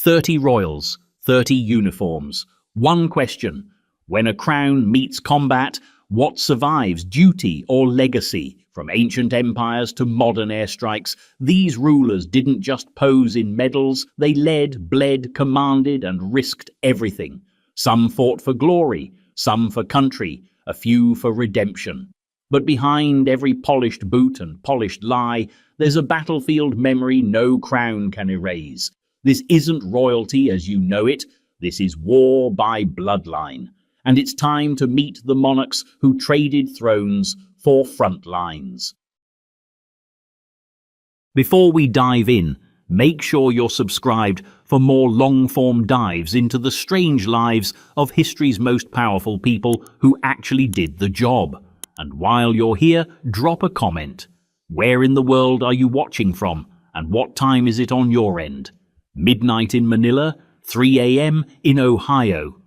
30 royals, 30 uniforms. One question: when a crown meets combat, what survives, duty or legacy? From ancient empires to modern airstrikes, these rulers didn't just pose in medals, they led, bled, commanded, and risked everything. Some fought for glory, some for country, a few for redemption. But behind every polished boot and polished lie, there's a battlefield memory no crown can erase. This isn't royalty as you know it, this is war by bloodline. And it's time to meet the monarchs who traded thrones for front lines. Before we dive in, make sure you're subscribed for more long-form dives into the strange lives of history's most powerful people who actually did the job. And while you're here, drop a comment. Where in the world are you watching from, and what time is it on your end? Midnight in Manila, 3 a.m. in Ohio.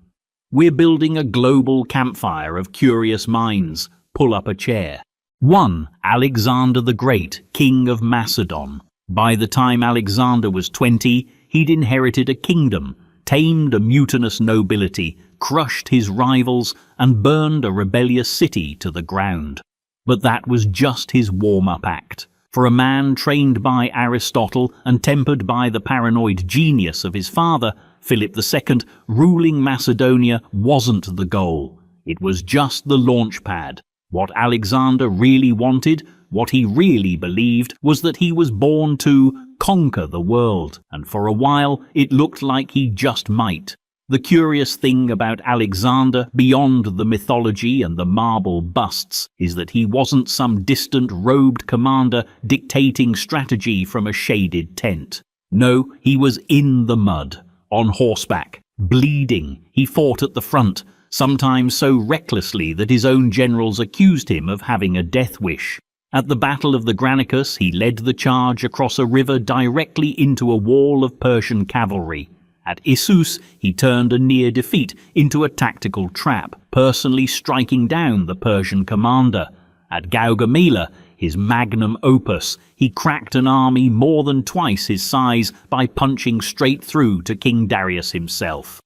We're building a global campfire of curious minds. Pull up a chair. 1. Alexander the Great, King of Macedon. By the time Alexander was 20, he'd inherited a kingdom, tamed a mutinous nobility, crushed his rivals, and burned a rebellious city to the ground. But that was just his warm-up act. For a man trained by Aristotle and tempered by the paranoid genius of his father, Philip II, ruling Macedonia wasn't the goal. It was just the launch pad. What Alexander really wanted, what he really believed, was that he was born to conquer the world, and for a while it looked like he just might. The curious thing about Alexander, beyond the mythology and the marble busts, is that he wasn't some distant robed commander dictating strategy from a shaded tent. No, he was in the mud, on horseback, bleeding. He fought at the front, sometimes so recklessly that his own generals accused him of having a death wish. At the Battle of the Granicus, he led the charge across a river directly into a wall of Persian cavalry. At Issus, he turned a near defeat into a tactical trap, personally striking down the Persian commander. At Gaugamela, his magnum opus, he cracked an army more than twice his size by punching straight through to King Darius himself.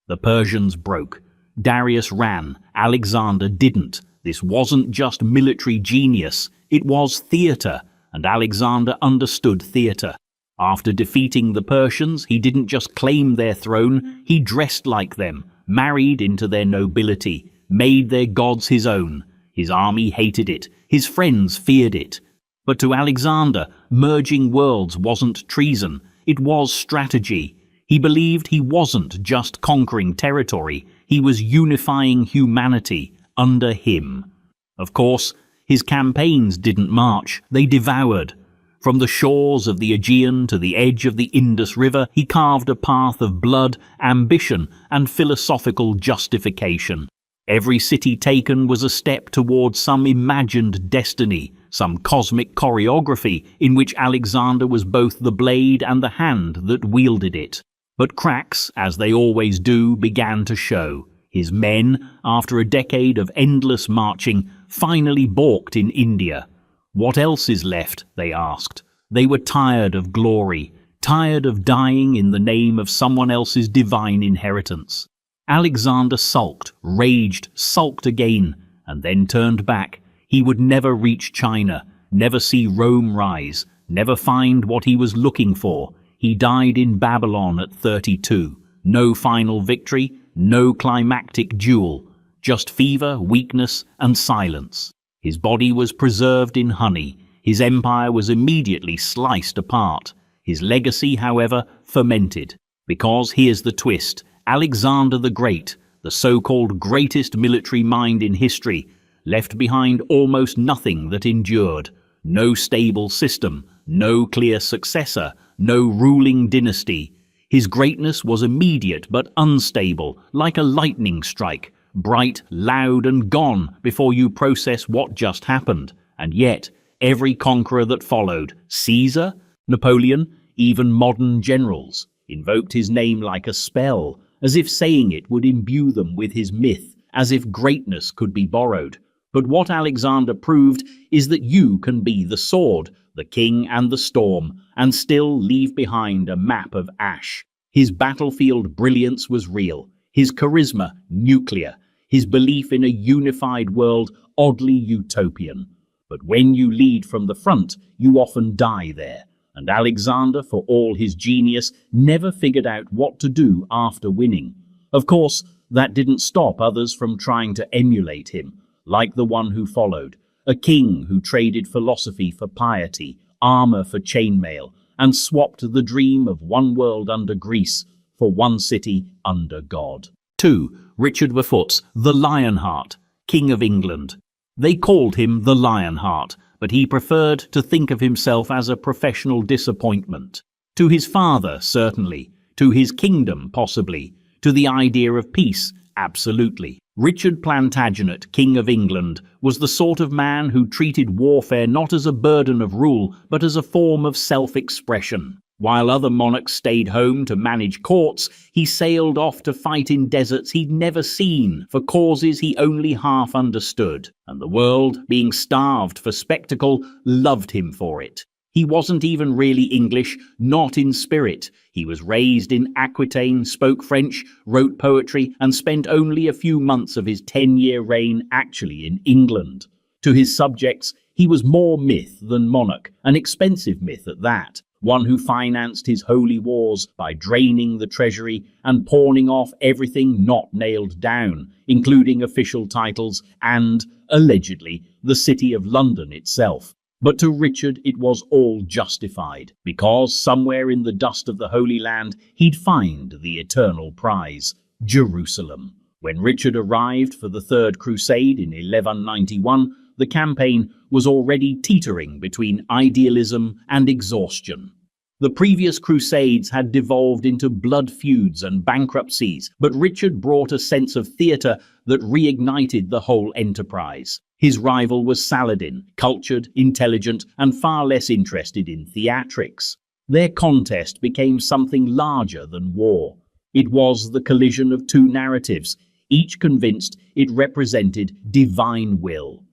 The Persians broke. Darius ran, Alexander didn't. This wasn't just military genius, it was theatre, and Alexander understood theatre. After defeating the Persians, he didn't just claim their throne, he dressed like them, married into their nobility, made their gods his own. His army hated it, his friends feared it. But to Alexander, merging worlds wasn't treason, it was strategy. He believed he wasn't just conquering territory, he was unifying humanity under him. Of course, his campaigns didn't march, they devoured. From the shores of the Aegean to the edge of the Indus River, he carved a path of blood, ambition, and philosophical justification. Every city taken was a step towards some imagined destiny, some cosmic choreography in which Alexander was both the blade and the hand that wielded it. But cracks, as they always do, began to show. His men, after a decade of endless marching, finally balked in India. What else is left, they asked. They were tired of glory, tired of dying in the name of someone else's divine inheritance. Alexander sulked, raged, sulked again, and then turned back. He would never reach China, never see Rome rise, never find what he was looking for. He died in Babylon at 32. No final victory, no climactic duel, just fever, weakness, and silence. His body was preserved in honey. His empire was immediately sliced apart. His legacy, however, fermented. Because here's the twist: Alexander the Great, the so-called greatest military mind in history, left behind almost nothing that endured. No stable system, no clear successor, no ruling dynasty. His greatness was immediate but unstable, like a lightning strike, bright, loud, and gone before you process what just happened. And yet, every conqueror that followed, Caesar, Napoleon, even modern generals, invoked his name like a spell, as if saying it would imbue them with his myth, as if greatness could be borrowed. But what Alexander proved is that you can be the sword, the king and the storm, and still leave behind a map of ash. His battlefield brilliance was real, his charisma nuclear, his belief in a unified world oddly utopian. But when you lead from the front, you often die there, and Alexander, for all his genius, never figured out what to do after winning. Of course, that didn't stop others from trying to emulate him, like the one who followed, a king who traded philosophy for piety, armor for chainmail, and swapped the dream of one world under Greece for one city under God. 2. Richard IV's the Lionheart, King of England. They called him the Lionheart, but he preferred to think of himself as a professional disappointment. To his father, certainly. To his kingdom, possibly. To the idea of peace, absolutely. Richard Plantagenet, King of England, was the sort of man who treated warfare not as a burden of rule, but as a form of self-expression. While other monarchs stayed home to manage courts, he sailed off to fight in deserts he'd never seen, for causes he only half understood. And the world, being starved for spectacle, loved him for it. He wasn't even really English, not in spirit. He was raised in Aquitaine, spoke French, wrote poetry, and spent only a few months of his 10-year reign actually in England. To his subjects, he was more myth than monarch, an expensive myth at that. One who financed his holy wars by draining the treasury and pawning off everything not nailed down, including official titles and, allegedly, the city of London itself. But to Richard it was all justified, because somewhere in the dust of the Holy Land he'd find the eternal prize, Jerusalem. When Richard arrived for the Third Crusade in 1191, the campaign was already teetering between idealism and exhaustion. The previous crusades had devolved into blood feuds and bankruptcies, but Richard brought a sense of theatre that reignited the whole enterprise. His rival was Saladin, cultured, intelligent, and far less interested in theatrics. Their contest became something larger than war. It was the collision of two narratives, each convinced it represented divine will.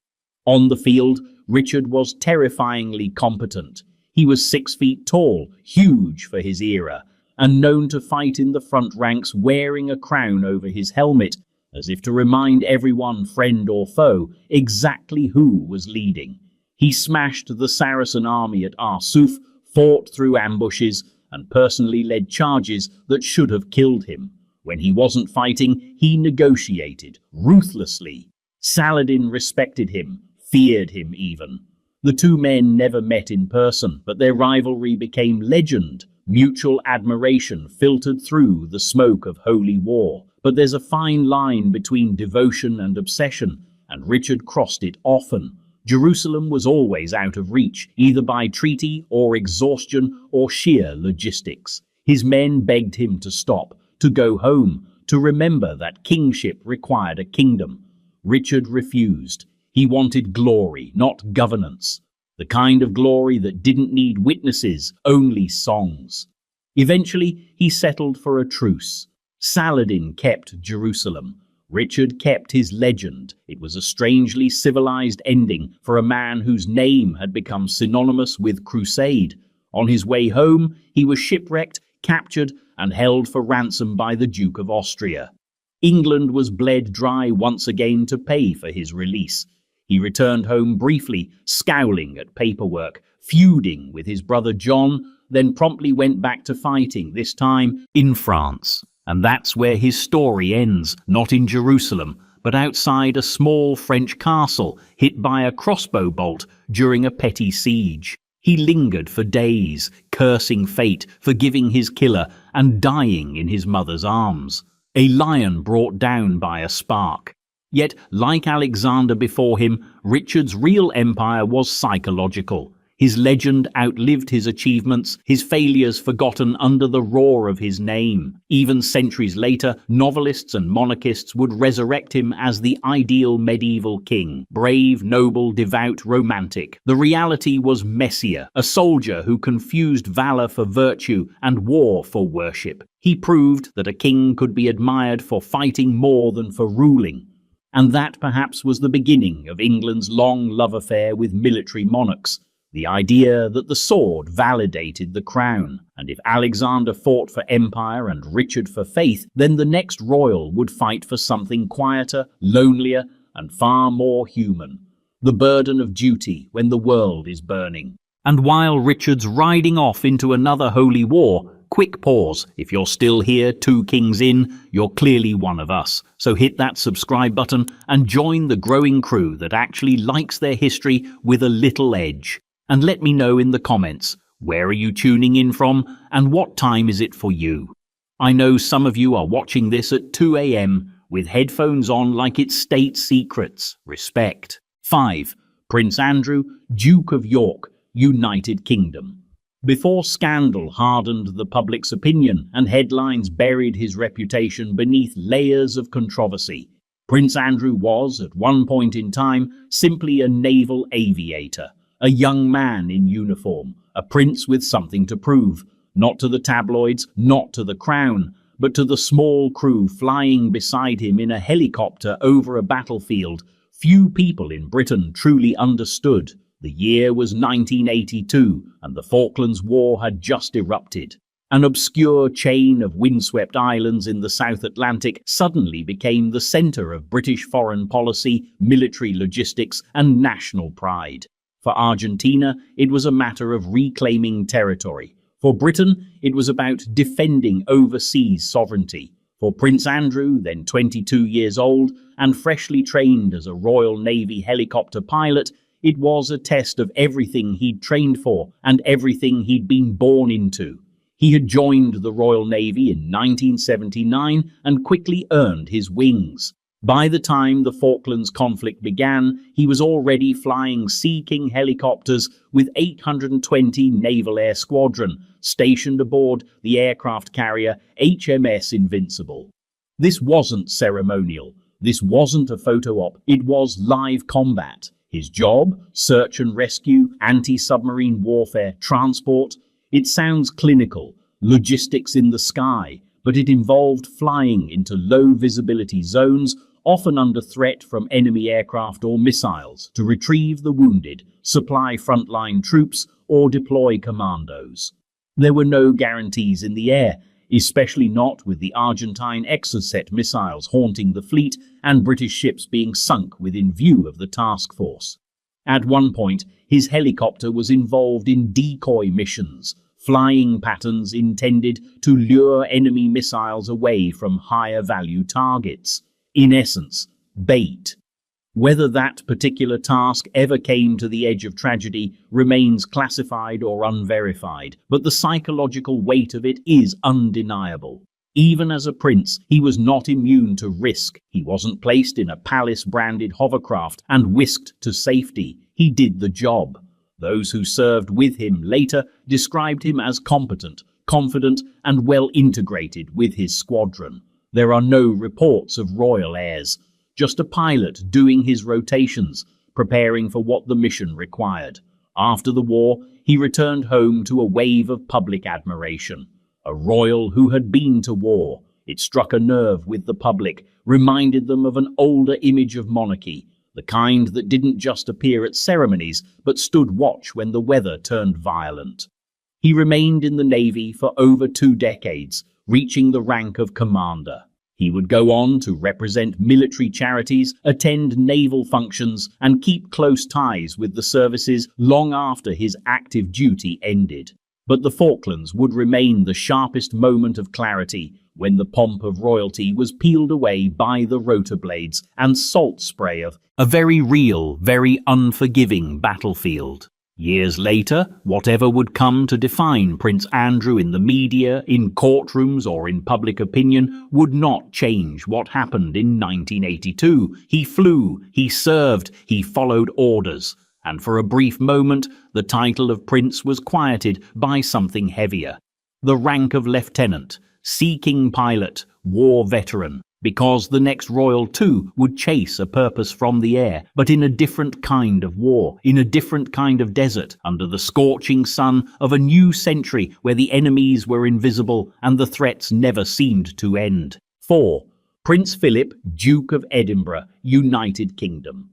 On the field, Richard was terrifyingly competent. He was 6 feet tall, huge for his era, and known to fight in the front ranks wearing a crown over his helmet, as if to remind everyone, friend or foe, exactly who was leading. He smashed the Saracen army at Arsuf, fought through ambushes, and personally led charges that should have killed him. When he wasn't fighting, he negotiated, ruthlessly. Saladin respected him, feared him even. The two men never met in person, but their rivalry became legend. Mutual admiration filtered through the smoke of holy war. But there's a fine line between devotion and obsession, and Richard crossed it often. Jerusalem was always out of reach, either by treaty or exhaustion or sheer logistics. His men begged him to stop, to go home, to remember that kingship required a kingdom. Richard refused. He wanted glory, not governance. The kind of glory that didn't need witnesses, only songs. Eventually, he settled for a truce. Saladin kept Jerusalem. Richard kept his legend. It was a strangely civilized ending for a man whose name had become synonymous with crusade. On his way home, he was shipwrecked, captured, and held for ransom by the Duke of Austria. England was bled dry once again to pay for his release. He returned home briefly, scowling at paperwork, feuding with his brother John, then promptly went back to fighting, this time in France. And that's where his story ends, not in Jerusalem, but outside a small French castle hit by a crossbow bolt during a petty siege. He lingered for days, cursing fate, forgiving his killer, and dying in his mother's arms. A lion brought down by a spark. Yet, like Alexander before him, Richard's real empire was psychological. His legend outlived his achievements, his failures forgotten under the roar of his name. Even centuries later, novelists and monarchists would resurrect him as the ideal medieval king. Brave, noble, devout, romantic. The reality was messier, a soldier who confused valor for virtue and war for worship. He proved that a king could be admired for fighting more than for ruling. And that perhaps was the beginning of England's long love affair with military monarchs. The idea that the sword validated the crown, and if Alexander fought for empire and Richard for faith, then the next royal would fight for something quieter, lonelier, and far more human. The burden of duty when the world is burning. And while Richard's riding off into another holy war, quick pause. If you're still here, 2 kings in, you're clearly one of us. So hit that subscribe button and join the growing crew that actually likes their history with a little edge. And let me know in the comments, where are you tuning in from and what time is it for you? I know some of you are watching this at 2 a.m. with headphones on like it's state secrets. Respect. 5. Prince Andrew, Duke of York, United Kingdom. Before scandal hardened the public's opinion and headlines buried his reputation beneath layers of controversy, Prince Andrew was, at one point in time, simply a naval aviator, a young man in uniform, a prince with something to prove, not to the tabloids, not to the crown, but to the small crew flying beside him in a helicopter over a battlefield. Few people in Britain truly understood. The year was 1982, and the Falklands War had just erupted. An obscure chain of windswept islands in the South Atlantic suddenly became the centre of British foreign policy, military logistics, and national pride. For Argentina, it was a matter of reclaiming territory. For Britain, it was about defending overseas sovereignty. For Prince Andrew, then 22 years old and freshly trained as a Royal Navy helicopter pilot, it was a test of everything he'd trained for and everything he'd been born into. He had joined the Royal Navy in 1979 and quickly earned his wings. By the time the Falklands conflict began, he was already flying Sea King helicopters with 820 Naval Air Squadron stationed aboard the aircraft carrier HMS Invincible. This wasn't ceremonial. This wasn't a photo op. It was live combat. His job, search and rescue, anti-submarine warfare, transport. It sounds clinical, logistics in the sky, but it involved flying into low-visibility zones, often under threat from enemy aircraft or missiles, to retrieve the wounded, supply frontline troops, or deploy commandos. There were no guarantees in the air, especially not with the Argentine Exocet missiles haunting the fleet and British ships being sunk within view of the task force. At one point, his helicopter was involved in decoy missions, flying patterns intended to lure enemy missiles away from higher value targets. In essence, bait. Whether that particular task ever came to the edge of tragedy remains classified or unverified, but the psychological weight of it is undeniable. Even as a prince, he was not immune to risk. He wasn't placed in a palace-branded hovercraft and whisked to safety. He did the job. Those who served with him later described him as competent, confident, and well integrated with his squadron. There are no reports of royal heirs, just a pilot doing his rotations, preparing for what the mission required. After the war, he returned home to a wave of public admiration. A royal who had been to war. It struck a nerve with the public, reminded them of an older image of monarchy, the kind that didn't just appear at ceremonies, but stood watch when the weather turned violent. He remained in the Navy for over 2 decades, reaching the rank of commander. He would go on to represent military charities, attend naval functions, and keep close ties with the services long after his active duty ended. But the Falklands would remain the sharpest moment of clarity when the pomp of royalty was peeled away by the rotor blades and salt spray of a very real, very unforgiving battlefield. Years later, whatever would come to define Prince Andrew in the media, in courtrooms, or in public opinion would not change what happened in 1982. He flew, he served, he followed orders. And for a brief moment, the title of prince was quieted by something heavier. The rank of lieutenant, Sea King pilot, war veteran. Because the next royal too would chase a purpose from the air, but in a different kind of war, in a different kind of desert, under the scorching sun of a new century where the enemies were invisible and the threats never seemed to end. 4. Prince Philip, Duke of Edinburgh, United Kingdom.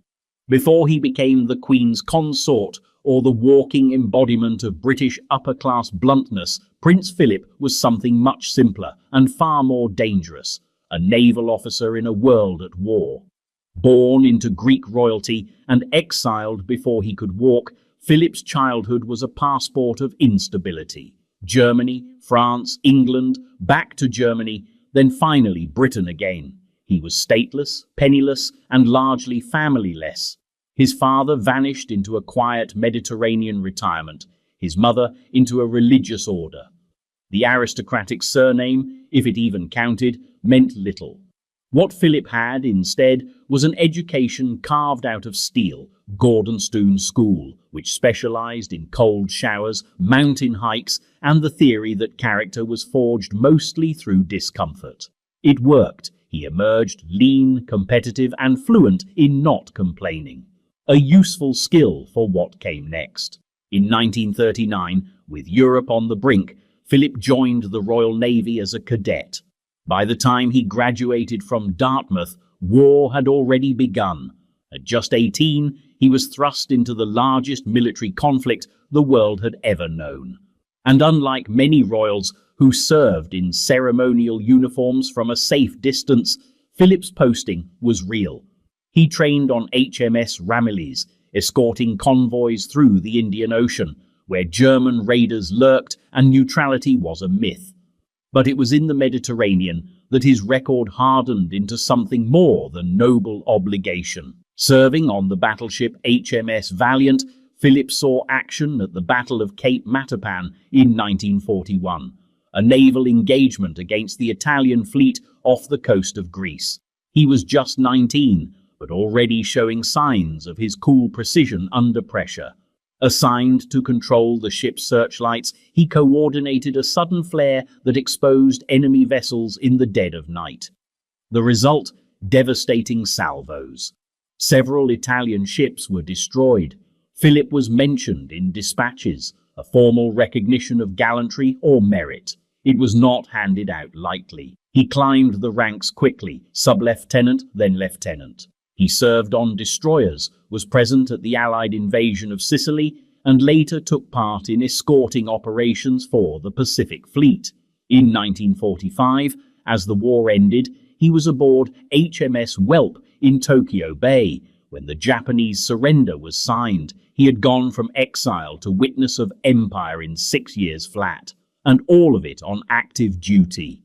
Before he became the Queen's consort, or the walking embodiment of British upper-class bluntness, Prince Philip was something much simpler and far more dangerous, a naval officer in a world at war. Born into Greek royalty and exiled before he could walk, Philip's childhood was a passport of instability. Germany, France, England, back to Germany, then finally Britain again. He was stateless, penniless, and largely familyless. His father vanished into a quiet Mediterranean retirement, his mother into a religious order. The aristocratic surname, if it even counted, meant little. What Philip had, instead, was an education carved out of steel, Gordonstoun School, which specialized in cold showers, mountain hikes, and the theory that character was forged mostly through discomfort. It worked. He emerged lean, competitive, and fluent in not complaining. A useful skill for what came next. In 1939, with Europe on the brink, Philip joined the Royal Navy as a cadet. By the time he graduated from Dartmouth, war had already begun. At just 18, he was thrust into the largest military conflict the world had ever known. And unlike many royals who served in ceremonial uniforms from a safe distance, Philip's posting was real. He trained on HMS Ramillies, escorting convoys through the Indian Ocean, where German raiders lurked and neutrality was a myth. But it was in the Mediterranean that his record hardened into something more than noble obligation. Serving on the battleship HMS Valiant, Philip saw action at the Battle of Cape Matapan in 1941, a naval engagement against the Italian fleet off the coast of Greece. He was just 19, but already showing signs of his cool precision under pressure. Assigned to control the ship's searchlights, he coordinated a sudden flare that exposed enemy vessels in the dead of night. The result? Devastating salvos. Several Italian ships were destroyed. Philip was mentioned in dispatches, a formal recognition of gallantry or merit. It was not handed out lightly. He climbed the ranks quickly, sub-lieutenant, then lieutenant. He served on destroyers, was present at the Allied invasion of Sicily, and later took part in escorting operations for the Pacific Fleet. In 1945, as the war ended, he was aboard HMS Whelp in Tokyo Bay. When the Japanese surrender was signed, he had gone from exile to witness of empire in 6 years flat, and all of it on active duty.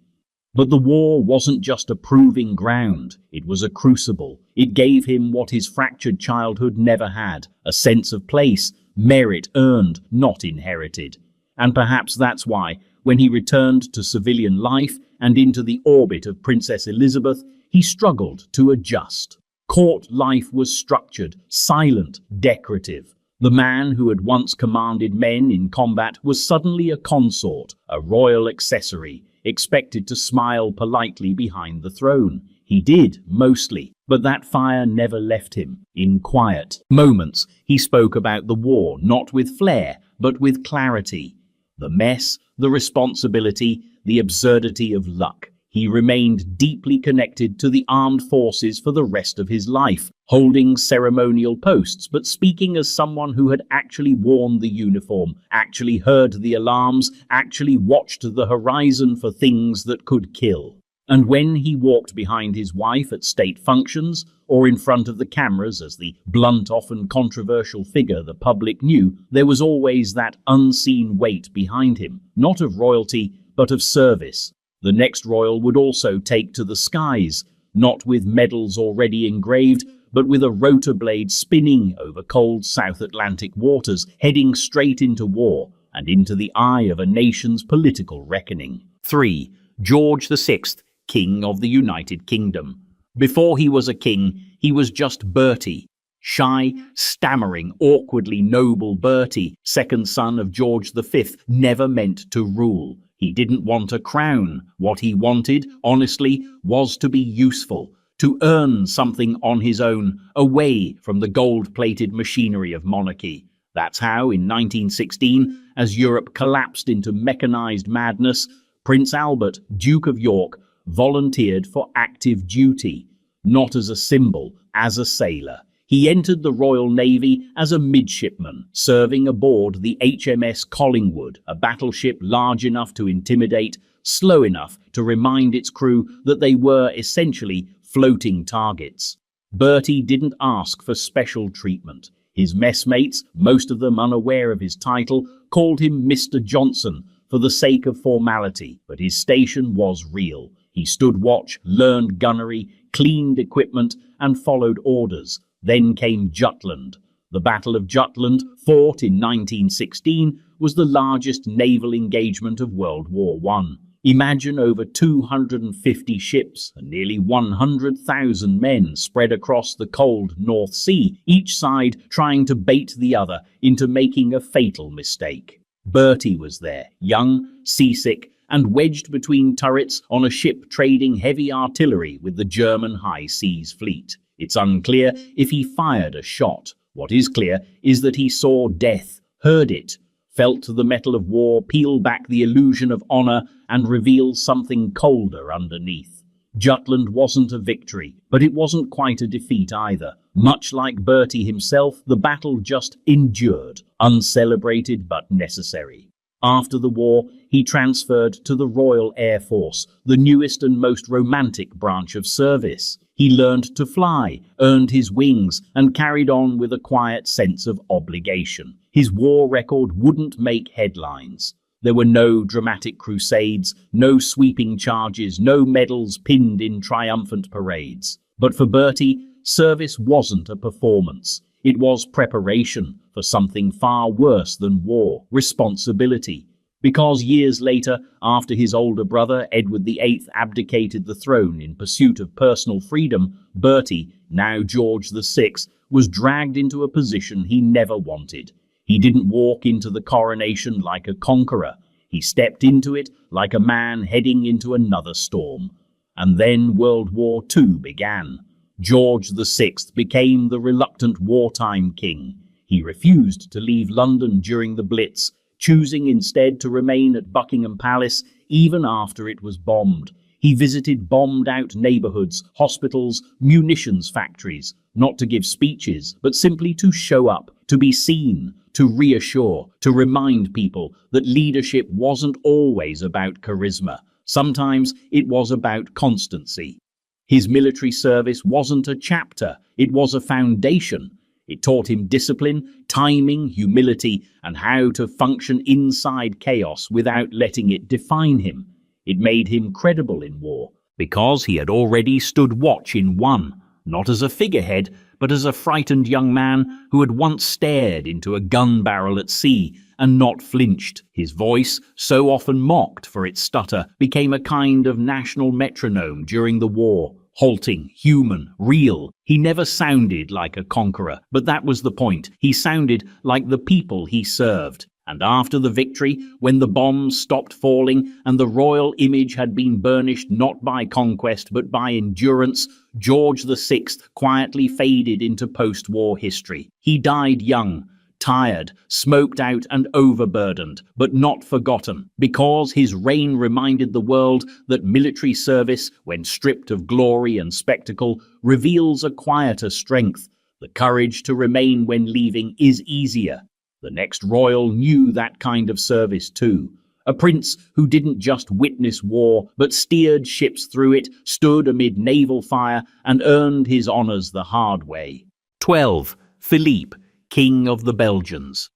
But the war wasn't just a proving ground, it was a crucible. It gave him what his fractured childhood never had, a sense of place, merit earned, not inherited. And perhaps that's why, when he returned to civilian life and into the orbit of Princess Elizabeth, he struggled to adjust. Court life was structured, silent, decorative. The man who had once commanded men in combat was suddenly a consort, a royal accessory, expected to smile politely behind the throne. He did, mostly, but that fire never left him. In quiet moments, he spoke about the war, not with flair, but with clarity. The mess, the responsibility, the absurdity of luck. He remained deeply connected to the armed forces for the rest of his life, holding ceremonial posts, but speaking as someone who had actually worn the uniform, actually heard the alarms, actually watched the horizon for things that could kill. And when he walked behind his wife at state functions, or in front of the cameras as the blunt, often controversial figure the public knew, there was always that unseen weight behind him, not of royalty, but of service. The next royal would also take to the skies, not with medals already engraved, but with a rotor blade spinning over cold South Atlantic waters, heading straight into war and into the eye of a nation's political reckoning. 3. George VI, King of the United Kingdom. Before he was a king, he was just Bertie. Shy, stammering, awkwardly noble Bertie, second son of George V, never meant to rule. He didn't want a crown. What he wanted, honestly, was to be useful, to earn something on his own, away from the gold-plated machinery of monarchy. That's how, in 1916, as Europe collapsed into mechanized madness, Prince Albert, Duke of York, volunteered for active duty, not as a symbol, as a sailor. He entered the Royal Navy as a midshipman, serving aboard the HMS Collingwood, a battleship large enough to intimidate, slow enough to remind its crew that they were essentially floating targets. Bertie didn't ask for special treatment. His messmates, most of them unaware of his title, called him Mr. Johnson for the sake of formality, but his station was real. He stood watch, learned gunnery, cleaned equipment, and followed orders. Then came Jutland. The Battle of Jutland, fought in 1916, was the largest naval engagement of World War I. Imagine over 250 ships and nearly 100,000 men spread across the cold North Sea, each side trying to bait the other into making a fatal mistake. Bertie was there, young, seasick, and wedged between turrets on a ship trading heavy artillery with the German High Seas Fleet. It's unclear if he fired a shot. What is clear is that he saw death, heard it, felt the metal of war peel back the illusion of honor and reveal something colder underneath. Jutland wasn't a victory, but it wasn't quite a defeat either. Much like Bertie himself, the battle just endured, uncelebrated but necessary. After the war, he transferred to the Royal Air Force, the newest and most romantic branch of service. He learned to fly, earned his wings, and carried on with a quiet sense of obligation. His war record wouldn't make headlines. There were no dramatic crusades, no sweeping charges, no medals pinned in triumphant parades. But for Bertie, service wasn't a performance. It was preparation for something far worse than war, responsibility. Because years later, after his older brother, Edward VIII, abdicated the throne in pursuit of personal freedom, Bertie, now George VI, was dragged into a position he never wanted. He didn't walk into the coronation like a conqueror. He stepped into it like a man heading into another storm. And then World War II began. George VI became the reluctant wartime king. He refused to leave London during the Blitz, choosing instead to remain at Buckingham Palace even after it was bombed. He visited bombed-out neighborhoods, hospitals, munitions factories, not to give speeches, but simply to show up, to be seen, to reassure, to remind people that leadership wasn't always about charisma. Sometimes it was about constancy. His military service wasn't a chapter, it was a foundation. It taught him discipline, timing, humility, and how to function inside chaos without letting it define him. It made him credible in war, because he had already stood watch in one, not as a figurehead, but as a frightened young man who had once stared into a gun barrel at sea and not flinched. His voice, so often mocked for its stutter, became a kind of national metronome during the war. Halting, human, real. He never sounded like a conqueror, but that was the point. He sounded like the people he served. And after the victory, when the bombs stopped falling and the royal image had been burnished not by conquest but by endurance, George VI quietly faded into post-war history. He died young, tired, smoked out and overburdened, but not forgotten, because his reign reminded the world that military service, when stripped of glory and spectacle, reveals a quieter strength. The courage to remain when leaving is easier. The next royal knew that kind of service too. A prince who didn't just witness war, but steered ships through it, stood amid naval fire, and earned his honours the hard way. 12. Philippe, King of the Belgians.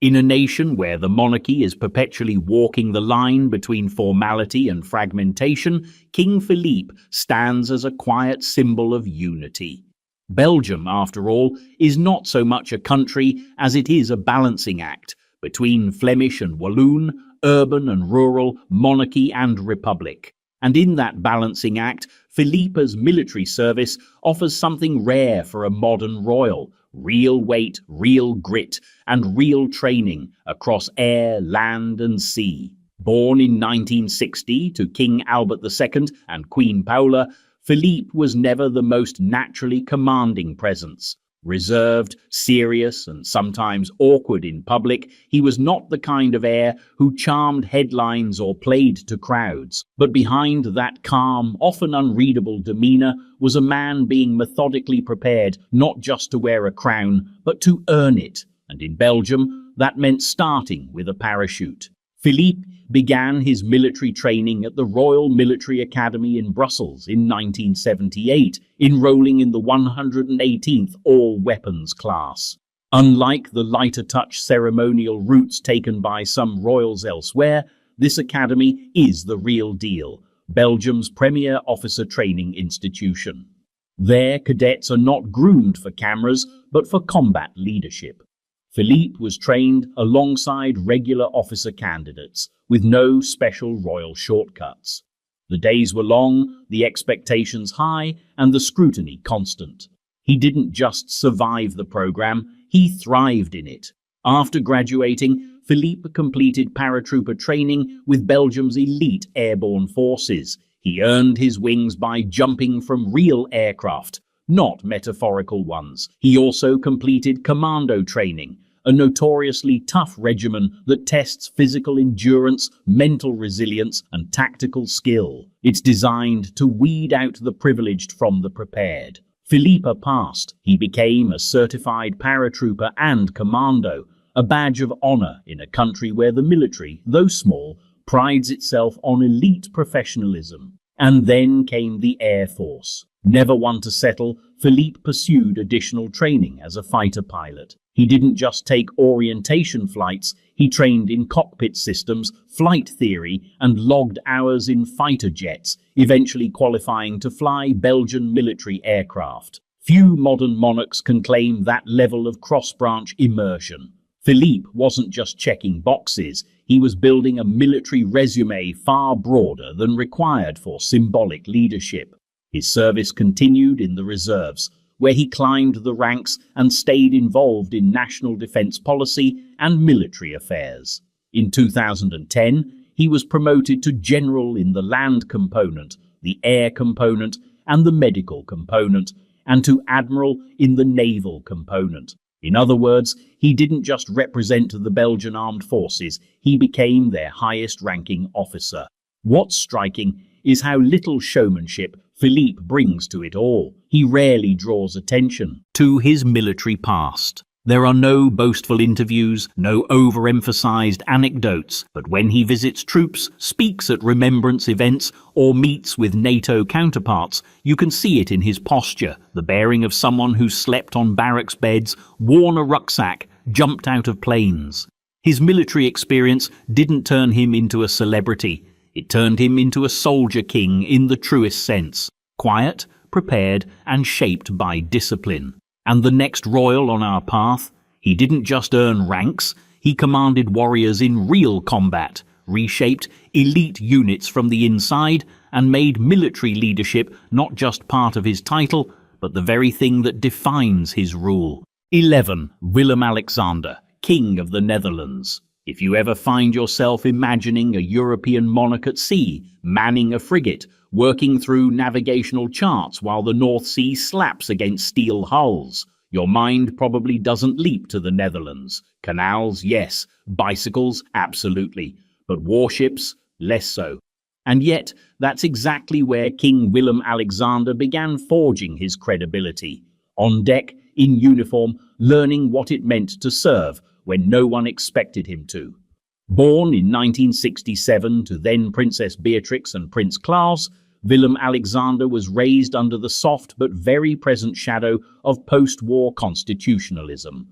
In a nation where the monarchy is perpetually walking the line between formality and fragmentation, King Philippe stands as a quiet symbol of unity. Belgium, after all, is not so much a country as it is a balancing act between Flemish and Walloon, urban and rural, monarchy and republic. And in that balancing act, Philippe's military service offers something rare for a modern royal: real weight, real grit, and real training across air, land, and sea. Born in 1960 to King Albert II and Queen Paola, Philippe was never the most naturally commanding presence. Reserved, serious, and sometimes awkward in public, he was not the kind of heir who charmed headlines or played to crowds. But behind that calm, often unreadable demeanor was a man being methodically prepared not just to wear a crown, but to earn it. And in Belgium, that meant starting with a parachute. Philippe began his military training at the Royal Military Academy in Brussels in 1978, enrolling in the 118th All-Weapons class. Unlike the lighter-touch ceremonial routes taken by some royals elsewhere, this academy is the real deal, Belgium's premier officer training institution. There, cadets are not groomed for cameras, but for combat leadership. Philippe was trained alongside regular officer candidates, with no special royal shortcuts. The days were long, the expectations high, and the scrutiny constant. He didn't just survive the program, he thrived in it. After graduating, Philippe completed paratrooper training with Belgium's elite airborne forces. He earned his wings by jumping from real aircraft, not metaphorical ones. He also completed commando training, a notoriously tough regimen that tests physical endurance, mental resilience, and tactical skill. It's designed to weed out the privileged from the prepared. Philippe passed. He became a certified paratrooper and commando, a badge of honor in a country where the military, though small, prides itself on elite professionalism. And then came the Air Force. Never one to settle, Philippe pursued additional training as a fighter pilot. He didn't just take orientation flights, he trained in cockpit systems, flight theory, and logged hours in fighter jets, eventually qualifying to fly Belgian military aircraft. Few modern monarchs can claim that level of cross-branch immersion. Philippe wasn't just checking boxes, he was building a military resume far broader than required for symbolic leadership. His service continued in the reserves, where he climbed the ranks and stayed involved in national defense policy and military affairs. In 2010, he was promoted to general in the land component, the air component, and the medical component, and to admiral in the naval component. In other words, he didn't just represent the Belgian armed forces, he became their highest-ranking officer. What's striking is how little showmanship Philippe brings to it all. He rarely draws attention to his military past. There are no boastful interviews, no overemphasized anecdotes, but when he visits troops, speaks at remembrance events, or meets with NATO counterparts, you can see it in his posture, the bearing of someone who slept on barracks beds, worn a rucksack, jumped out of planes. His military experience didn't turn him into a celebrity. It turned him into a soldier king in the truest sense, quiet, prepared, and shaped by discipline. And the next royal on our path, he didn't just earn ranks, he commanded warriors in real combat, reshaped elite units from the inside, and made military leadership not just part of his title, but the very thing that defines his rule. 11. Willem-Alexander, King of the Netherlands. If you ever find yourself imagining a European monarch at sea, manning a frigate, working through navigational charts while the North Sea slaps against steel hulls, your mind probably doesn't leap to the Netherlands. Canals, yes. Bicycles, absolutely. But warships, less so. And yet, that's exactly where King Willem-Alexander began forging his credibility. On deck, in uniform, learning what it meant to serve when no one expected him to. Born in 1967 to then Princess Beatrix and Prince Klaus, Willem-Alexander was raised under the soft but very present shadow of post-war constitutionalism.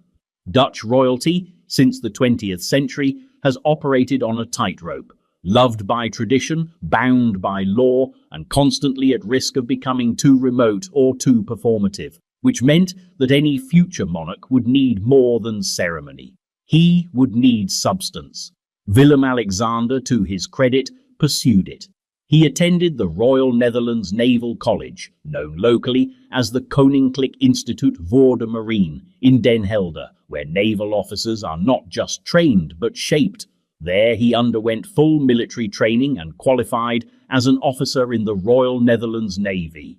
Dutch royalty, since the 20th century, has operated on a tightrope, loved by tradition, bound by law, and constantly at risk of becoming too remote or too performative, which meant that any future monarch would need more than ceremony. He would need substance. Willem-Alexander, to his credit, pursued it. He attended the Royal Netherlands Naval College, known locally as the Koninklijk Instituut voor de Marine, in Den Helder, where naval officers are not just trained but shaped. There he underwent full military training and qualified as an officer in the Royal Netherlands Navy.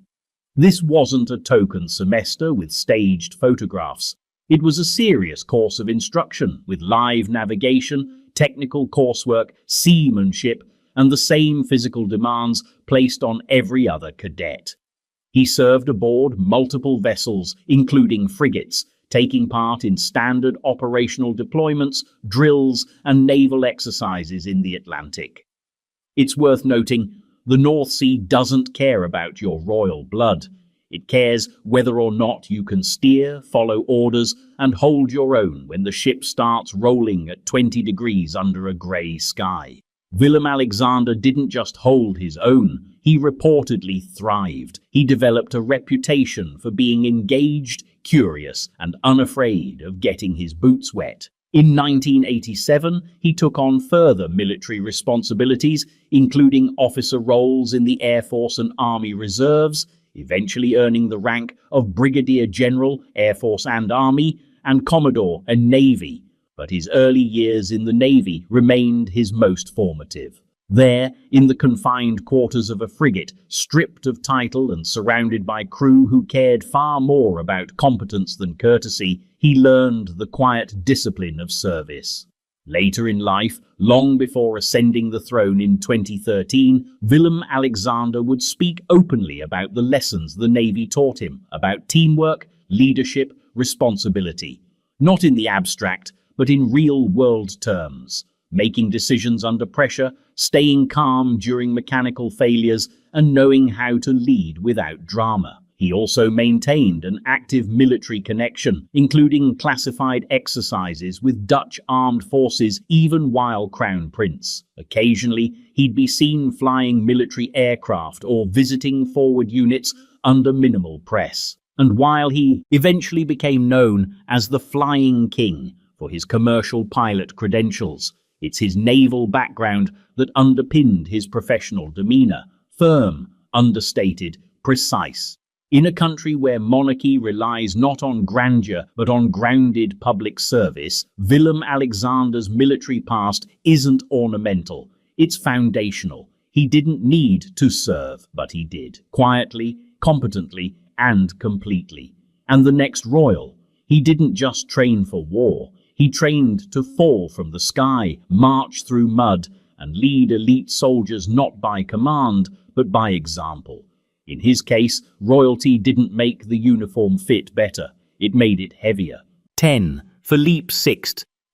This wasn't a token semester with staged photographs. It was a serious course of instruction with live navigation, technical coursework, seamanship, and the same physical demands placed on every other cadet. He served aboard multiple vessels, including frigates, taking part in standard operational deployments, drills, and naval exercises in the Atlantic. It's worth noting, the North Sea doesn't care about your royal blood. It cares whether or not you can steer, follow orders, and hold your own when the ship starts rolling at 20 degrees under a grey sky. Willem Alexander didn't just hold his own, he reportedly thrived. He developed a reputation for being engaged, curious, and unafraid of getting his boots wet. In 1987, he took on further military responsibilities, including officer roles in the Air Force and Army Reserves, eventually earning the rank of Brigadier General, Air Force and Army, and Commodore and Navy. But his early years in the Navy remained his most formative. There, in the confined quarters of a frigate, stripped of title and surrounded by crew who cared far more about competence than courtesy, he learned the quiet discipline of service. Later in life, long before ascending the throne in 2013, Willem Alexander would speak openly about the lessons the Navy taught him about teamwork, leadership, responsibility. Not in the abstract, but in real-world terms, making decisions under pressure, staying calm during mechanical failures, and knowing how to lead without drama. He also maintained an active military connection, including classified exercises with Dutch armed forces even while Crown Prince. Occasionally, he'd be seen flying military aircraft or visiting forward units under minimal press. And while he eventually became known as the Flying King for his commercial pilot credentials, it's his naval background that underpinned his professional demeanor, firm, understated, precise. In a country where monarchy relies not on grandeur but on grounded public service, Willem Alexander's military past isn't ornamental, it's foundational. He didn't need to serve, but he did, quietly, competently, and completely. And the next royal, he didn't just train for war, he trained to fall from the sky, march through mud, and lead elite soldiers not by command, but by example. In his case, royalty didn't make the uniform fit better, it made it heavier. 10. Philippe VI,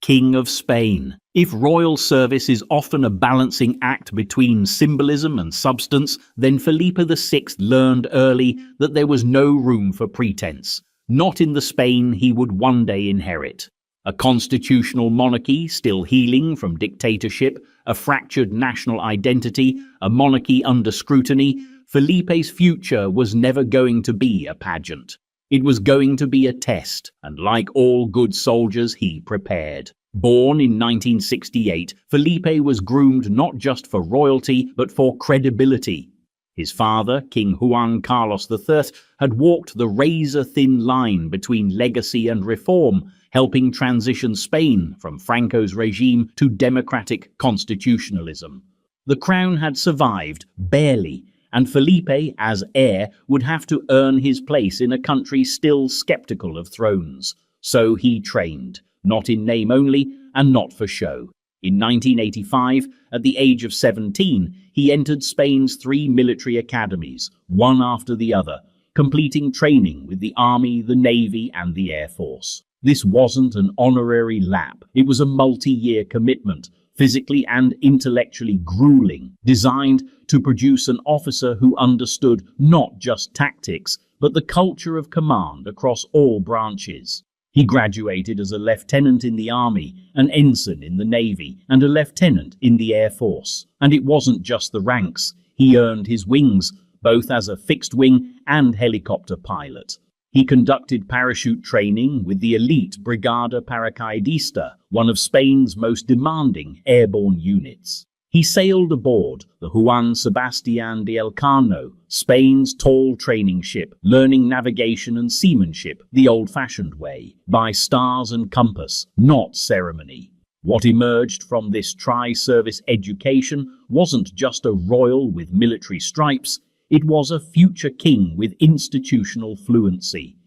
King of Spain. If royal service is often a balancing act between symbolism and substance, then Felipe VI learned early that there was no room for pretense, not in the Spain he would one day inherit. A constitutional monarchy still healing from dictatorship, a fractured national identity, a monarchy under scrutiny, Felipe's future was never going to be a pageant. It was going to be a test, and like all good soldiers, he prepared. Born in 1968, Felipe was groomed not just for royalty, but for credibility. His father, King Juan Carlos III, had walked the razor-thin line between legacy and reform, helping transition Spain from Franco's regime to democratic constitutionalism. The crown had survived, barely, and Felipe, as heir, would have to earn his place in a country still skeptical of thrones. So he trained, not in name only, and not for show. In 1985, at the age of 17, he entered Spain's 3 military academies, one after the other, completing training with the Army, the Navy, and the Air Force. This wasn't an honorary lap, it was a multi-year commitment, physically and intellectually grueling, designed to produce an officer who understood not just tactics, but the culture of command across all branches. He graduated as a lieutenant in the Army, an ensign in the Navy, and a lieutenant in the Air Force. And it wasn't just the ranks. He earned his wings, both as a fixed-wing and helicopter pilot. He conducted parachute training with the elite Brigada Paracaidista, one of Spain's most demanding airborne units. He sailed aboard the Juan Sebastián de Elcano, Spain's tall training ship, learning navigation and seamanship the old-fashioned way, by stars and compass, not ceremony. What emerged from this tri-service education wasn't just a royal with military stripes, It was a future king with institutional fluency.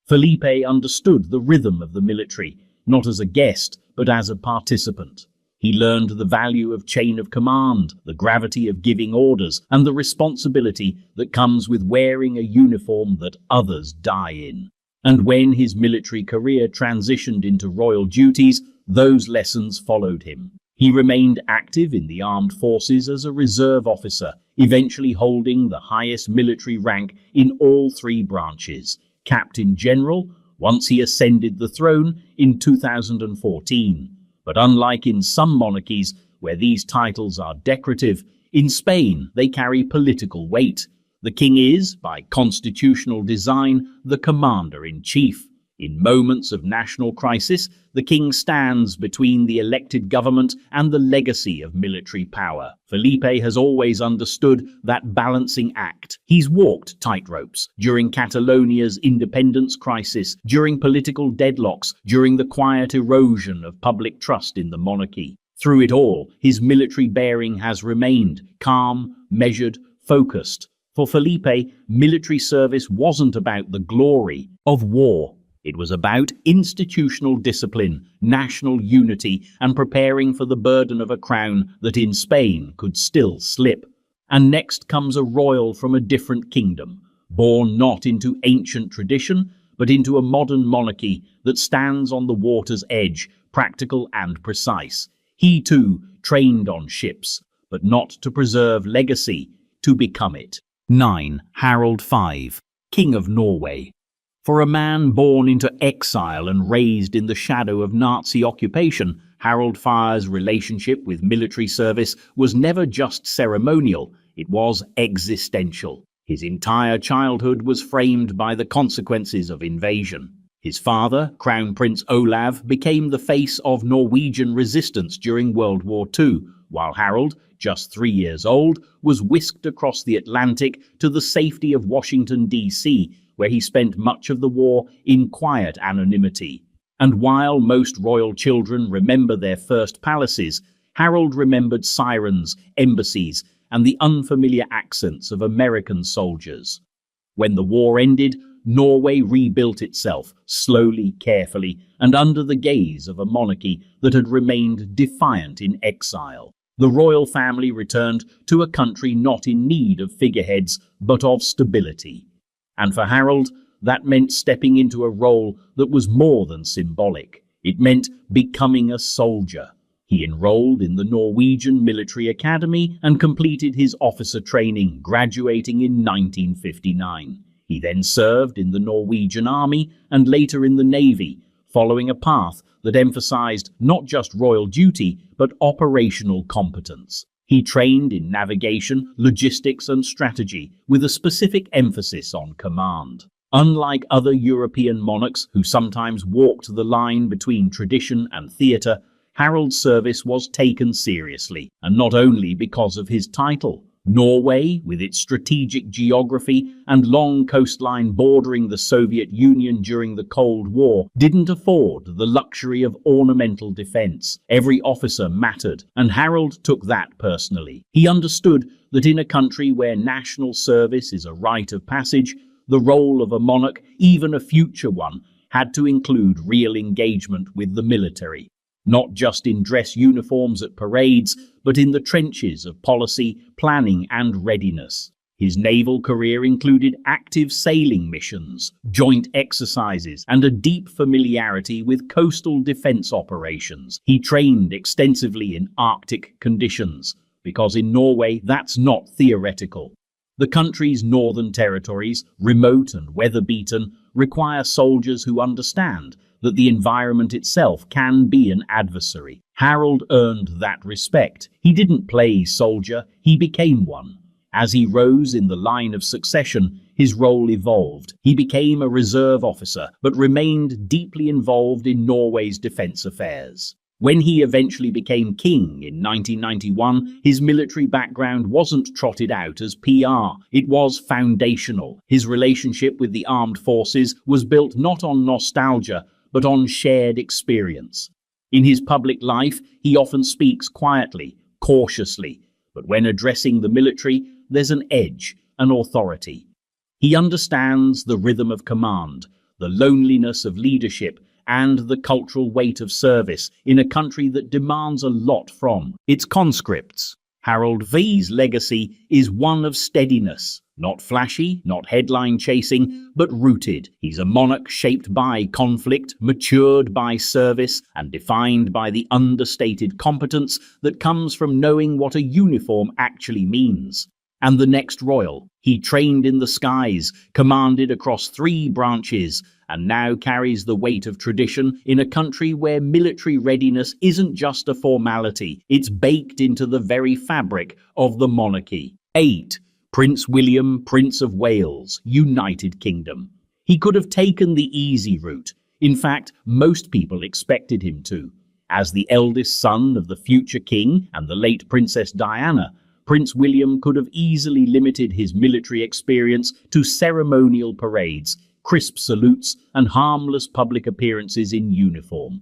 Felipe understood the rhythm of the military, not as a guest, but as a participant. He learned the value of chain of command, the gravity of giving orders, and the responsibility that comes with wearing a uniform that others die in. And when his military career transitioned into royal duties, those lessons followed him. He remained active in the armed forces as a reserve officer, eventually holding the highest military rank in all three branches, Captain General, once he ascended the throne in 2014. But unlike in some monarchies, where these titles are decorative, in Spain they carry political weight. The king is, by constitutional design, the commander-in-chief. In moments of national crisis, the king stands between the elected government and the legacy of military power. Felipe has always understood that balancing act. He's walked tightropes during Catalonia's independence crisis, during political deadlocks, during the quiet erosion of public trust in the monarchy. Through it all, his military bearing has remained calm, measured, focused. For Felipe, military service wasn't about the glory of war. It was about institutional discipline, national unity, and preparing for the burden of a crown that in Spain could still slip. And next comes a royal from a different kingdom, born not into ancient tradition, but into a modern monarchy that stands on the water's edge, practical and precise. He too trained on ships, but not to preserve legacy, to become it. 9. Harald V, King of Norway. For a man born into exile and raised in the shadow of Nazi occupation, Harald V's relationship with military service was never just ceremonial, it was existential. His entire childhood was framed by the consequences of invasion. His father, Crown Prince Olav, became the face of Norwegian resistance during World War II, while Harald, just 3 years old, was whisked across the Atlantic to the safety of Washington, D.C., where he spent much of the war in quiet anonymity. And while most royal children remember their first palaces, Harold remembered sirens, embassies, and the unfamiliar accents of American soldiers. When the war ended, Norway rebuilt itself, slowly, carefully, and under the gaze of a monarchy that had remained defiant in exile. The royal family returned to a country not in need of figureheads, but of stability. And for Harold, that meant stepping into a role that was more than symbolic. It meant becoming a soldier. He enrolled in the Norwegian Military Academy and completed his officer training, graduating in 1959. He then served in the Norwegian Army and later in the Navy, following a path that emphasized not just royal duty, but operational competence. He trained in navigation, logistics, and strategy, with a specific emphasis on command. Unlike other European monarchs who sometimes walked the line between tradition and theatre, Harold's service was taken seriously, and not only because of his title. Norway, with its strategic geography and long coastline bordering the Soviet Union during the Cold War, didn't afford the luxury of ornamental defense. Every officer mattered, and Harold took that personally. He understood that in a country where national service is a rite of passage, the role of a monarch, even a future one, had to include real engagement with the military. Not just in dress uniforms at parades, but in the trenches of policy, planning, and readiness. His naval career included active sailing missions, joint exercises, and a deep familiarity with coastal defense operations. He trained extensively in Arctic conditions, because in Norway that's not theoretical. The country's northern territories, remote and weather-beaten, require soldiers who understand that the environment itself can be an adversary. Harold earned that respect. He didn't play soldier, he became one. As he rose in the line of succession, his role evolved. He became a reserve officer, but remained deeply involved in Norway's defense affairs. When he eventually became king in 1991, his military background wasn't trotted out as PR. It was foundational. His relationship with the armed forces was built not on nostalgia, but on shared experience. In his public life, he often speaks quietly, cautiously, but when addressing the military, there's an edge, and authority. He understands the rhythm of command, the loneliness of leadership, and the cultural weight of service in a country that demands a lot from its conscripts. Harold V's legacy is one of steadiness, not flashy, not headline chasing, but rooted. He's a monarch shaped by conflict, matured by service, and defined by the understated competence that comes from knowing what a uniform actually means. And the next royal, he trained in the skies, commanded across 3 branches, and now carries the weight of tradition in a country where military readiness isn't just a formality, it's baked into the very fabric of the monarchy. 8. Prince William, Prince of Wales, United Kingdom. He could have taken the easy route. In fact, most people expected him to. As the eldest son of the future king and the late Princess Diana, Prince William could have easily limited his military experience to ceremonial parades, crisp salutes, and harmless public appearances in uniform.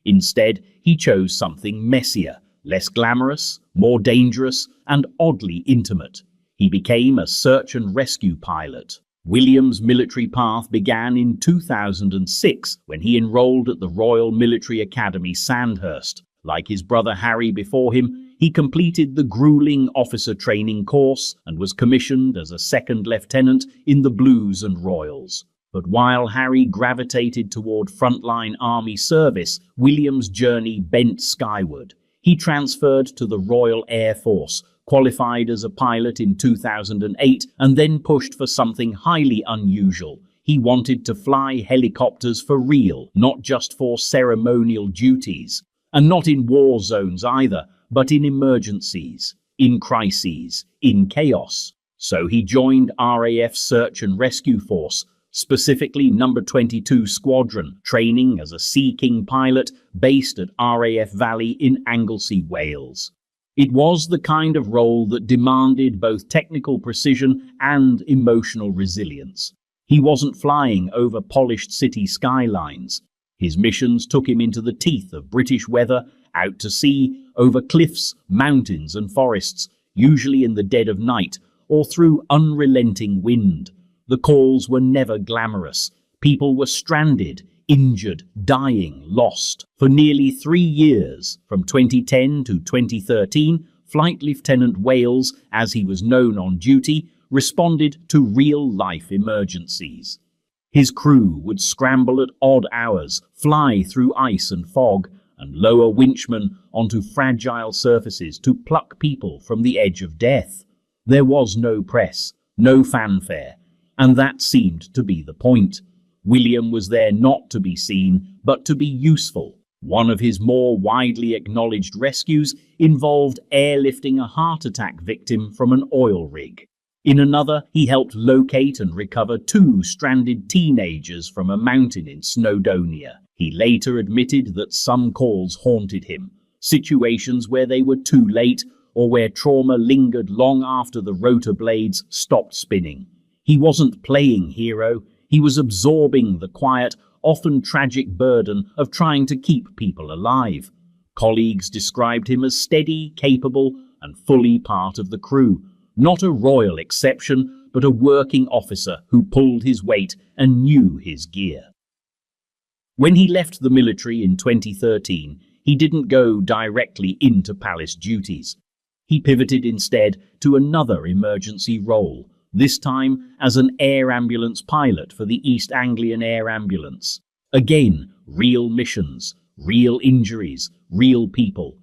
Instead, he chose something messier, less glamorous, more dangerous, and oddly intimate. He became a search and rescue pilot. William's military path began in 2006 when he enrolled at the Royal Military Academy, Sandhurst. Like his brother Harry before him, he completed the grueling officer training course and was commissioned as a second lieutenant in the Blues and Royals. But while Harry gravitated toward frontline army service, William's journey bent skyward. He transferred to the Royal Air Force, qualified as a pilot in 2008, and then pushed for something highly unusual. He wanted to fly helicopters for real, not just for ceremonial duties. And not in war zones either, but in emergencies, in crises, in chaos. So he joined RAF Search and Rescue Force, specifically No. 22 Squadron, training as a Sea King pilot based at RAF Valley in Anglesey, Wales. It was the kind of role that demanded both technical precision and emotional resilience. He wasn't flying over polished city skylines. His missions took him into the teeth of British weather, out to sea, over cliffs, mountains and forests, usually in the dead of night, or through unrelenting wind. The calls were never glamorous. People were stranded, injured, dying, lost. For nearly 3 years, from 2010 to 2013, Flight Lieutenant Wales, as he was known on duty, responded to real-life emergencies. His crew would scramble at odd hours, fly through ice and fog, and lower winchmen onto fragile surfaces to pluck people from the edge of death. There was no press, no fanfare, and that seemed to be the point. William was there not to be seen, but to be useful. One of his more widely acknowledged rescues involved airlifting a heart attack victim from an oil rig. In another, he helped locate and recover 2 stranded teenagers from a mountain in Snowdonia. He later admitted that some calls haunted him, situations where they were too late or where trauma lingered long after the rotor blades stopped spinning. He wasn't playing hero, he was absorbing the quiet, often tragic burden of trying to keep people alive. Colleagues described him as steady, capable, and fully part of the crew. Not a royal exception, but a working officer who pulled his weight and knew his gear. When he left the military in 2013, he didn't go directly into palace duties. He pivoted instead to another emergency role, this time as an air ambulance pilot for the East Anglian Air Ambulance. Again, real missions, real injuries, real people.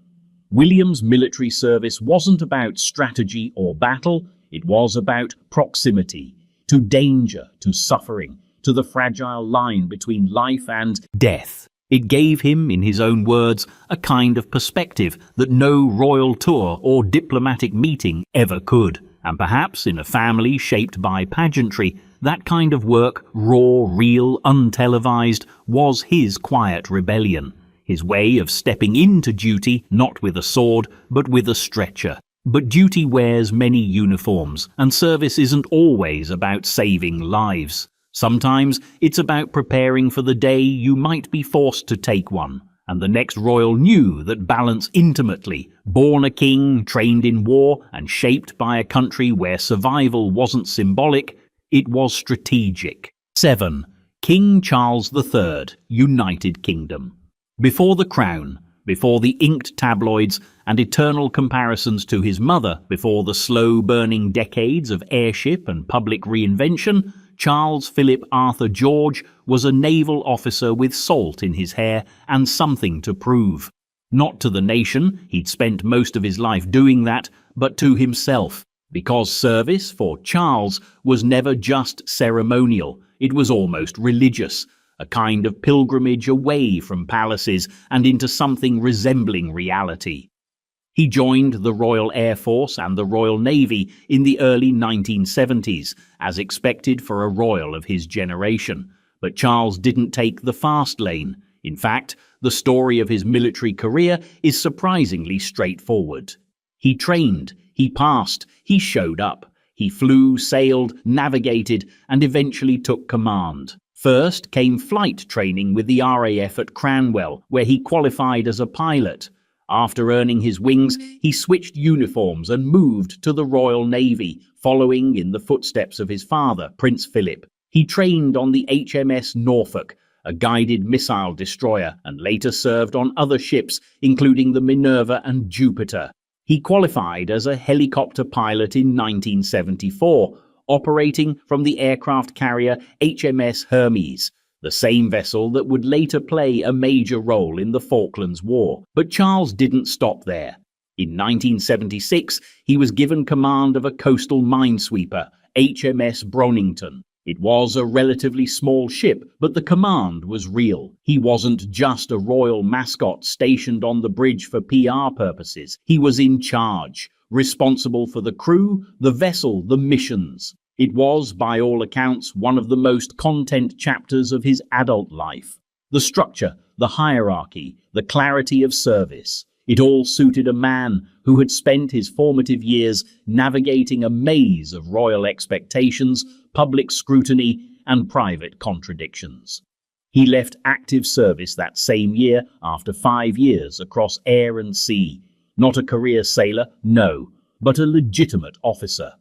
William's military service wasn't about strategy or battle, it was about proximity, to danger, to suffering, to the fragile line between life and death. It gave him, in his own words, a kind of perspective that no royal tour or diplomatic meeting ever could. And perhaps in a family shaped by pageantry, that kind of work, raw, real, untelevised, was his quiet rebellion. His way of stepping into duty, not with a sword, but with a stretcher. But duty wears many uniforms, and service isn't always about saving lives. Sometimes it's about preparing for the day you might be forced to take one. And the next royal knew that balance intimately, born a king, trained in war, and shaped by a country where survival wasn't symbolic, it was strategic. 7. King Charles III, United Kingdom. Before the crown, before the inked tabloids and eternal comparisons to his mother, before the slow-burning decades of heirship and public reinvention, Charles Philip Arthur George was a naval officer with salt in his hair and something to prove. Not to the nation, he'd spent most of his life doing that, but to himself. Because service for Charles was never just ceremonial, it was almost religious, a kind of pilgrimage away from palaces and into something resembling reality. He joined the Royal Air Force and the Royal Navy in the early 1970s, as expected for a royal of his generation. But Charles didn't take the fast lane. In fact, the story of his military career is surprisingly straightforward. He trained, he passed, he showed up. He flew, sailed, navigated, and eventually took command. First came flight training with the RAF at Cranwell, where he qualified as a pilot. After earning his wings, he switched uniforms and moved to the Royal Navy, following in the footsteps of his father, Prince Philip. He trained on the HMS Norfolk, a guided missile destroyer, and later served on other ships, including the Minerva and Jupiter. He qualified as a helicopter pilot in 1974, operating from the aircraft carrier HMS Hermes, the same vessel that would later play a major role in the Falklands War. But Charles didn't stop there. In 1976, he was given command of a coastal minesweeper, HMS Bronington. It was a relatively small ship, but the command was real. He wasn't just a royal mascot stationed on the bridge for PR purposes. He was in charge, responsible for the crew, the vessel, the missions. It was, by all accounts, one of the most content chapters of his adult life. The structure, the hierarchy, the clarity of service. It all suited a man who had spent his formative years navigating a maze of royal expectations, public scrutiny, and private contradictions. He left active service that same year after 5 years across air and sea. Not a career sailor, no, but a legitimate officer.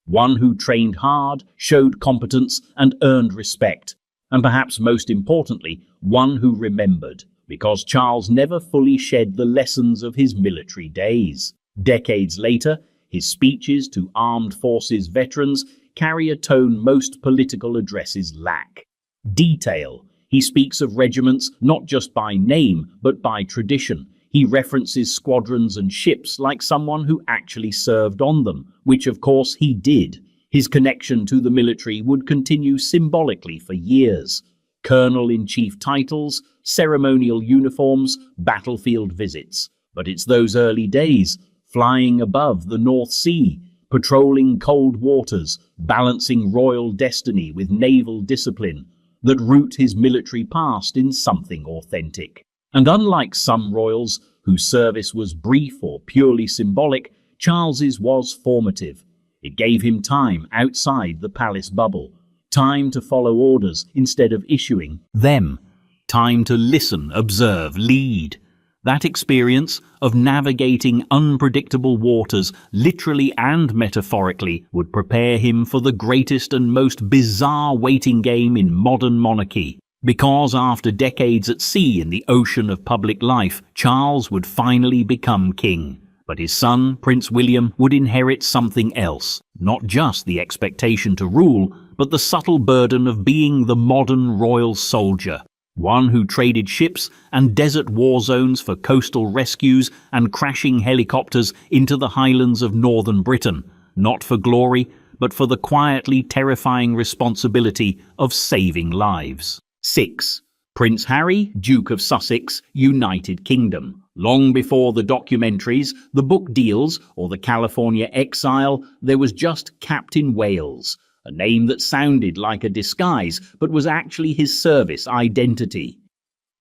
One who trained hard, showed competence, and earned respect. And perhaps most importantly, one who remembered, because Charles never fully shed the lessons of his military days. Decades later, his speeches to armed forces veterans carry a tone most political addresses lack. Detail. He speaks of regiments not just by name, but by tradition. He references squadrons and ships like someone who actually served on them, which of course he did. His connection to the military would continue symbolically for years. Colonel-in-Chief titles, ceremonial uniforms, battlefield visits. But it's those early days, flying above the North Sea, patrolling cold waters, balancing royal destiny with naval discipline, that root his military past in something authentic. And unlike some royals whose service was brief or purely symbolic, Charles's was formative. It gave him time outside the palace bubble, time to follow orders instead of issuing them, time to listen, observe, lead. That experience of navigating unpredictable waters, literally and metaphorically, would prepare him for the greatest and most bizarre waiting game in modern monarchy. Because after decades at sea in the ocean of public life, Charles would finally become king. But his son, Prince William, would inherit something else. Not just the expectation to rule, but the subtle burden of being the modern royal soldier. One who traded ships and desert war zones for coastal rescues and crashing helicopters into the highlands of northern Britain, not for glory, but for the quietly terrifying responsibility of saving lives. 6. Prince Harry, Duke of Sussex, United Kingdom. Long before the documentaries, the book deals, or the California exile, there was just Captain Wales, a name that sounded like a disguise, but was actually his service identity.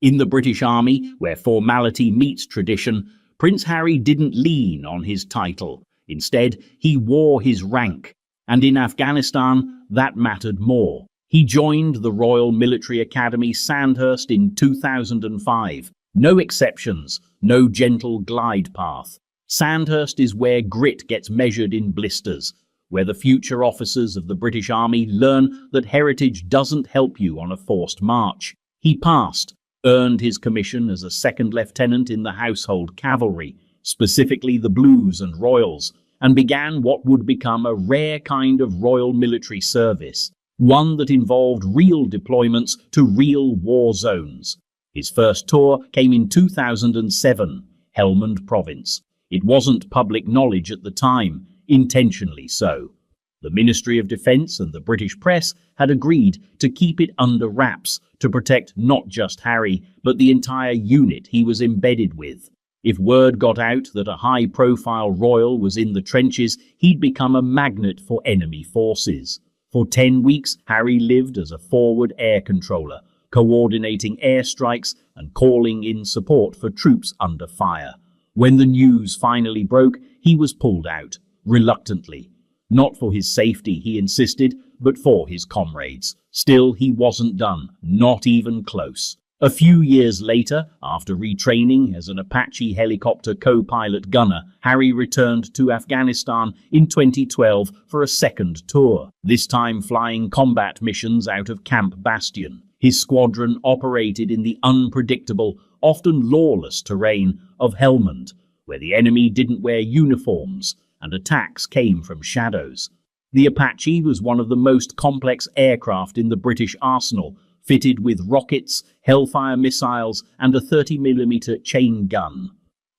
In the British Army, where formality meets tradition, Prince Harry didn't lean on his title. Instead, he wore his rank. And in Afghanistan, that mattered more. He joined the Royal Military Academy Sandhurst in 2005, No exceptions, no gentle glide path. Sandhurst is where grit gets measured in blisters, where the future officers of the British Army learn that heritage doesn't help you on a forced march. He passed, earned his commission as a second lieutenant in the Household Cavalry, specifically the Blues and Royals, and began what would become a rare kind of Royal Military service, one that involved real deployments to real war zones. His first tour came in 2007, Helmand Province. It wasn't public knowledge at the time, intentionally so. The Ministry of Defence and the British press had agreed to keep it under wraps to protect not just Harry, but the entire unit he was embedded with. If word got out that a high-profile royal was in the trenches, he'd become a magnet for enemy forces. For 10 weeks, Harry lived as a forward air controller, coordinating airstrikes and calling in support for troops under fire. When the news finally broke, he was pulled out, reluctantly. Not for his safety, he insisted, but for his comrades. Still, he wasn't done, not even close. A few years later, after retraining as an Apache helicopter co-pilot gunner, Harry returned to Afghanistan in 2012 for a second tour, this time flying combat missions out of Camp Bastion. His squadron operated in the unpredictable, often lawless terrain of Helmand, where the enemy didn't wear uniforms and attacks came from shadows. The Apache was one of the most complex aircraft in the British arsenal, fitted with rockets, Hellfire missiles, and a 30mm chain gun.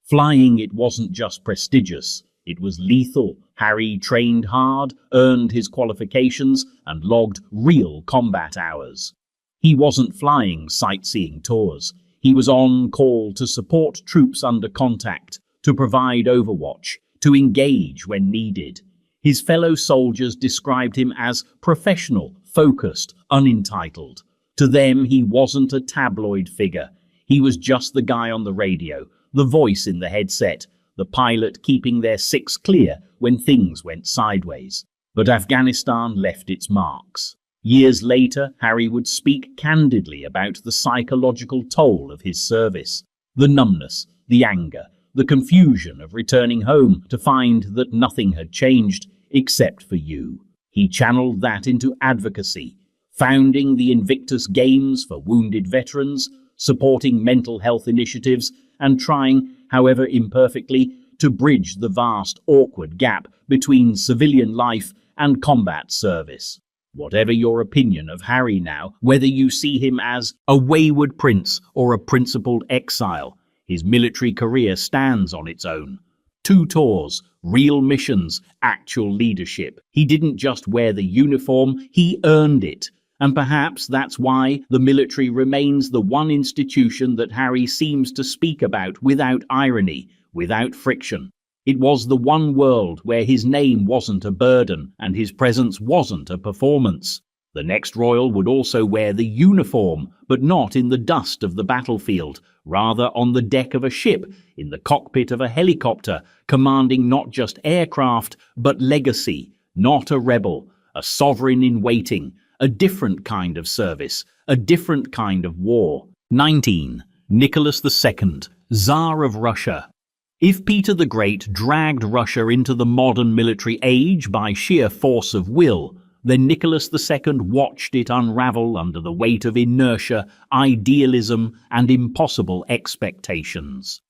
Flying it wasn't just prestigious, it was lethal. Harry trained hard, earned his qualifications, and logged real combat hours. He wasn't flying sightseeing tours. He was on call to support troops under contact, to provide overwatch, to engage when needed. His fellow soldiers described him as professional, focused, unentitled. To them, he wasn't a tabloid figure. He was just the guy on the radio, the voice in the headset, the pilot keeping their six clear when things went sideways. But Afghanistan left its marks. Years later, Harry would speak candidly about the psychological toll of his service, the numbness, the anger, the confusion of returning home to find that nothing had changed except for you. He channeled that into advocacy, founding the Invictus Games for wounded veterans, supporting mental health initiatives, and trying, however imperfectly, to bridge the vast, awkward gap between civilian life and combat service. Whatever your opinion of Harry now, whether you see him as a wayward prince or a principled exile, his military career stands on its own. 2 tours, real missions, actual leadership. He didn't just wear the uniform, he earned it. And perhaps that's why the military remains the one institution that Harry seems to speak about without irony, without friction. It was the one world where his name wasn't a burden and his presence wasn't a performance. The next royal would also wear the uniform, but not in the dust of the battlefield, rather on the deck of a ship, in the cockpit of a helicopter, commanding not just aircraft, but legacy, not a rebel, a sovereign in waiting, a different kind of service, a different kind of war. 19. Nicholas II, Tsar of Russia. If Peter the Great dragged Russia into the modern military age by sheer force of will, then Nicholas II watched it unravel under the weight of inertia, idealism, and impossible expectations.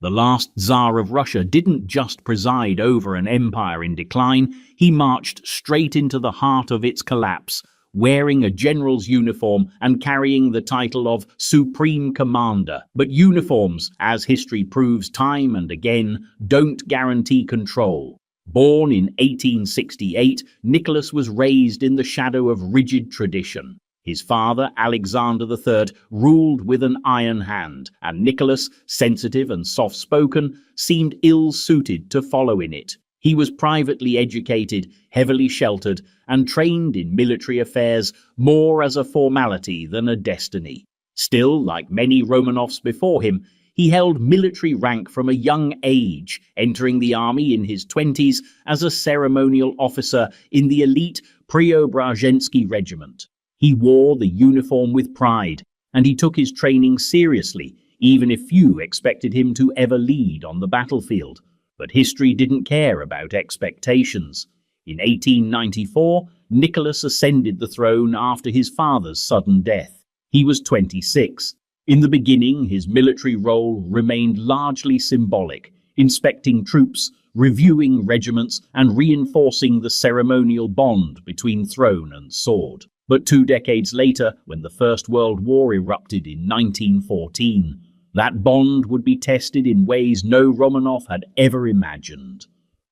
The last Tsar of Russia didn't just preside over an empire in decline, he marched straight into the heart of its collapse, wearing a general's uniform and carrying the title of Supreme Commander. But uniforms, as history proves time and again, don't guarantee control. Born in 1868, Nicholas was raised in the shadow of rigid tradition. His father, Alexander III, ruled with an iron hand, and Nicholas, sensitive and soft-spoken, seemed ill-suited to follow in it. He was privately educated, heavily sheltered, and trained in military affairs more as a formality than a destiny. Still, like many Romanovs before him, he held military rank from a young age, entering the army in his 20s as a ceremonial officer in the elite Preobrazhensky regiment. He wore the uniform with pride, and he took his training seriously, even if few expected him to ever lead on the battlefield. But history didn't care about expectations. In 1894, Nicholas ascended the throne after his father's sudden death. He was 26. In the beginning, his military role remained largely symbolic, inspecting troops, reviewing regiments, and reinforcing the ceremonial bond between throne and sword. But 2 decades later, when the First World War erupted in 1914, that bond would be tested in ways no Romanov had ever imagined.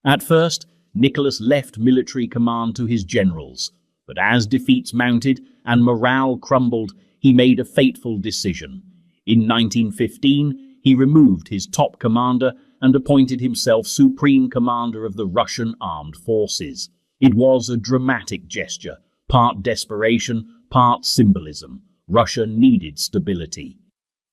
At first, Nicholas left military command to his generals, but as defeats mounted and morale crumbled, he made a fateful decision. In 1915, he removed his top commander and appointed himself supreme commander of the Russian armed forces. It was a dramatic gesture, part desperation, part symbolism. Russia needed stability.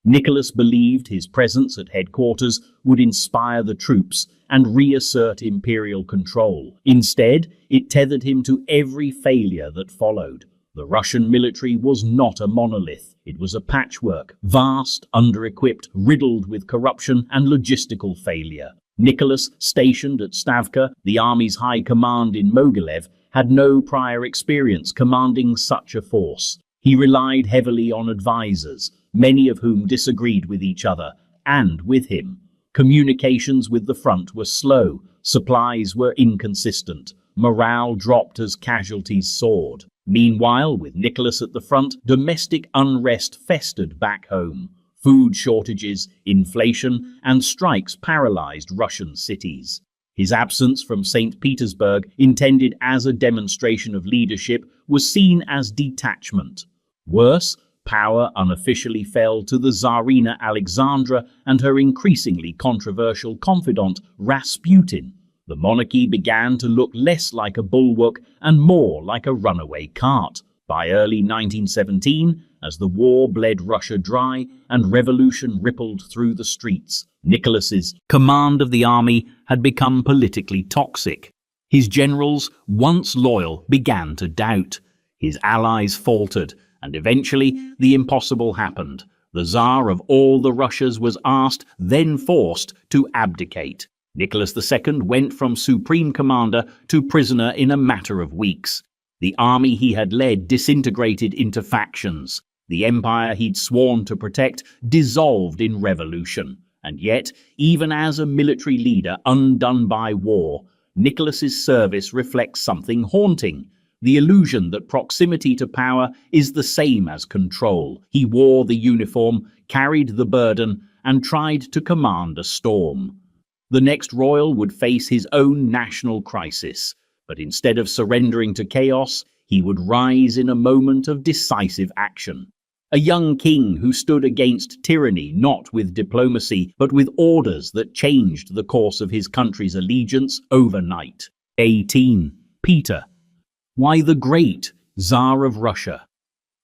Nicholas believed his presence at headquarters would inspire the troops and reassert imperial control. Instead, it tethered him to every failure that followed. The Russian military was not a monolith. It was a patchwork, vast, under-equipped, riddled with corruption and logistical failure. Nicholas, stationed at Stavka, the army's high command in Mogilev, had no prior experience commanding such a force. He relied heavily on advisors, many of whom disagreed with each other and with him. Communications with the front were slow, supplies were inconsistent, morale dropped as casualties soared. Meanwhile, with Nicholas at the front, domestic unrest festered back home. Food shortages, inflation, and strikes paralyzed Russian cities. His absence from St. Petersburg, intended as a demonstration of leadership, was seen as detachment. Worse, power unofficially fell to the Tsarina Alexandra and her increasingly controversial confidant, Rasputin. The monarchy began to look less like a bulwark and more like a runaway cart. By early 1917, as the war bled Russia dry and revolution rippled through the streets, Nicholas's command of the army had become politically toxic. His generals, once loyal, began to doubt. His allies faltered, and eventually the impossible happened. The Tsar of all the Russias was asked, then forced, to abdicate. Nicholas II went from supreme commander to prisoner in a matter of weeks. The army he had led disintegrated into factions. The empire he'd sworn to protect dissolved in revolution. And yet, even as a military leader undone by war, Nicholas's service reflects something haunting. The illusion that proximity to power is the same as control. He wore the uniform, carried the burden, and tried to command a storm. The next royal would face his own national crisis, but instead of surrendering to chaos, he would rise in a moment of decisive action. A young king who stood against tyranny not with diplomacy, but with orders that changed the course of his country's allegiance overnight. 18. Peter. Why the Great, Tsar of Russia?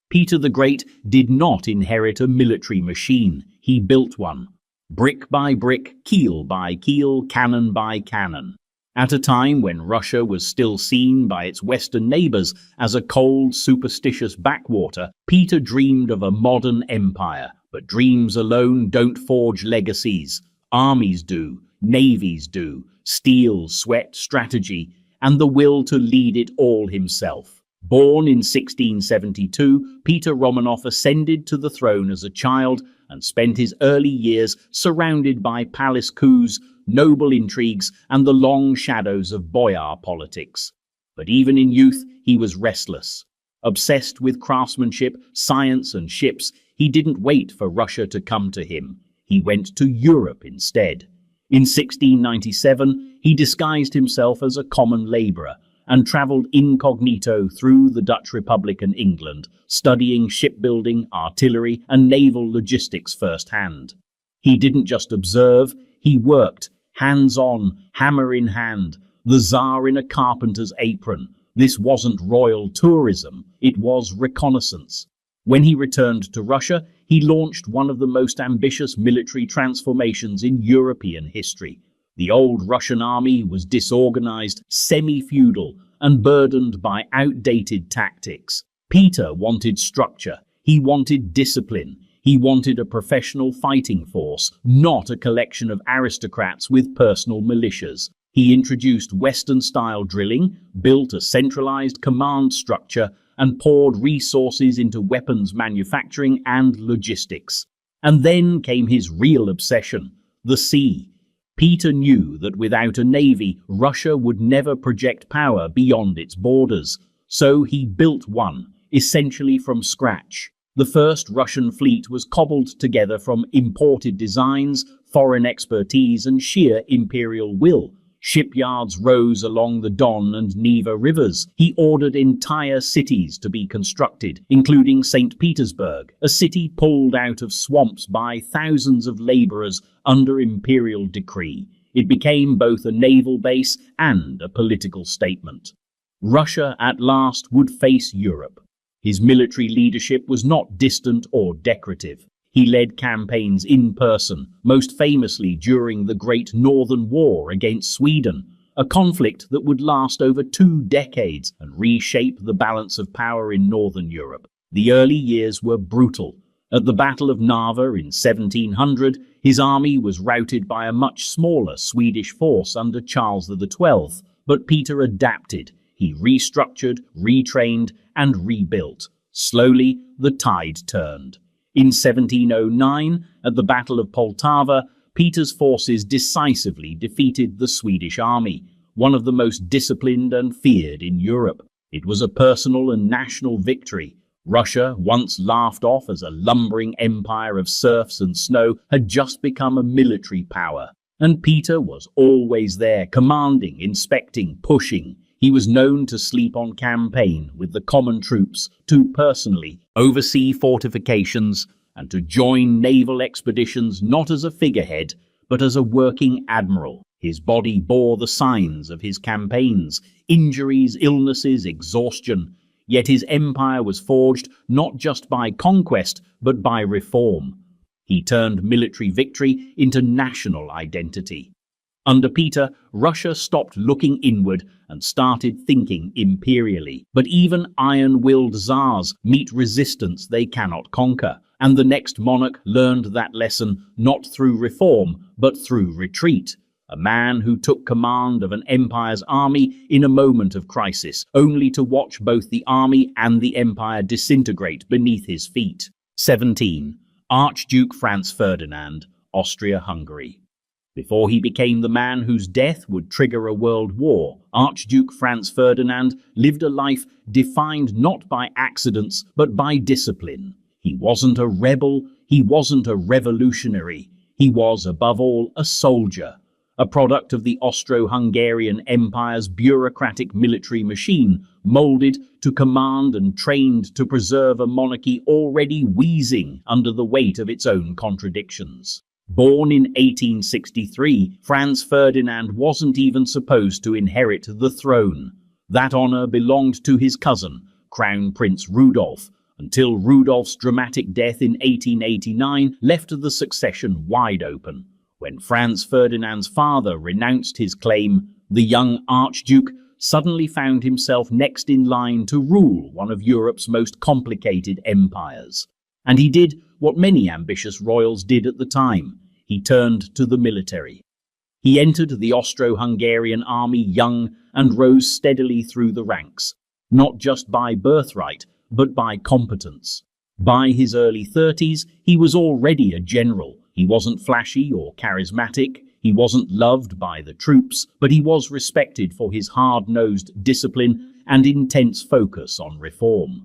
Peter the Great did not inherit a military machine. He built one. Brick by brick, keel by keel, cannon by cannon. At a time when Russia was still seen by its Western neighbors as a cold, superstitious backwater, Peter dreamed of a modern empire. But dreams alone don't forge legacies. Armies do, navies do, steel, sweat, strategy, and the will to lead it all himself. Born in 1672, Peter Romanov ascended to the throne as a child and spent his early years surrounded by palace coups, noble intrigues, and the long shadows of boyar politics. But even in youth, he was restless. Obsessed with craftsmanship, science, and ships, he didn't wait for Russia to come to him. He went to Europe instead. In 1697, he disguised himself as a common laborer and travelled incognito through the Dutch Republic and England, studying shipbuilding, artillery, and naval logistics firsthand. He didn't just observe, he worked, hands-on, hammer in hand, the Tsar in a carpenter's apron. This wasn't royal tourism, it was reconnaissance. When he returned to Russia, he launched one of the most ambitious military transformations in European history. The old Russian army was disorganized, semi-feudal, and burdened by outdated tactics. Peter wanted structure. He wanted discipline. He wanted a professional fighting force, not a collection of aristocrats with personal militias. He introduced Western-style drilling, built a centralized command structure, and poured resources into weapons manufacturing and logistics. And then came his real obsession, the sea. Peter knew that without a navy, Russia would never project power beyond its borders. So he built one, essentially from scratch. The first Russian fleet was cobbled together from imported designs, foreign expertise, and sheer imperial will. Shipyards rose along the Don and Neva rivers. He ordered entire cities to be constructed, including St. Petersburg, a city pulled out of swamps by thousands of laborers under imperial decree. It became both a naval base and a political statement. Russia at last would face Europe. His military leadership was not distant or decorative. He led campaigns in person, most famously during the Great Northern War against Sweden, a conflict that would last over 2 decades and reshape the balance of power in Northern Europe. The early years were brutal. At the Battle of Narva in 1700, his army was routed by a much smaller Swedish force under Charles XII, but Peter adapted. He restructured, retrained, and rebuilt. Slowly, the tide turned. In 1709, at the Battle of Poltava, Peter's forces decisively defeated the Swedish army, one of the most disciplined and feared in Europe. It was a personal and national victory. Russia, once laughed off as a lumbering empire of serfs and snow, had just become a military power. And Peter was always there, commanding, inspecting, pushing. He was known to sleep on campaign with the common troops, to personally oversee fortifications, and to join naval expeditions not as a figurehead, but as a working admiral. His body bore the signs of his campaigns: injuries, illnesses, exhaustion. Yet his empire was forged not just by conquest, but by reform. He turned military victory into national identity. Under Peter, Russia stopped looking inward and started thinking imperially. But even iron-willed czars meet resistance they cannot conquer, and the next monarch learned that lesson not through reform, but through retreat. A man who took command of an empire's army in a moment of crisis, only to watch both the army and the empire disintegrate beneath his feet. 17. Archduke Franz Ferdinand, Austria-Hungary. Before he became the man whose death would trigger a world war, Archduke Franz Ferdinand lived a life defined not by accidents, but by discipline. He wasn't a rebel, he wasn't a revolutionary. He was, above all, a soldier, a product of the Austro-Hungarian Empire's bureaucratic military machine, molded to command and trained to preserve a monarchy already wheezing under the weight of its own contradictions. Born in 1863, Franz Ferdinand wasn't even supposed to inherit the throne. That honor belonged to his cousin, Crown Prince Rudolf, until Rudolf's dramatic death in 1889 left the succession wide open. When Franz Ferdinand's father renounced his claim, the young Archduke suddenly found himself next in line to rule one of Europe's most complicated empires. And he did what many ambitious royals did at the time. He turned to the military. He entered the Austro-Hungarian army young and rose steadily through the ranks, not just by birthright, but by competence. By his early 30s, he was already a general. He wasn't flashy or charismatic. He wasn't loved by the troops, but he was respected for his hard-nosed discipline and intense focus on reform.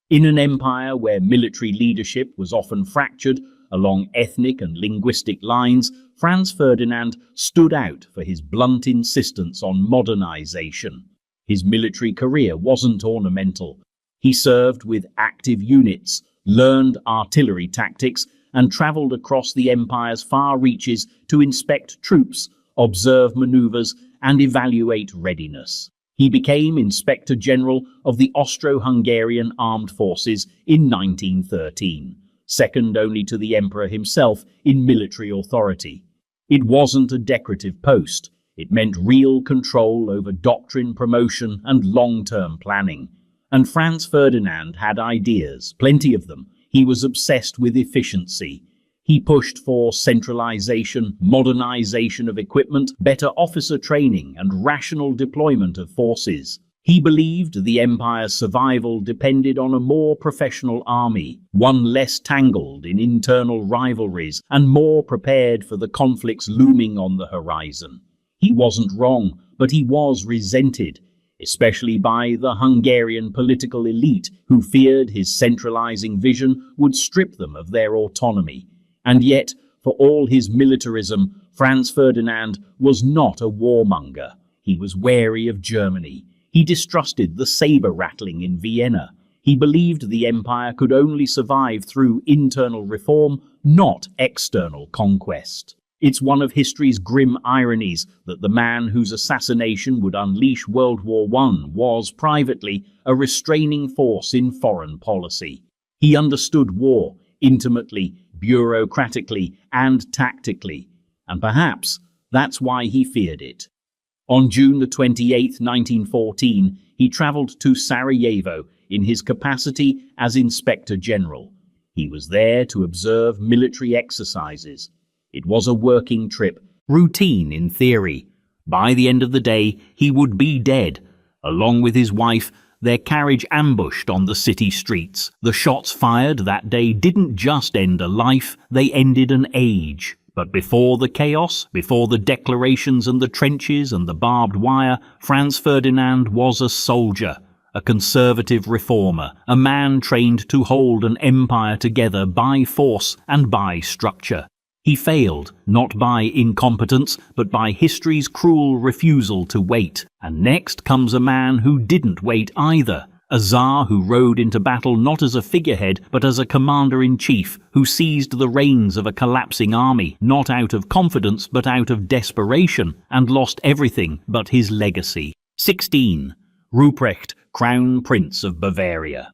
In an empire where military leadership was often fractured along ethnic and linguistic lines, Franz Ferdinand stood out for his blunt insistence on modernization. His military career wasn't ornamental. He served with active units, learned artillery tactics, and traveled across the empire's far reaches to inspect troops, observe maneuvers, and evaluate readiness. He became Inspector General of the Austro-Hungarian Armed Forces in 1913, second only to the Emperor himself in military authority. It wasn't a decorative post. It meant real control over doctrine, promotion, and long-term planning. And Franz Ferdinand had ideas, plenty of them. He was obsessed with efficiency. He pushed for centralization, modernization of equipment, better officer training, and rational deployment of forces. He believed the empire's survival depended on a more professional army, one less tangled in internal rivalries and more prepared for the conflicts looming on the horizon. He wasn't wrong, but he was resented, especially by the Hungarian political elite who feared his centralizing vision would strip them of their autonomy. And yet, for all his militarism, Franz Ferdinand was not a warmonger. He was wary of Germany. He distrusted the saber-rattling in Vienna. He believed the empire could only survive through internal reform, not external conquest. It's one of history's grim ironies that the man whose assassination would unleash World War I was, privately, a restraining force in foreign policy. He understood war intimately, bureaucratically, and tactically, and perhaps that's why he feared it. On June the 28th, 1914, he travelled to Sarajevo in his capacity as Inspector General. He was there to observe military exercises. It was a working trip, routine in theory. By the end of the day, he would be dead. Along with his wife, their carriage ambushed on the city streets. The shots fired that day didn't just end a life, they ended an age. But before the chaos, before the declarations and the trenches and the barbed wire, Franz Ferdinand was a soldier, a conservative reformer, a man trained to hold an empire together by force and by structure. He failed, not by incompetence, but by history's cruel refusal to wait. And next comes a man who didn't wait either. A Tsar who rode into battle not as a figurehead, but as a commander-in-chief, who seized the reins of a collapsing army, not out of confidence, but out of desperation, and lost everything but his legacy. 16. Ruprecht, Crown Prince of Bavaria.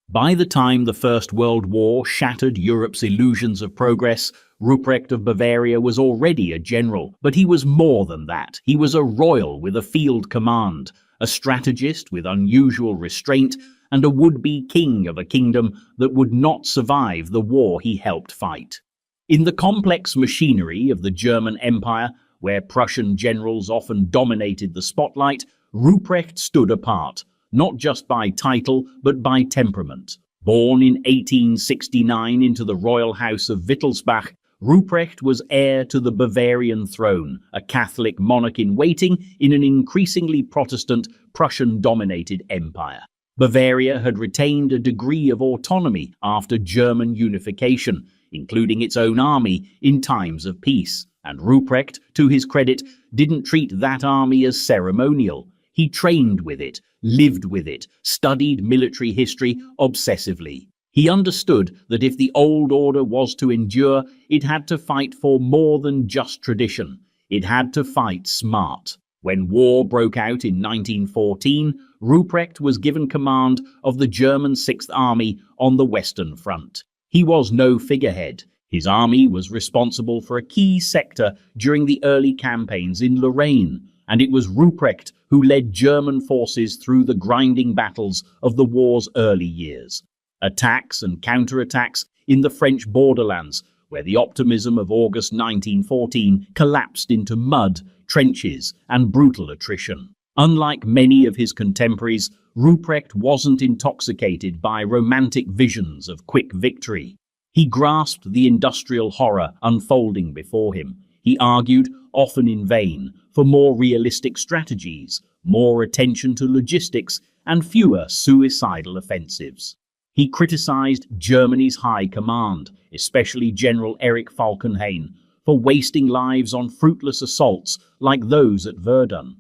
By the time the First World War shattered Europe's illusions of progress, Ruprecht of Bavaria was already a general, but he was more than that. He was a royal with a field command, a strategist with unusual restraint, and a would-be king of a kingdom that would not survive the war he helped fight. In the complex machinery of the German Empire, where Prussian generals often dominated the spotlight, Ruprecht stood apart, not just by title, but by temperament. Born in 1869 into the royal house of Wittelsbach, Ruprecht was heir to the Bavarian throne, a Catholic monarch in waiting in an increasingly Protestant, Prussian-dominated empire. Bavaria had retained a degree of autonomy after German unification, including its own army in times of peace. And Ruprecht, to his credit, didn't treat that army as ceremonial. He trained with it, lived with it, studied military history obsessively. He understood that if the old order was to endure, it had to fight for more than just tradition. It had to fight smart. When war broke out in 1914, Ruprecht was given command of the German Sixth Army on the Western Front. He was no figurehead. His army was responsible for a key sector during the early campaigns in Lorraine, and it was Ruprecht who led German forces through the grinding battles of the war's early years. Attacks and counterattacks in the French borderlands, where the optimism of August 1914 collapsed into mud, trenches, and brutal attrition. Unlike many of his contemporaries, Ruprecht wasn't intoxicated by romantic visions of quick victory. He grasped the industrial horror unfolding before him. He argued, often in vain, for more realistic strategies, more attention to logistics, and fewer suicidal offensives. He criticized Germany's high command, especially General Erich Falkenhayn, for wasting lives on fruitless assaults like those at Verdun.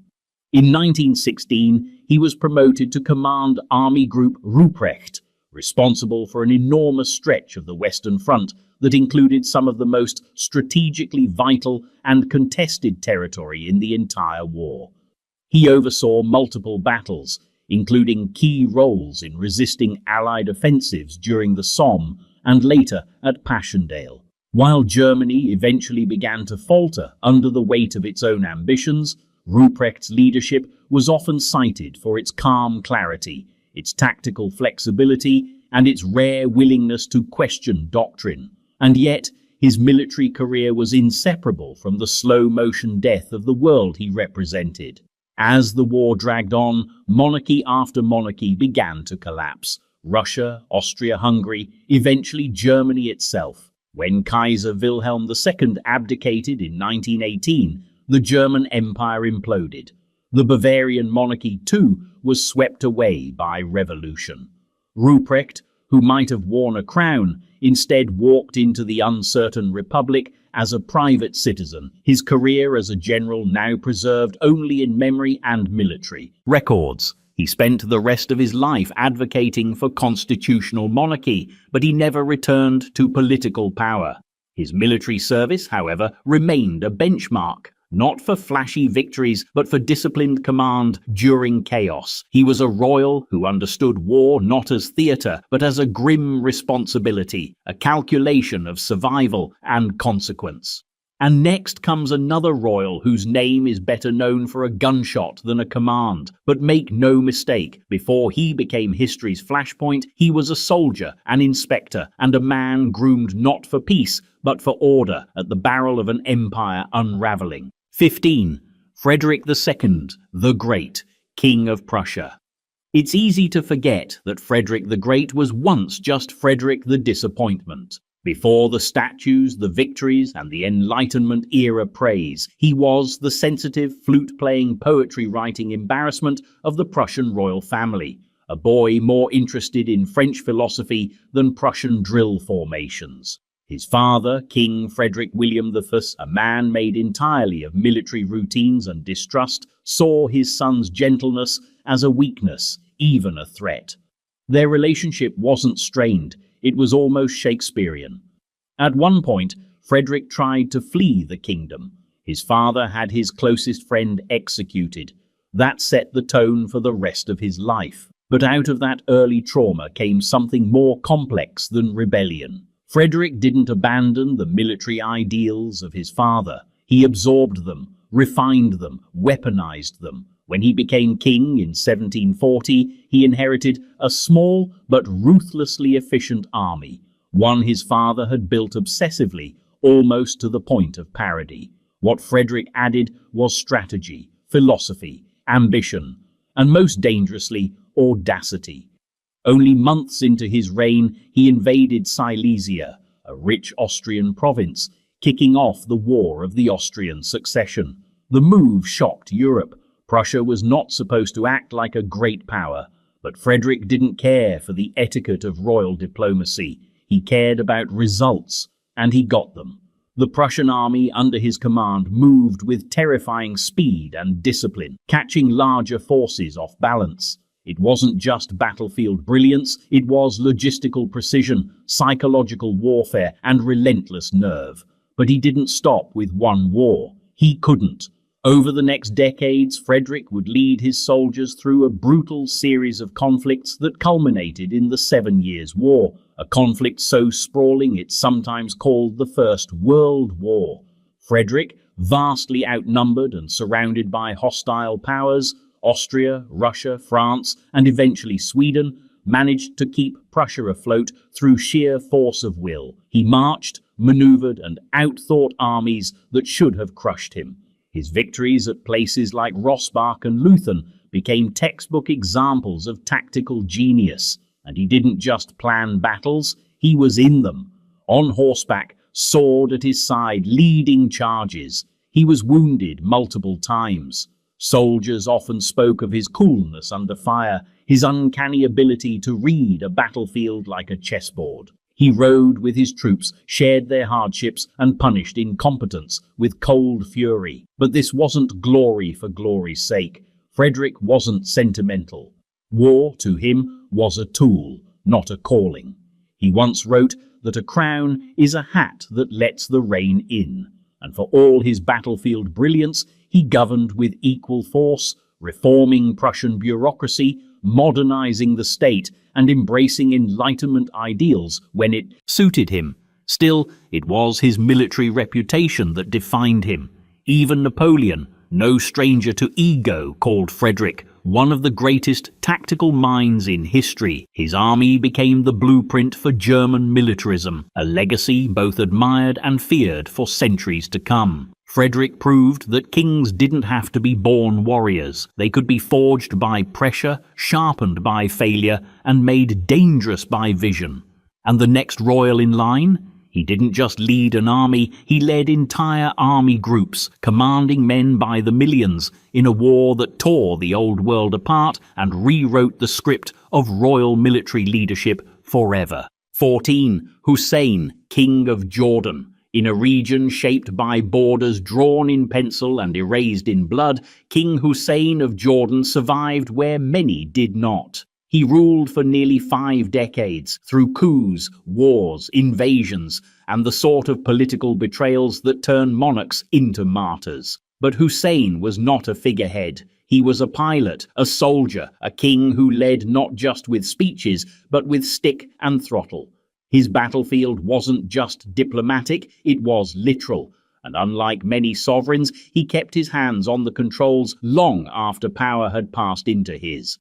In 1916, he was promoted to command Army Group Ruprecht, responsible for an enormous stretch of the Western Front that included some of the most strategically vital and contested territory in the entire war. He oversaw multiple battles, including key roles in resisting Allied offensives during the Somme and later at Passchendaele. While Germany eventually began to falter under the weight of its own ambitions, Ruprecht's leadership was often cited for its calm clarity, its tactical flexibility, and its rare willingness to question doctrine. And yet, his military career was inseparable from the slow-motion death of the world he represented. As the war dragged on, monarchy after monarchy began to collapse. Russia, Austria-Hungary, eventually Germany itself. When Kaiser Wilhelm II abdicated in 1918, the German Empire imploded. The Bavarian monarchy, too, was swept away by revolution. Ruprecht, who might have worn a crown, instead walked into the uncertain republic as a private citizen, his career as a general now preserved only in memory and military records. He spent the rest of his life advocating for constitutional monarchy, but he never returned to political power. His military service, however, remained a benchmark. Not for flashy victories, but for disciplined command during chaos. He was a royal who understood war not as theatre, but as a grim responsibility, a calculation of survival and consequence. And next comes another royal whose name is better known for a gunshot than a command. But make no mistake, before he became history's flashpoint, he was a soldier, an inspector, and a man groomed not for peace, but for order at the barrel of an empire unraveling. 15. Frederick II, the Great, King of Prussia. It's easy to forget that Frederick the Great was once just Frederick the Disappointment. Before the statues, the victories, and the Enlightenment era praise, he was the sensitive, flute-playing, poetry-writing embarrassment of the Prussian royal family, a boy more interested in French philosophy than Prussian drill formations. His father, King Frederick William I, a man made entirely of military routines and distrust, saw his son's gentleness as a weakness, even a threat. Their relationship wasn't strained, it was almost Shakespearean. At one point, Frederick tried to flee the kingdom. His father had his closest friend executed. That set the tone for the rest of his life. But out of that early trauma came something more complex than rebellion. Frederick didn't abandon the military ideals of his father. He absorbed them, refined them, weaponized them. When he became king in 1740, he inherited a small but ruthlessly efficient army, one his father had built obsessively, almost to the point of parody. What Frederick added was strategy, philosophy, ambition, and most dangerously, audacity. Only months into his reign, he invaded Silesia, a rich Austrian province, kicking off the War of the Austrian Succession. The move shocked Europe. Prussia was not supposed to act like a great power, but Frederick didn't care for the etiquette of royal diplomacy. He cared about results, and he got them. The Prussian army under his command moved with terrifying speed and discipline, catching larger forces off balance. It wasn't just battlefield brilliance, it was logistical precision, psychological warfare, and relentless nerve. But he didn't stop with one war. He couldn't. Over the next decades, Frederick would lead his soldiers through a brutal series of conflicts that culminated in the 7 Years' War, a conflict so sprawling it's sometimes called the First World War. Frederick, vastly outnumbered and surrounded by hostile powers, Austria, Russia, France, and eventually Sweden, managed to keep Prussia afloat through sheer force of will. He marched, maneuvered, and outthought armies that should have crushed him. His victories at places like Rossbach and Leuthen became textbook examples of tactical genius. And he didn't just plan battles, he was in them. On horseback, sword at his side, leading charges. He was wounded multiple times. Soldiers often spoke of his coolness under fire, his uncanny ability to read a battlefield like a chessboard. He rode with his troops, shared their hardships, and punished incompetence with cold fury. But this wasn't glory for glory's sake. Frederick wasn't sentimental. War, to him, was a tool, not a calling. He once wrote that a crown is a hat that lets the rain in. And for all his battlefield brilliance, he governed with equal force, reforming Prussian bureaucracy, modernizing the state, and embracing Enlightenment ideals when it suited him. Still, it was his military reputation that defined him. Even Napoleon, no stranger to ego, called Frederick one of the greatest tactical minds in history. His army became the blueprint for German militarism, a legacy both admired and feared for centuries to come. Frederick proved that kings didn't have to be born warriors. They could be forged by pressure, sharpened by failure, and made dangerous by vision. And the next royal in line? He didn't just lead an army, he led entire army groups, commanding men by the millions, in a war that tore the old world apart and rewrote the script of royal military leadership forever. 14. Hussein, King of Jordan. In a region shaped by borders drawn in pencil and erased in blood, King Hussein of Jordan survived where many did not. He ruled for nearly 5 decades through coups, wars, invasions, and the sort of political betrayals that turn monarchs into martyrs. But Hussein was not a figurehead. He was a pilot, a soldier, a king who led not just with speeches, but with stick and throttle. His battlefield wasn't just diplomatic, it was literal. And unlike many sovereigns, he kept his hands on the controls long after power had passed into his.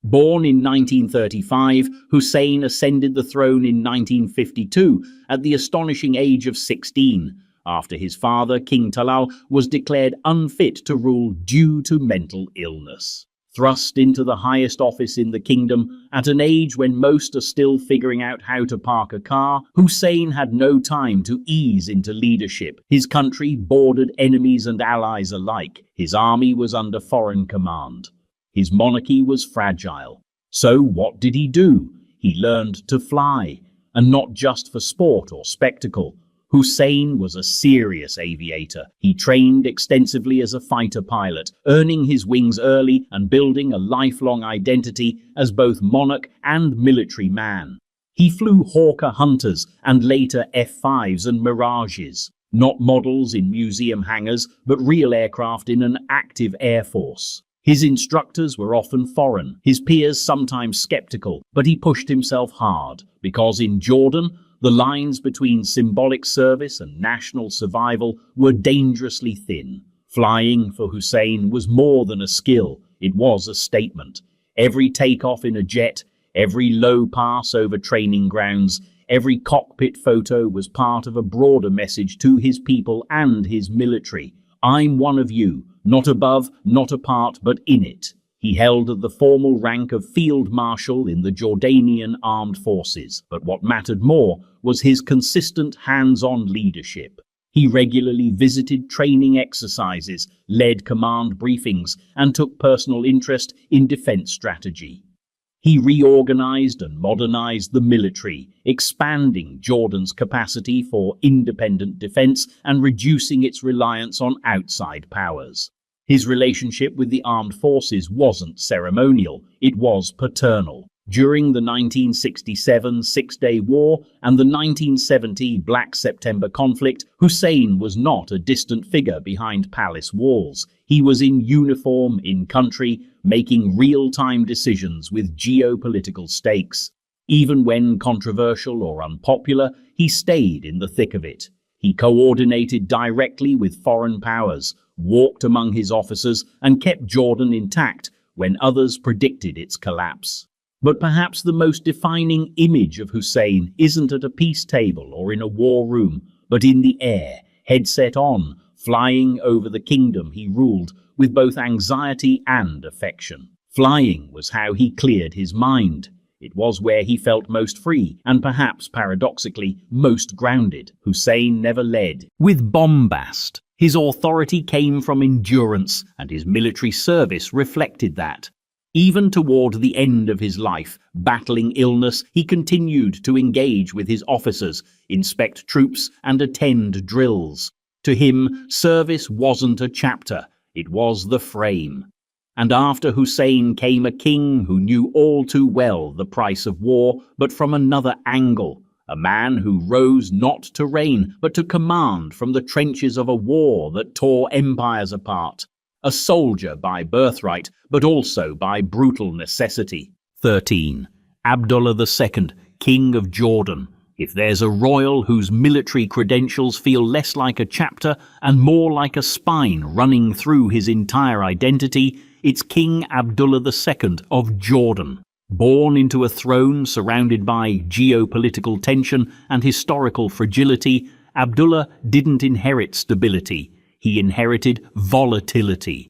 Born in 1935, Hussein ascended the throne in 1952 at the astonishing age of 16, after his father, King Talal, was declared unfit to rule due to mental illness. Thrust into the highest office in the kingdom at an age when most are still figuring out how to park a car, Hussein had no time to ease into leadership. His country bordered enemies and allies alike. His army was under foreign command. His monarchy was fragile. So what did he do? He learned to fly, and not just for sport or spectacle. Hussein was a serious aviator. He trained extensively as a fighter pilot, earning his wings early and building a lifelong identity as both monarch and military man. He flew Hawker Hunters and later F-5s and Mirages, not models in museum hangars, but real aircraft in an active air force. His instructors were often foreign, his peers sometimes skeptical, but he pushed himself hard, because in Jordan, the lines between symbolic service and national survival were dangerously thin. Flying for Hussein was more than a skill, it was a statement. Every takeoff in a jet, every low pass over training grounds, every cockpit photo was part of a broader message to his people and his military. I'm one of you, not above, not apart, but in it. He held the formal rank of Field Marshal in the Jordanian Armed Forces, but what mattered more was his consistent hands-on leadership. He regularly visited training exercises, led command briefings, and took personal interest in defense strategy. He reorganized and modernized the military, expanding Jordan's capacity for independent defense and reducing its reliance on outside powers. His relationship with the armed forces wasn't ceremonial, it was paternal. During the 1967 Six-Day War and the 1970 Black September conflict, Hussein was not a distant figure behind palace walls. He was in uniform, in country, making real-time decisions with geopolitical stakes. Even when controversial or unpopular, he stayed in the thick of it. He coordinated directly with foreign powers, walked among his officers, and kept Jordan intact when others predicted its collapse. But perhaps the most defining image of Hussein isn't at a peace table or in a war room, but in the air, headset on, flying over the kingdom he ruled with both anxiety and affection. Flying was how he cleared his mind. It was where he felt most free and perhaps, paradoxically, most grounded. Hussein never led with bombast. His authority came from endurance, and his military service reflected that. Even toward the end of his life, battling illness, he continued to engage with his officers, inspect troops, and attend drills. To him, service wasn't a chapter, it was the frame. And after Hussein came a king who knew all too well the price of war, but from another angle. A man who rose not to reign, but to command from the trenches of a war that tore empires apart. A soldier by birthright, but also by brutal necessity. 13. Abdullah II, King of Jordan. If there's a royal whose military credentials feel less like a chapter and more like a spine running through his entire identity, It's King Abdullah II of Jordan. Born into a throne surrounded by geopolitical tension and historical fragility, Abdullah didn't inherit stability. He inherited volatility.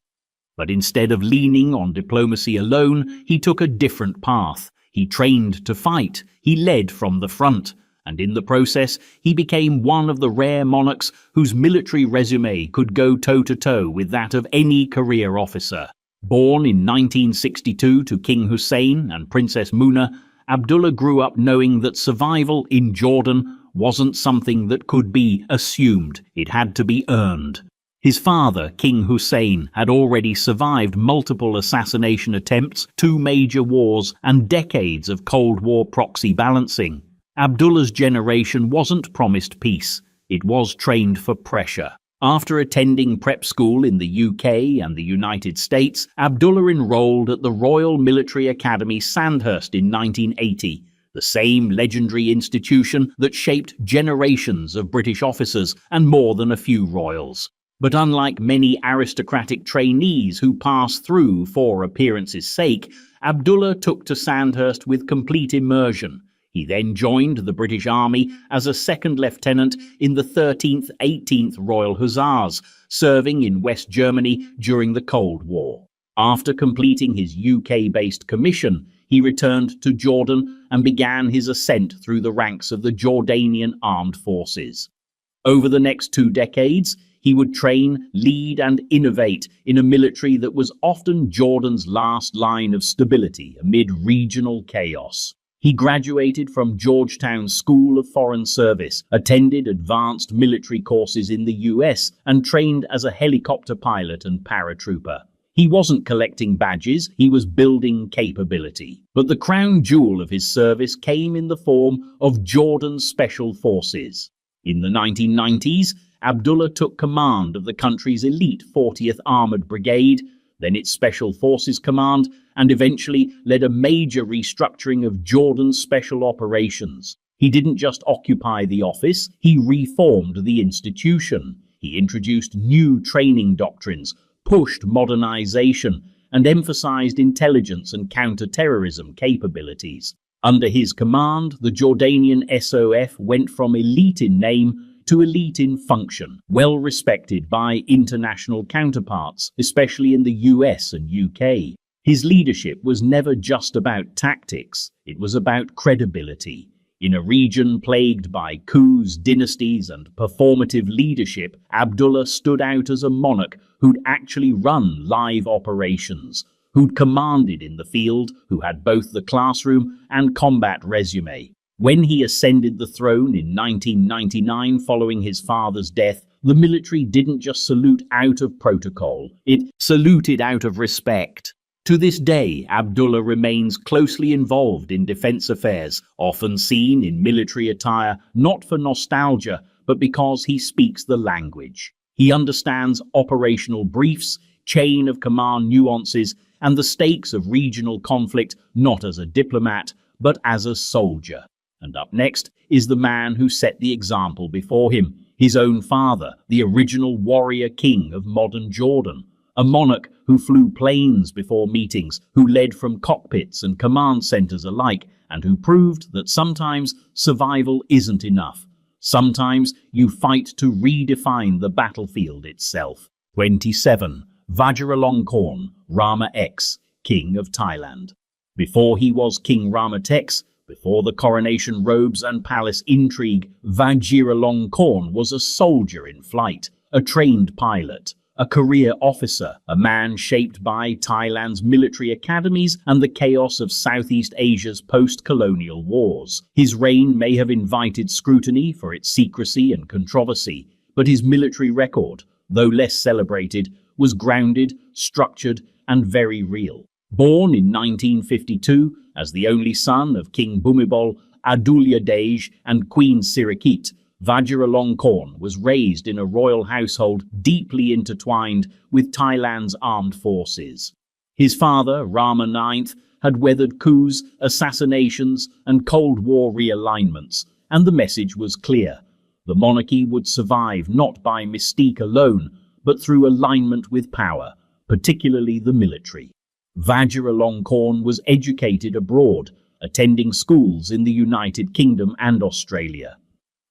But instead of leaning on diplomacy alone, he took a different path. He trained to fight. He led from the front. And in the process, he became one of the rare monarchs whose military resume could go toe-to-toe with that of any career officer. Born in 1962 to King Hussein and Princess Muna, Abdullah grew up knowing that survival in Jordan wasn't something that could be assumed. It had to be earned. His father, King Hussein, had already survived multiple assassination attempts, 2 major wars, and decades of Cold War proxy balancing. Abdullah's generation wasn't promised peace. It was trained for pressure. After attending prep school in the UK and the United States, Abdullah enrolled at the Royal Military Academy Sandhurst in 1980, the same legendary institution that shaped generations of British officers and more than a few royals. But unlike many aristocratic trainees who pass through for appearance's sake, Abdullah took to Sandhurst with complete immersion. He then joined the British Army as a second lieutenant in the 13th 18th Royal Hussars, serving in West Germany during the Cold War. After completing his UK-based commission, he returned to Jordan and began his ascent through the ranks of the Jordanian armed forces. Over the next 2 decades, he would train, lead, and innovate in a military that was often Jordan's last line of stability amid regional chaos. He graduated from Georgetown School of Foreign Service, attended advanced military courses in the US, and trained as a helicopter pilot and paratrooper. He wasn't collecting badges, he was building capability. But the crown jewel of his service came in the form of Jordan's Special Forces. In the 1990s, Abdullah took command of the country's elite 40th Armored Brigade, then its Special Forces Command, and eventually led a major restructuring of Jordan's special operations. He didn't just occupy the office, he reformed the institution. He introduced new training doctrines, pushed modernization, and emphasized intelligence and counter-terrorism capabilities. Under his command, the Jordanian SOF went from elite in name to elite in function, well respected by international counterparts, especially in the US and UK. His leadership was never just about tactics, it was about credibility. In a region plagued by coups, dynasties, and performative leadership, Abdullah stood out as a monarch who'd actually run live operations, who'd commanded in the field, who had both the classroom and combat resume. When he ascended the throne in 1999 following his father's death, the military didn't just salute out of protocol, it saluted out of respect. To this day, Abdullah remains closely involved in defense affairs, often seen in military attire, not for nostalgia, but because he speaks the language. He understands operational briefs, chain of command nuances, and the stakes of regional conflict not as a diplomat, but as a soldier. And up next is the man who set the example before him, his own father, the original warrior king of modern Jordan, a monarch who flew planes before meetings, who led from cockpits and command centers alike, and who proved that sometimes survival isn't enough. Sometimes you fight to redefine the battlefield itself. 27. Vajiralongkorn, Rama X, King of Thailand. Before he was King Rama X, before the coronation robes and palace intrigue, Vajiralongkorn was a soldier in flight, a trained pilot, a career officer, a man shaped by Thailand's military academies and the chaos of Southeast Asia's post-colonial wars. His reign may have invited scrutiny for its secrecy and controversy, but his military record, though less celebrated, was grounded, structured, and very real. Born in 1952 as the only son of King Bhumibol Adulyadej and Queen Sirikit, Vajiralongkorn was raised in a royal household deeply intertwined with Thailand's armed forces. His father, Rama IX, had weathered coups, assassinations, and Cold War realignments, and the message was clear. The monarchy would survive not by mystique alone, but through alignment with power, particularly the military. Vajiralongkorn was educated abroad, attending schools in the United Kingdom and Australia.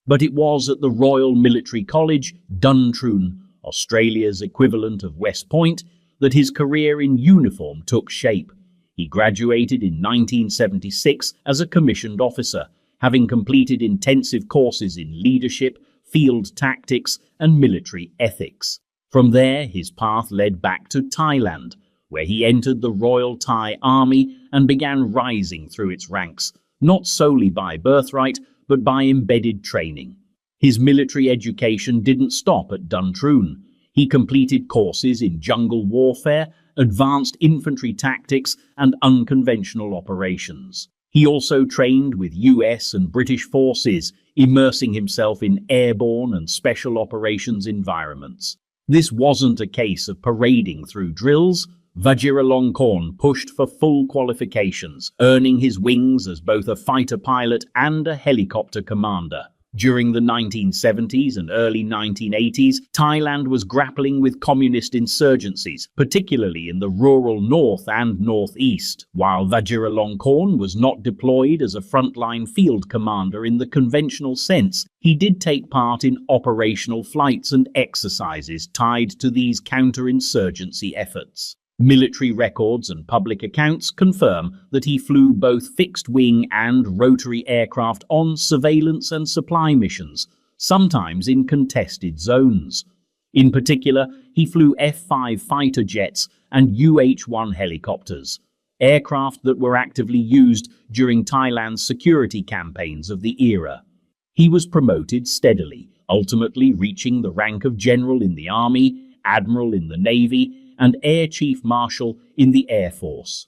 But it was at the Royal Military College, Duntroon, Australia's equivalent of West Point, that his career in uniform took shape. He graduated in 1976 as a commissioned officer, having completed intensive courses in leadership, field tactics, and military ethics. From there, his path led back to Thailand, where he entered the Royal Thai Army and began rising through its ranks, not solely by birthright, but by embedded training. His military education didn't stop at Duntroon. He completed courses in jungle warfare, advanced infantry tactics, and unconventional operations. He also trained with US and British forces, immersing himself in airborne and special operations environments. This wasn't a case of parading through drills. Vajiralongkorn pushed for full qualifications, earning his wings as both a fighter pilot and a helicopter commander. During the 1970s and early 1980s, Thailand was grappling with communist insurgencies, particularly in the rural north and northeast. While Vajiralongkorn was not deployed as a frontline field commander in the conventional sense, he did take part in operational flights and exercises tied to these counterinsurgency efforts. Military records and public accounts confirm that he flew both fixed-wing and rotary aircraft on surveillance and supply missions, sometimes in contested zones. In particular, he flew F-5 fighter jets and UH-1 helicopters, aircraft that were actively used during Thailand's security campaigns of the era. He was promoted steadily, ultimately reaching the rank of general in the army, admiral in the navy, and Air Chief Marshal in the Air Force.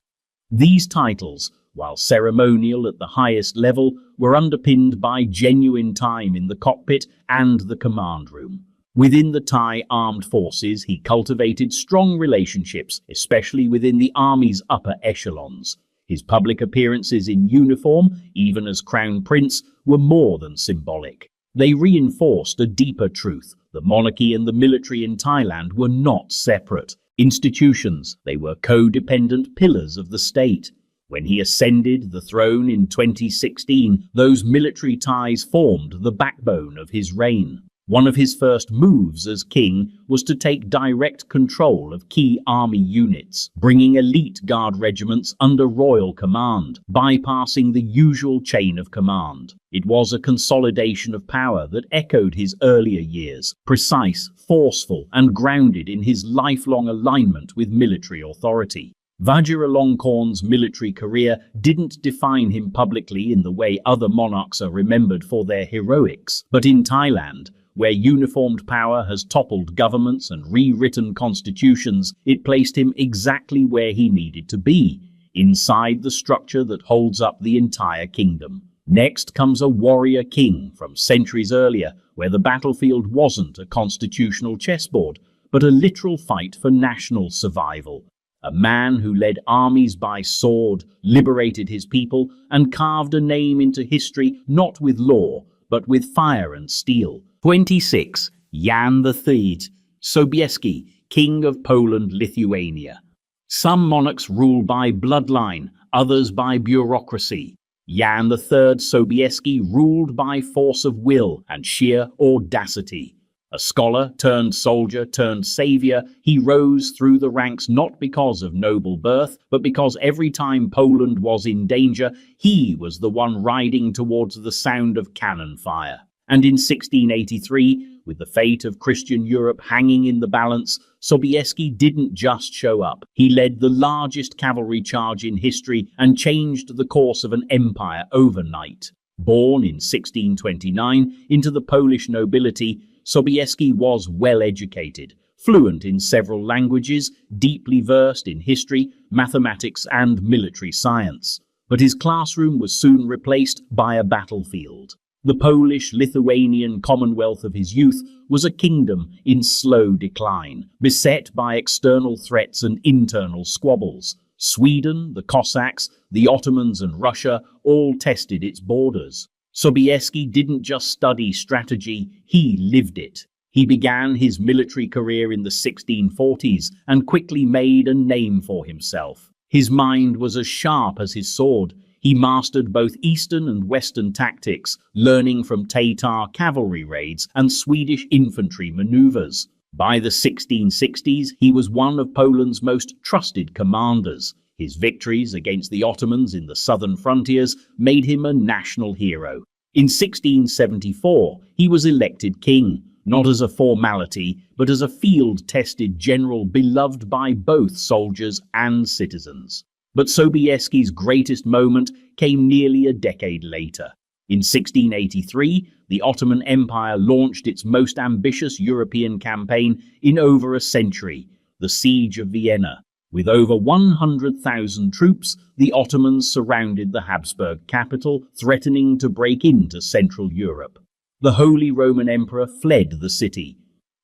These titles, while ceremonial at the highest level, were underpinned by genuine time in the cockpit and the command room. Within the Thai armed forces, he cultivated strong relationships, especially within the army's upper echelons. His public appearances in uniform, even as Crown Prince, were more than symbolic. They reinforced a deeper truth: the monarchy and the military in Thailand were not separate institutions, they were codependent pillars of the state. When he ascended the throne in 2016, those military ties formed the backbone of his reign. One of his first moves as king was to take direct control of key army units, bringing elite guard regiments under royal command, bypassing the usual chain of command. It was a consolidation of power that echoed his earlier years, precise, forceful, and grounded in his lifelong alignment with military authority. Vajiralongkorn's military career didn't define him publicly in the way other monarchs are remembered for their heroics, but in Thailand, where uniformed power has toppled governments and rewritten constitutions, it placed him exactly where he needed to be, inside the structure that holds up the entire kingdom. Next comes a warrior king from centuries earlier, where the battlefield wasn't a constitutional chessboard, but a literal fight for national survival. A man who led armies by sword, liberated his people, and carved a name into history not with law, but with fire and steel. 26. Jan III Sobieski, King of Poland-Lithuania. Some monarchs rule by bloodline, others by bureaucracy. Jan III Sobieski ruled by force of will and sheer audacity. A scholar turned soldier turned savior, he rose through the ranks not because of noble birth, but because every time Poland was in danger, he was the one riding towards the sound of cannon fire. And in 1683, with the fate of Christian Europe hanging in the balance, Sobieski didn't just show up. He led the largest cavalry charge in history and changed the course of an empire overnight. Born in 1629 into the Polish nobility, Sobieski was well educated, fluent in several languages, deeply versed in history, mathematics, and military science. But his classroom was soon replaced by a battlefield. The Polish-Lithuanian Commonwealth of his youth was a kingdom in slow decline, beset by external threats and internal squabbles. Sweden, the Cossacks, the Ottomans, and Russia all tested its borders. Sobieski didn't just study strategy, he lived it. He began his military career in the 1640s and quickly made a name for himself. His mind was as sharp as his sword. He mastered both Eastern and Western tactics, learning from Tatar cavalry raids and Swedish infantry maneuvers. By the 1660s, he was one of Poland's most trusted commanders. His victories against the Ottomans in the southern frontiers made him a national hero. In 1674, he was elected king, not as a formality, but as a field-tested general beloved by both soldiers and citizens. But Sobieski's greatest moment came nearly a decade later. In 1683, the Ottoman Empire launched its most ambitious European campaign in over a century, the Siege of Vienna. With over 100,000 troops, the Ottomans surrounded the Habsburg capital, threatening to break into Central Europe. The Holy Roman Emperor fled the city.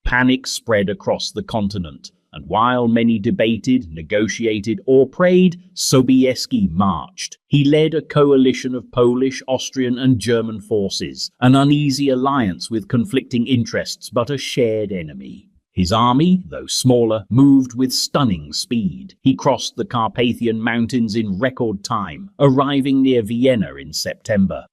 Panic spread across the continent, and while many debated, negotiated, or prayed, Sobieski marched. He led a coalition of Polish, Austrian, and German forces, an uneasy alliance with conflicting interests but a shared enemy. His army, though smaller, moved with stunning speed. He crossed the Carpathian Mountains in record time, arriving near Vienna in September.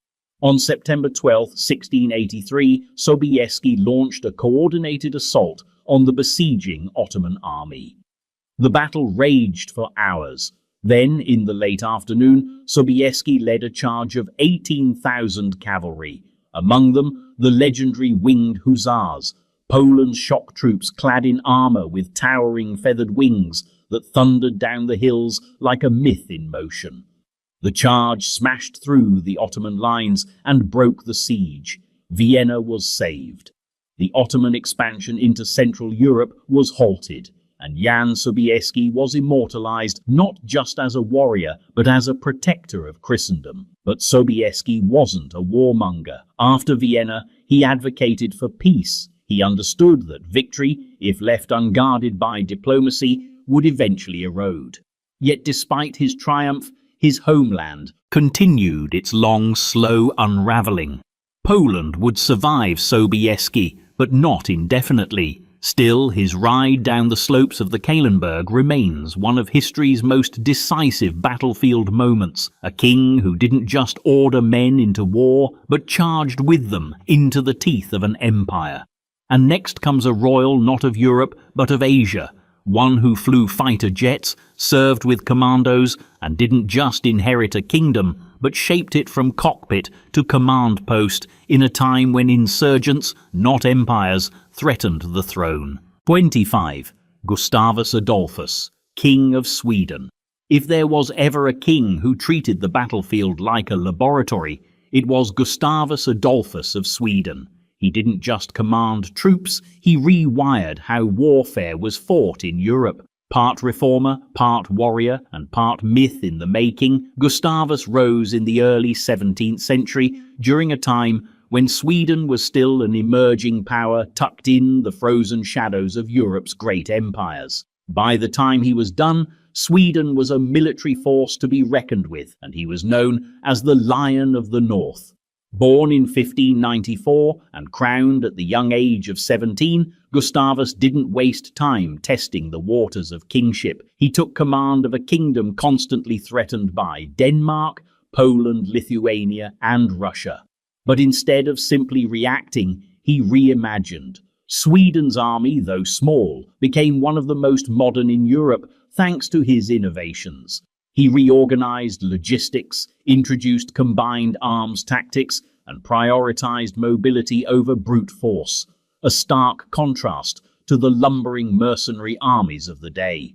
On September 12, 1683, Sobieski launched a coordinated assault on the besieging Ottoman army. The battle raged for hours. Then, in the late afternoon, Sobieski led a charge of 18,000 cavalry, among them the legendary winged hussars, Poland's shock troops clad in armor with towering feathered wings that thundered down the hills like a myth in motion. The charge smashed through the Ottoman lines and broke the siege. Vienna was saved. The Ottoman expansion into Central Europe was halted, and Jan Sobieski was immortalized not just as a warrior, but as a protector of Christendom. But Sobieski wasn't a warmonger. After Vienna, he advocated for peace. He understood that victory, if left unguarded by diplomacy, would eventually erode. Yet despite his triumph, his homeland continued its long, slow unraveling. Poland would survive Sobieski, but not indefinitely. Still, his ride down the slopes of the Kahlenberg remains one of history's most decisive battlefield moments. A king who didn't just order men into war, but charged with them into the teeth of an empire. And next comes a royal not of Europe, but of Asia, one who flew fighter jets, served with commandos, and didn't just inherit a kingdom, but shaped it from cockpit to command post in a time when insurgents, not empires, threatened the throne. 25. Gustavus Adolphus, King of Sweden. If there was ever a king who treated the battlefield like a laboratory, it was Gustavus Adolphus of Sweden. He didn't just command troops, he rewired how warfare was fought in Europe. Part reformer, part warrior, and part myth in the making, Gustavus rose in the early 17th century during a time when Sweden was still an emerging power tucked in the frozen shadows of Europe's great empires. By the time he was done, Sweden was a military force to be reckoned with, and he was known as the Lion of the North. Born in 1594 and crowned at the young age of 17, Gustavus didn't waste time testing the waters of kingship. He took command of a kingdom constantly threatened by Denmark, Poland, Lithuania, and Russia. But instead of simply reacting, he reimagined. Sweden's army, though small, became one of the most modern in Europe thanks to his innovations. He reorganized logistics, introduced combined arms tactics, and prioritized mobility over brute force, a stark contrast to the lumbering mercenary armies of the day.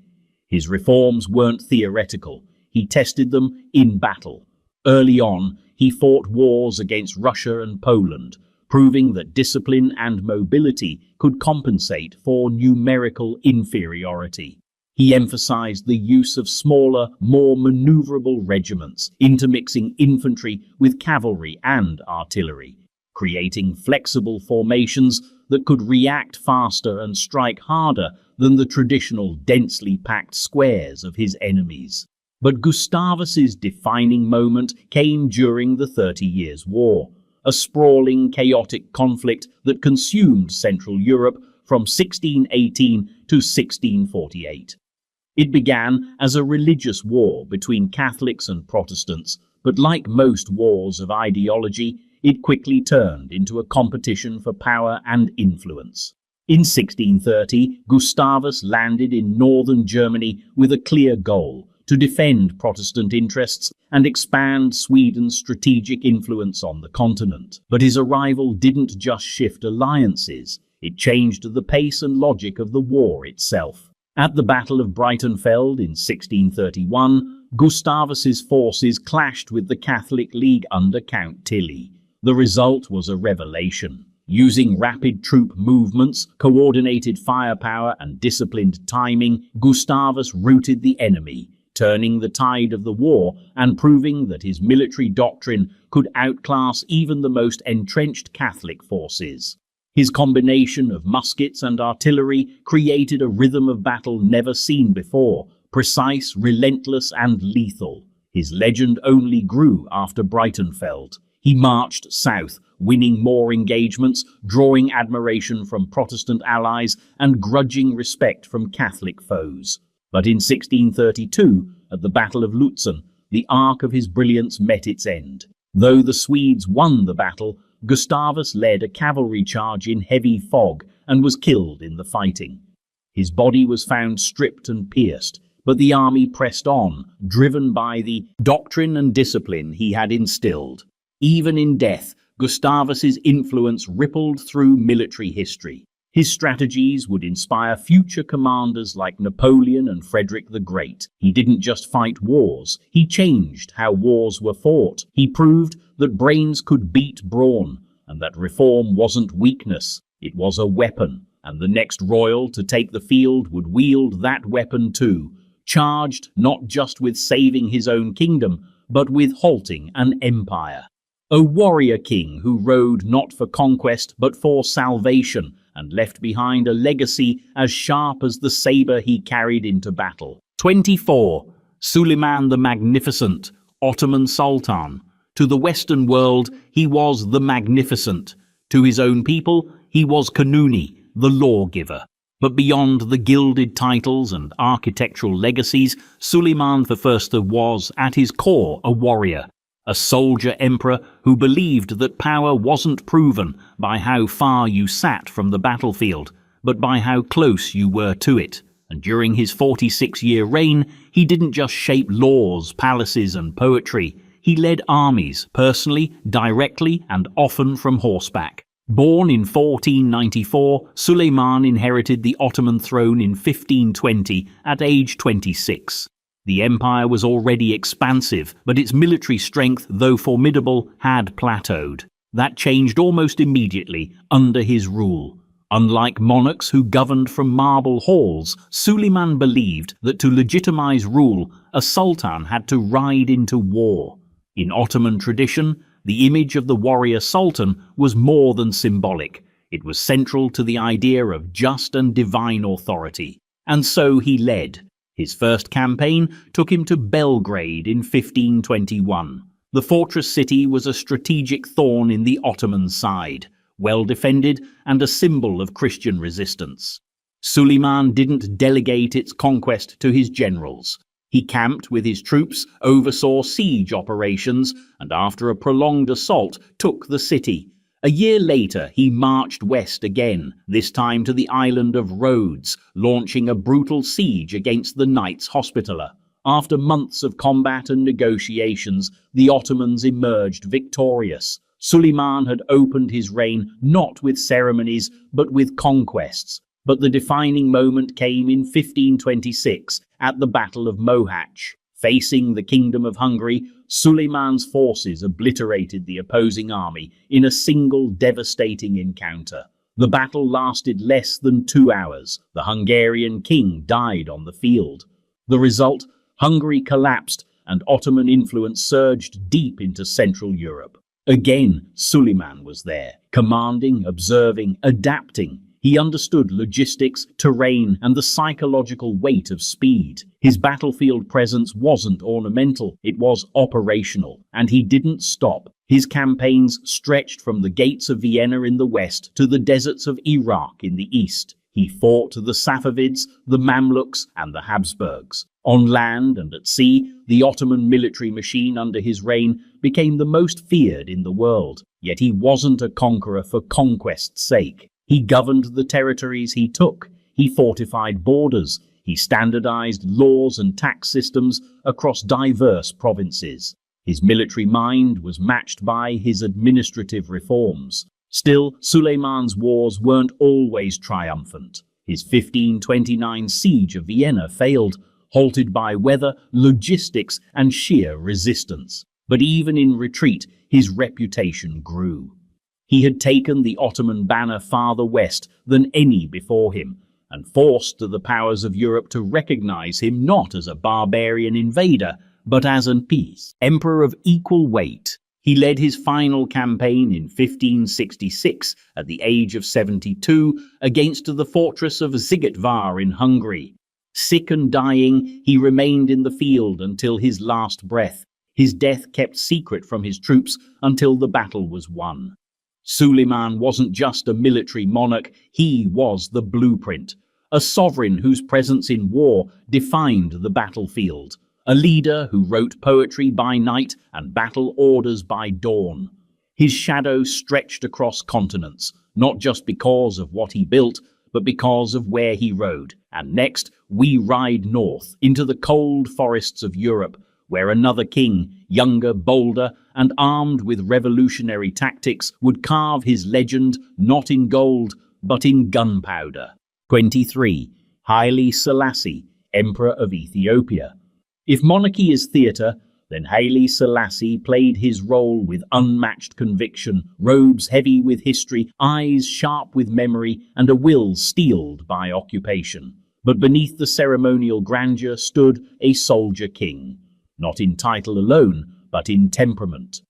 His reforms weren't theoretical. He tested them in battle. Early on, he fought wars against Russia and Poland, proving that discipline and mobility could compensate for numerical inferiority. He emphasized the use of smaller, more maneuverable regiments, intermixing infantry with cavalry and artillery, creating flexible formations that could react faster and strike harder than the traditional densely packed squares of his enemies. But Gustavus's defining moment came during the 30 Years' War, a sprawling, chaotic conflict that consumed Central Europe from 1618 to 1648. It began as a religious war between Catholics and Protestants, but like most wars of ideology, it quickly turned into a competition for power and influence. In 1630, Gustavus landed in northern Germany with a clear goal: to defend Protestant interests and expand Sweden's strategic influence on the continent. But his arrival didn't just shift alliances, it changed the pace and logic of the war itself. At the Battle of Breitenfeld in 1631, Gustavus's forces clashed with the Catholic League under Count Tilly. The result was a revelation. Using rapid troop movements, coordinated firepower, and disciplined timing, Gustavus routed the enemy, turning the tide of the war and proving that his military doctrine could outclass even the most entrenched Catholic forces. His combination of muskets and artillery created a rhythm of battle never seen before, precise, relentless, and lethal. His legend only grew after Breitenfeld. He marched south, winning more engagements, drawing admiration from Protestant allies, and grudging respect from Catholic foes. But in 1632, at the Battle of Lutzen, the arc of his brilliance met its end. Though the Swedes won the battle, Gustavus led a cavalry charge in heavy fog and was killed in the fighting. His body was found stripped and pierced, but the army pressed on, driven by the doctrine and discipline he had instilled. Even in death, Gustavus's influence rippled through military history. His strategies would inspire future commanders like Napoleon and Frederick the Great. He didn't just fight wars, he changed how wars were fought. He proved that brains could beat brawn, and that reform wasn't weakness, it was a weapon, and the next royal to take the field would wield that weapon too, charged not just with saving his own kingdom, but with halting an empire. A warrior king who rode not for conquest but for salvation, and left behind a legacy as sharp as the saber he carried into battle. 24. Suleiman the Magnificent, Ottoman Sultan. To the Western world, he was the Magnificent. To his own people, he was Kanuni, the lawgiver. But beyond the gilded titles and architectural legacies, Suleiman I was, at his core, a warrior. A soldier emperor who believed that power wasn't proven by how far you sat from the battlefield, but by how close you were to it. And during his 46-year reign, he didn't just shape laws, palaces, and poetry. He led armies, personally, directly, and often from horseback. Born in 1494, Suleiman inherited the Ottoman throne in 1520 at age 26. The empire was already expansive, but its military strength, though formidable, had plateaued. That changed almost immediately under his rule. Unlike monarchs who governed from marble halls, Suleiman believed that to legitimize rule, a sultan had to ride into war. In Ottoman tradition, the image of the warrior sultan was more than symbolic. It was central to the idea of just and divine authority. And so he led. His first campaign took him to Belgrade in 1521. The fortress city was a strategic thorn in the Ottoman side, well defended and a symbol of Christian resistance. Suleiman didn't delegate its conquest to his generals. He camped with his troops, oversaw siege operations, and after a prolonged assault took the city. A year later, he marched west again, this time to the island of Rhodes, launching a brutal siege against the Knights Hospitaller. After months of combat and negotiations, the Ottomans emerged victorious. Suleiman had opened his reign not with ceremonies, but with conquests. But the defining moment came in 1526 at the Battle of Mohacs. Facing the Kingdom of Hungary, Suleiman's forces obliterated the opposing army in a single devastating encounter. The battle lasted less than 2 hours. The Hungarian king died on the field. The result? Hungary collapsed and Ottoman influence surged deep into Central Europe. Again, Suleiman was there, commanding, observing, adapting. He understood logistics, terrain, and the psychological weight of speed. His battlefield presence wasn't ornamental, it was operational, and he didn't stop. His campaigns stretched from the gates of Vienna in the west to the deserts of Iraq in the east. He fought the Safavids, the Mamluks, and the Habsburgs. On land and at sea, the Ottoman military machine under his reign became the most feared in the world. Yet he wasn't a conqueror for conquest's sake. He governed the territories he took. He fortified borders. He standardized laws and tax systems across diverse provinces. His military mind was matched by his administrative reforms. Still, Suleiman's wars weren't always triumphant. His 1529 siege of Vienna failed, halted by weather, logistics, and sheer resistance. But even in retreat, his reputation grew. He had taken the Ottoman banner farther west than any before him, and forced the powers of Europe to recognize him not as a barbarian invader, but as an peace emperor of equal weight. He led his final campaign in 1566 at the age of 72 against the fortress of Szigetvar in Hungary. Sick and dying, he remained in the field until his last breath, his death kept secret from his troops until the battle was won. Suleiman wasn't just a military monarch, he was the blueprint, a sovereign whose presence in war defined the battlefield, a leader who wrote poetry by night and battle orders by dawn. His shadow stretched across continents, not just because of what he built, but because of where he rode. And next, we ride north into the cold forests of Europe, where another king, younger, bolder, and armed with revolutionary tactics, would carve his legend not in gold, but in gunpowder. 23. Haile Selassie, Emperor of Ethiopia. If monarchy is theatre, then Haile Selassie played his role with unmatched conviction, robes heavy with history, eyes sharp with memory, and a will steeled by occupation. But beneath the ceremonial grandeur stood a soldier king, not in title alone, but in temperament.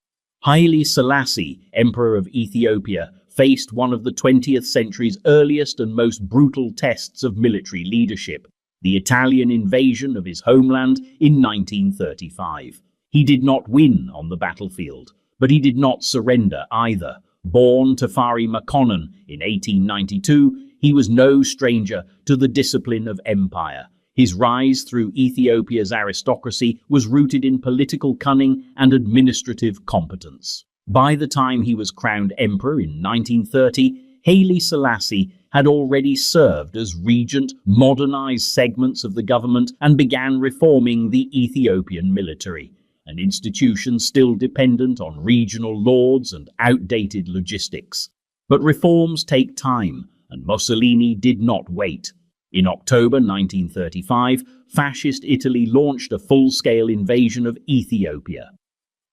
Haile Selassie, Emperor of Ethiopia, faced one of the 20th century's earliest and most brutal tests of military leadership, the Italian invasion of his homeland in 1935. He did not win on the battlefield, but he did not surrender either. Born Tafari Makonnen in 1892, he was no stranger to the discipline of empire. His rise through Ethiopia's aristocracy was rooted in political cunning and administrative competence. By the time he was crowned emperor in 1930, Haile Selassie had already served as regent, modernized segments of the government, and began reforming the Ethiopian military, an institution still dependent on regional lords and outdated logistics. But reforms take time, and Mussolini did not wait. In October 1935, fascist Italy launched a full-scale invasion of Ethiopia.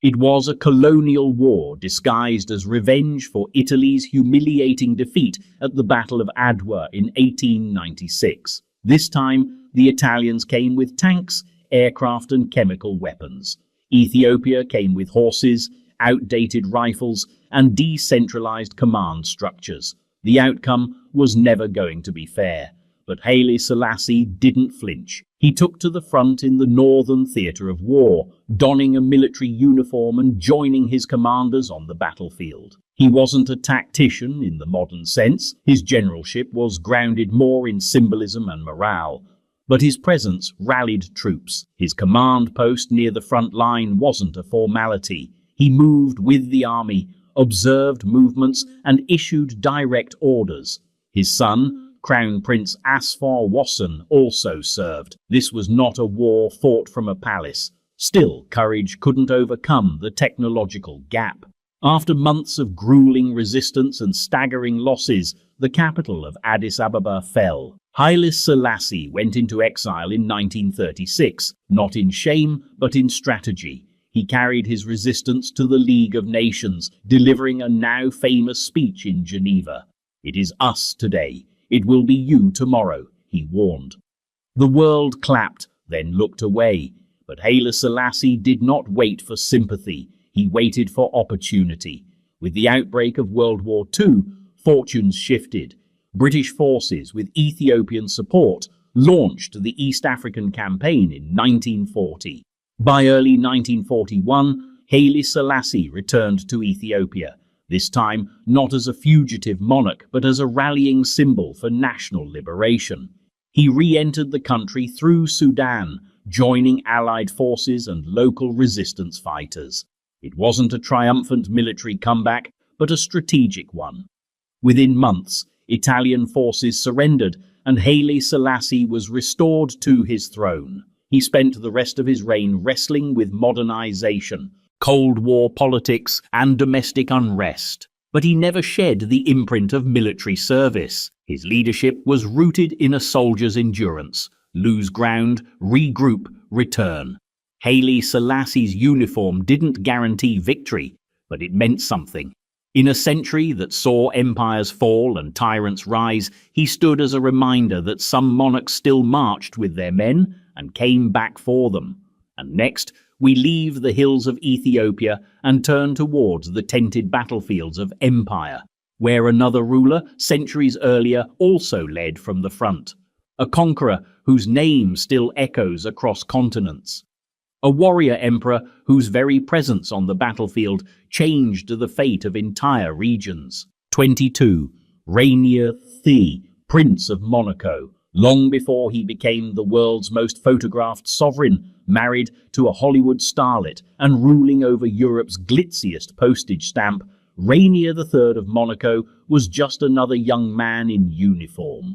It was a colonial war disguised as revenge for Italy's humiliating defeat at the Battle of Adwa in 1896. This time, the Italians came with tanks, aircraft, and chemical weapons. Ethiopia came with horses, outdated rifles, and decentralized command structures. The outcome was never going to be fair. But Haile Selassie didn't flinch. He took to the front in the northern theatre of war, donning a military uniform and joining his commanders on the battlefield. He wasn't a tactician in the modern sense. His generalship was grounded more in symbolism and morale. But his presence rallied troops. His command post near the front line wasn't a formality. He moved with the army, observed movements, and issued direct orders. His son, Crown Prince Asfar Wasson, also served. This was not a war fought from a palace. Still, courage couldn't overcome the technological gap. After months of grueling resistance and staggering losses, the capital of Addis Ababa fell. Haile Selassie went into exile in 1936, not in shame, but in strategy. He carried his resistance to the League of Nations, delivering a now famous speech in Geneva. "It is us today. It will be you tomorrow," he warned. The world clapped, then looked away. But Haile Selassie did not wait for sympathy. He waited for opportunity. With the outbreak of World War II, fortunes shifted. British forces, with Ethiopian support, launched the East African Campaign in 1940. By early 1941, Haile Selassie returned to Ethiopia, this time not as a fugitive monarch but as a rallying symbol for national liberation. He re-entered the country through Sudan, joining Allied forces and local resistance fighters. It wasn't a triumphant military comeback, but a strategic one. Within months, Italian forces surrendered and Haile Selassie was restored to his throne. He spent the rest of his reign wrestling with modernization, Cold War politics, and domestic unrest. But he never shed the imprint of military service. His leadership was rooted in a soldier's endurance: lose ground, regroup, return. Haile Selassie's uniform didn't guarantee victory, but it meant something. In a century that saw empires fall and tyrants rise, he stood as a reminder that some monarchs still marched with their men and came back for them. And next, we leave the hills of Ethiopia and turn towards the tented battlefields of empire, where another ruler, centuries earlier, also led from the front. A conqueror whose name still echoes across continents. A warrior emperor whose very presence on the battlefield changed the fate of entire regions. 22. Rainier III, Prince of Monaco. Long before he became the world's most photographed sovereign, married to a Hollywood starlet and ruling over Europe's glitziest postage stamp, Rainier III of Monaco was just another young man in uniform.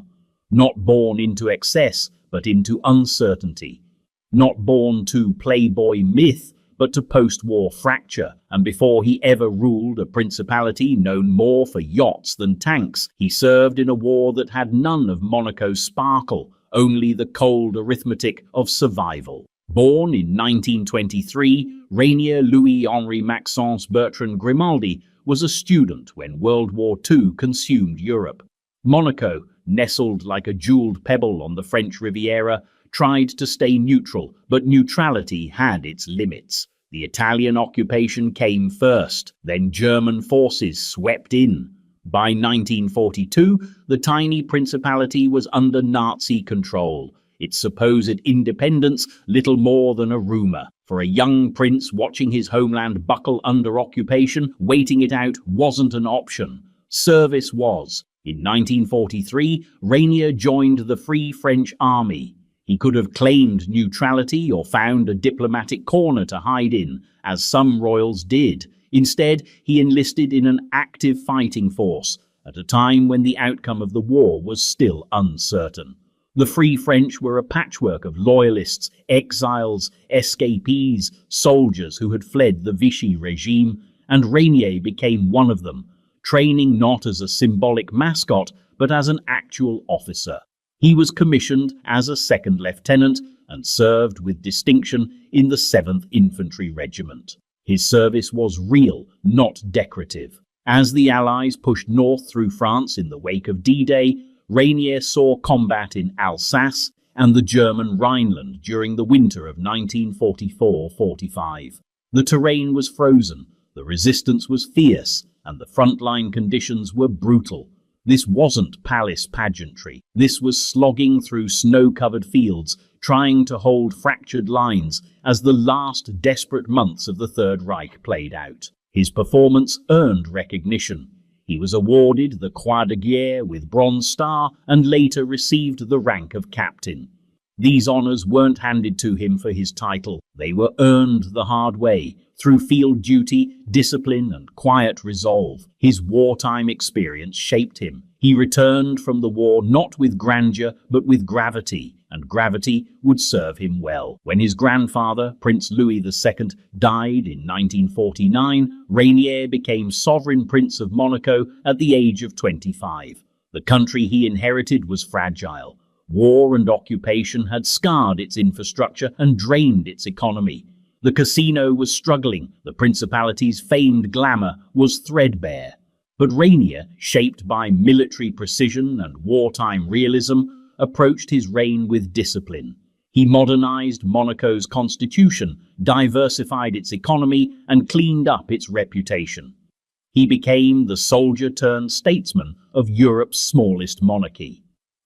Not born into excess, but into uncertainty. Not born to playboy myth, but to post-war fracture, and before he ever ruled a principality known more for yachts than tanks, he served in a war that had none of Monaco's sparkle, only the cold arithmetic of survival. Born in 1923, Rainier Louis-Henri Maxence Bertrand Grimaldi was a student when World War II consumed Europe. Monaco, nestled like a jeweled pebble on the French Riviera, tried to stay neutral, but neutrality had its limits. The Italian occupation came first, then German forces swept in. By 1942, the tiny principality was under Nazi control, its supposed independence little more than a rumor. For a young prince watching his homeland buckle under occupation, waiting it out wasn't an option. Service was. In 1943, Rainier joined the Free French Army. He could have claimed neutrality or found a diplomatic corner to hide in, as some royals did. Instead, he enlisted in an active fighting force, at a time when the outcome of the war was still uncertain. The Free French were a patchwork of loyalists, exiles, escapees, soldiers who had fled the Vichy regime, and Rainier became one of them, training not as a symbolic mascot, but as an actual officer. He was commissioned as a second lieutenant and served with distinction in the 7th Infantry Regiment. His service was real, not decorative. As the Allies pushed north through France in the wake of D-Day, Rainier saw combat in Alsace and the German Rhineland during the winter of 1944-45. The terrain was frozen, the resistance was fierce, and the frontline conditions were brutal. This wasn't palace pageantry. This was slogging through snow-covered fields, trying to hold fractured lines as the last desperate months of the Third Reich played out. His performance earned recognition. He was awarded the Croix de Guerre with Bronze Star and later received the rank of captain. These honors weren't handed to him for his title. They were earned the hard way, through field duty, discipline, and quiet resolve. His wartime experience shaped him. He returned from the war not with grandeur, but with gravity, and gravity would serve him well. When his grandfather, Prince Louis II, died in 1949, Rainier became sovereign Prince of Monaco at the age of 25. The country he inherited was fragile. War and occupation had scarred its infrastructure and drained its economy. The casino was struggling, the principality's famed glamour was threadbare. But Rainier, shaped by military precision and wartime realism, approached his reign with discipline. He modernized Monaco's constitution, diversified its economy, and cleaned up its reputation. He became the soldier-turned-statesman of Europe's smallest monarchy.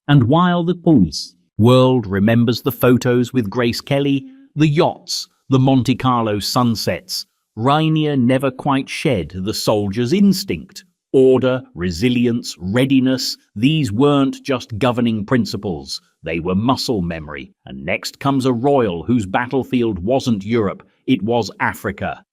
And while the police world remembers the photos with Grace Kelly, the yachts, the Monte Carlo sunsets, Rainier never quite shed the soldier's instinct. Order, resilience, readiness, these weren't just governing principles, they were muscle memory. And next comes a royal whose battlefield wasn't Europe, it was Africa.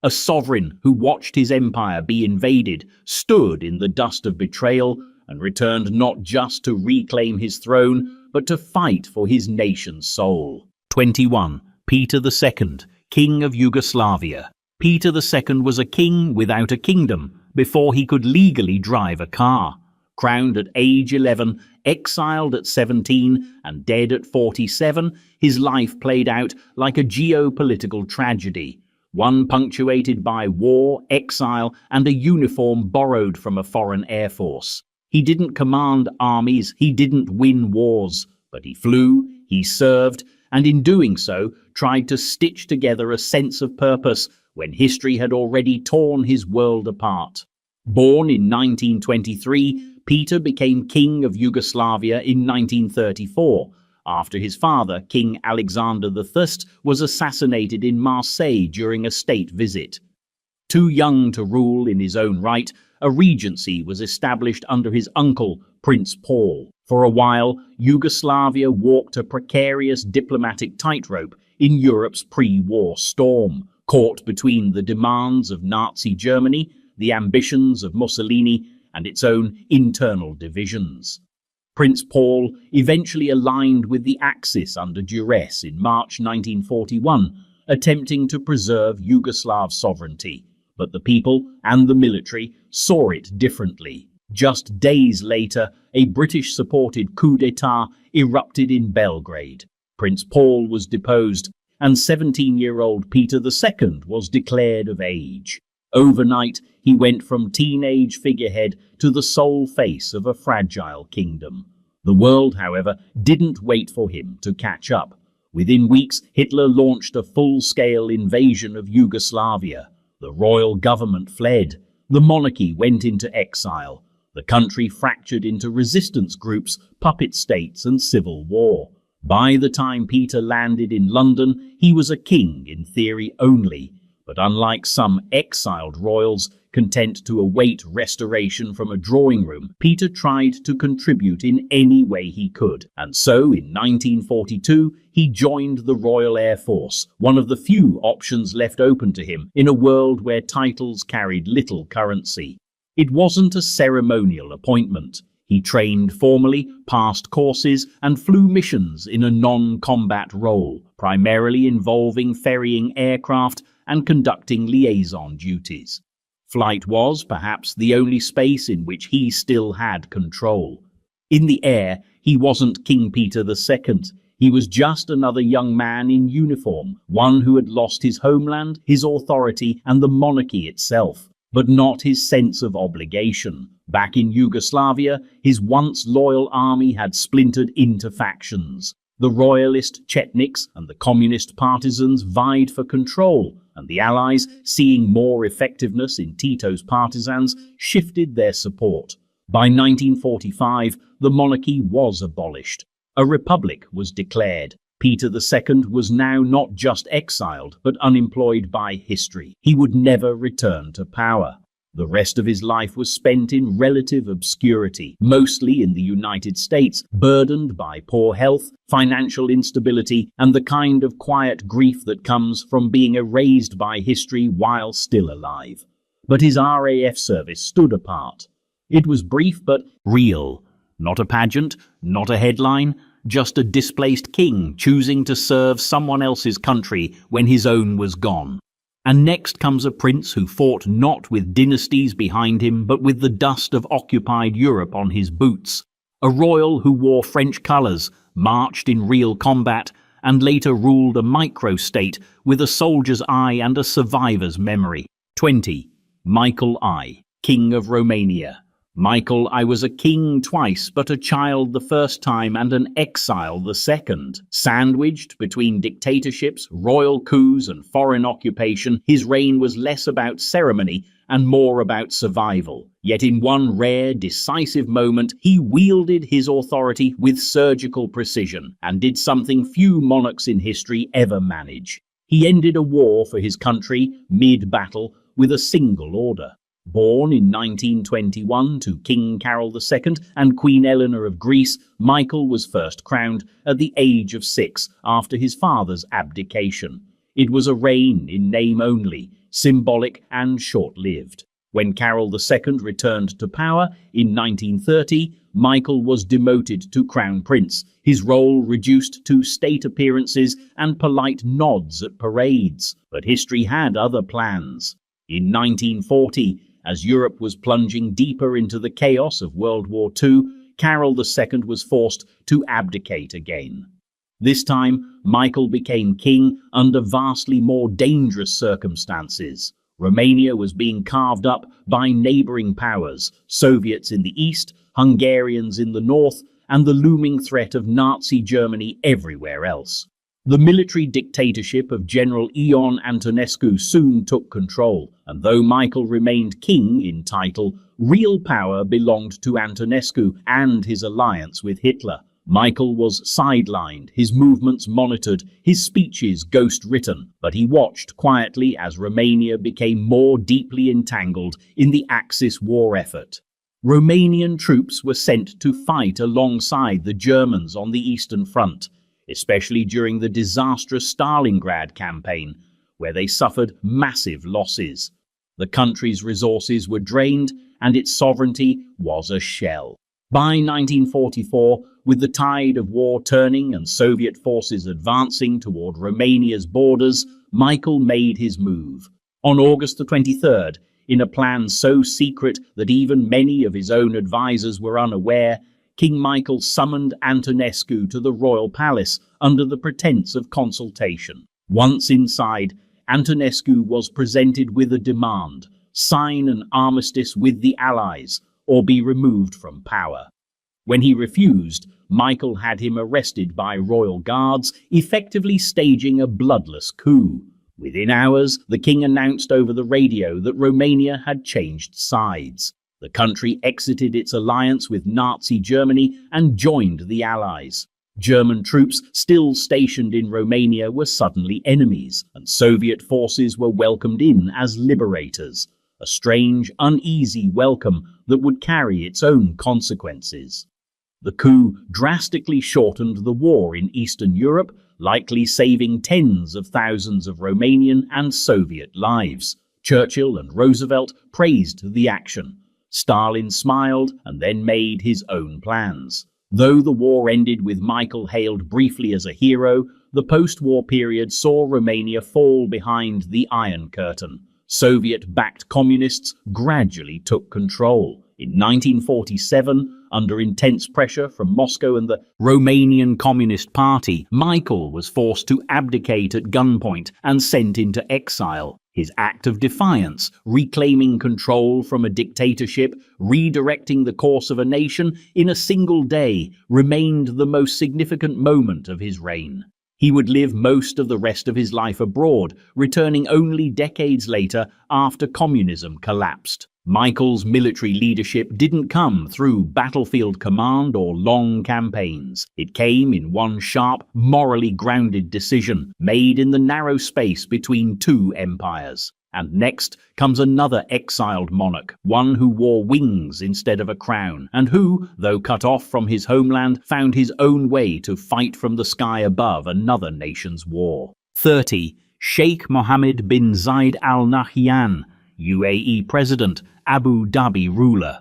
A sovereign who watched his empire be invaded, stood in the dust of betrayal, and returned not just to reclaim his throne, but to fight for his nation's soul. 21. Peter II, King of Yugoslavia. Peter II was a king without a kingdom before he could legally drive a car. Crowned at age 11, exiled at 17, and dead at 47, his life played out like a geopolitical tragedy, one punctuated by war, exile, and a uniform borrowed from a foreign air force. He didn't command armies, he didn't win wars, but he flew, he served, and in doing so, tried to stitch together a sense of purpose when history had already torn his world apart. Born in 1923, Peter became King of Yugoslavia in 1934, after his father, King Alexander I, was assassinated in Marseille during a state visit. Too young to rule in his own right, a regency was established under his uncle, Prince Paul. For a while, Yugoslavia walked a precarious diplomatic tightrope in Europe's pre-war storm, caught between the demands of Nazi Germany, the ambitions of Mussolini, and its own internal divisions. Prince Paul eventually aligned with the Axis under duress in March 1941, attempting to preserve Yugoslav sovereignty, but the people and the military saw it differently. Just days later, a British-supported coup d'etat erupted in Belgrade. Prince Paul was deposed, and 17-year-old Peter II was declared of age. Overnight, he went from teenage figurehead to the sole face of a fragile kingdom. The world, however, didn't wait for him to catch up. Within weeks, Hitler launched a full-scale invasion of Yugoslavia. The royal government fled. The monarchy went into exile. The country fractured into resistance groups, puppet states, and civil war. By the time Peter landed in London, he was a king in theory only. But unlike some exiled royals content to await restoration from a drawing room, Peter tried to contribute in any way he could. And so, in 1942, he joined the Royal Air Force, one of the few options left open to him in a world where titles carried little currency. It wasn't a ceremonial appointment. He trained formally, passed courses, and flew missions in a non-combat role, primarily involving ferrying aircraft and conducting liaison duties. Flight was, perhaps, the only space in which he still had control. In the air, he wasn't King Peter II. He was just another young man in uniform, one who had lost his homeland, his authority, and the monarchy itself, but not his sense of obligation. Back in Yugoslavia, his once loyal army had splintered into factions. The royalist Chetniks and the communist partisans vied for control, and the Allies, seeing more effectiveness in Tito's partisans, shifted their support. By 1945, the monarchy was abolished. A republic was declared. Peter II was now not just exiled, but unemployed by history. He would never return to power. The rest of his life was spent in relative obscurity, mostly in the United States, burdened by poor health, financial instability, and the kind of quiet grief that comes from being erased by history while still alive. But his RAF service stood apart. It was brief but real. Not a pageant, not a headline, just a displaced king choosing to serve someone else's country when his own was gone. And next comes a prince who fought not with dynasties behind him, but with the dust of occupied Europe on his boots. A royal who wore French colours, marched in real combat, and later ruled a micro-state with a soldier's eye and a survivor's memory. 20. Michael I, King of Romania. Michael I was a king twice, but a child the first time and an exile the second. Sandwiched between dictatorships, royal coups and foreign occupation, his reign was less about ceremony and more about survival. Yet in one rare, decisive moment, he wielded his authority with surgical precision and did something few monarchs in history ever manage. He ended a war for his country mid-battle with a single order. Born in 1921 to King Carol II and Queen Eleanor of Greece, Michael was first crowned at the age of 6 after his father's abdication. It was a reign in name only, symbolic and short-lived. When Carol II returned to power in 1930, Michael was demoted to Crown Prince, his role reduced to state appearances and polite nods at parades. But history had other plans. In 1940, as Europe was plunging deeper into the chaos of World War II, Carol II was forced to abdicate again. This time, Michael became king under vastly more dangerous circumstances. Romania was being carved up by neighboring powers, Soviets in the east, Hungarians in the north, and the looming threat of Nazi Germany everywhere else. The military dictatorship of General Ion Antonescu soon took control, and though Michael remained king in title, real power belonged to Antonescu and his alliance with Hitler. Michael was sidelined, his movements monitored, his speeches ghost-written, but he watched quietly as Romania became more deeply entangled in the Axis war effort. Romanian troops were sent to fight alongside the Germans on the Eastern Front, especially during the disastrous Stalingrad campaign, where they suffered massive losses. The country's resources were drained, and its sovereignty was a shell. By 1944, with the tide of war turning and Soviet forces advancing toward Romania's borders, Michael made his move. On August the 23rd, in a plan so secret that even many of his own advisors were unaware, King Michael summoned Antonescu to the royal palace under the pretense of consultation. Once inside, Antonescu was presented with a demand: sign an armistice with the Allies or be removed from power. When he refused, Michael had him arrested by royal guards, effectively staging a bloodless coup. Within hours, the king announced over the radio that Romania had changed sides. The country exited its alliance with Nazi Germany and joined the Allies. German troops still stationed in Romania were suddenly enemies, and Soviet forces were welcomed in as liberators. A strange, uneasy welcome that would carry its own consequences. The coup drastically shortened the war in Eastern Europe, likely saving tens of thousands of Romanian and Soviet lives. Churchill and Roosevelt praised the action. Stalin smiled and then made his own plans. Though the war ended with Michael hailed briefly as a hero, the post-war period saw Romania fall behind the Iron Curtain. Soviet-backed communists gradually took control. In 1947, under intense pressure from Moscow and the Romanian Communist Party, Michael was forced to abdicate at gunpoint and sent into exile. His act of defiance, reclaiming control from a dictatorship, redirecting the course of a nation in a single day, remained the most significant moment of his reign. He would live most of the rest of his life abroad, returning only decades later after communism collapsed. Michael's military leadership didn't come through battlefield command or long campaigns. It came in one sharp, morally grounded decision, made in the narrow space between two empires. And next comes another exiled monarch, one who wore wings instead of a crown, and who, though cut off from his homeland, found his own way to fight from the sky above another nation's war. 30. Sheikh Mohammed bin Zayed Al Nahyan, UAE President, Abu Dhabi ruler.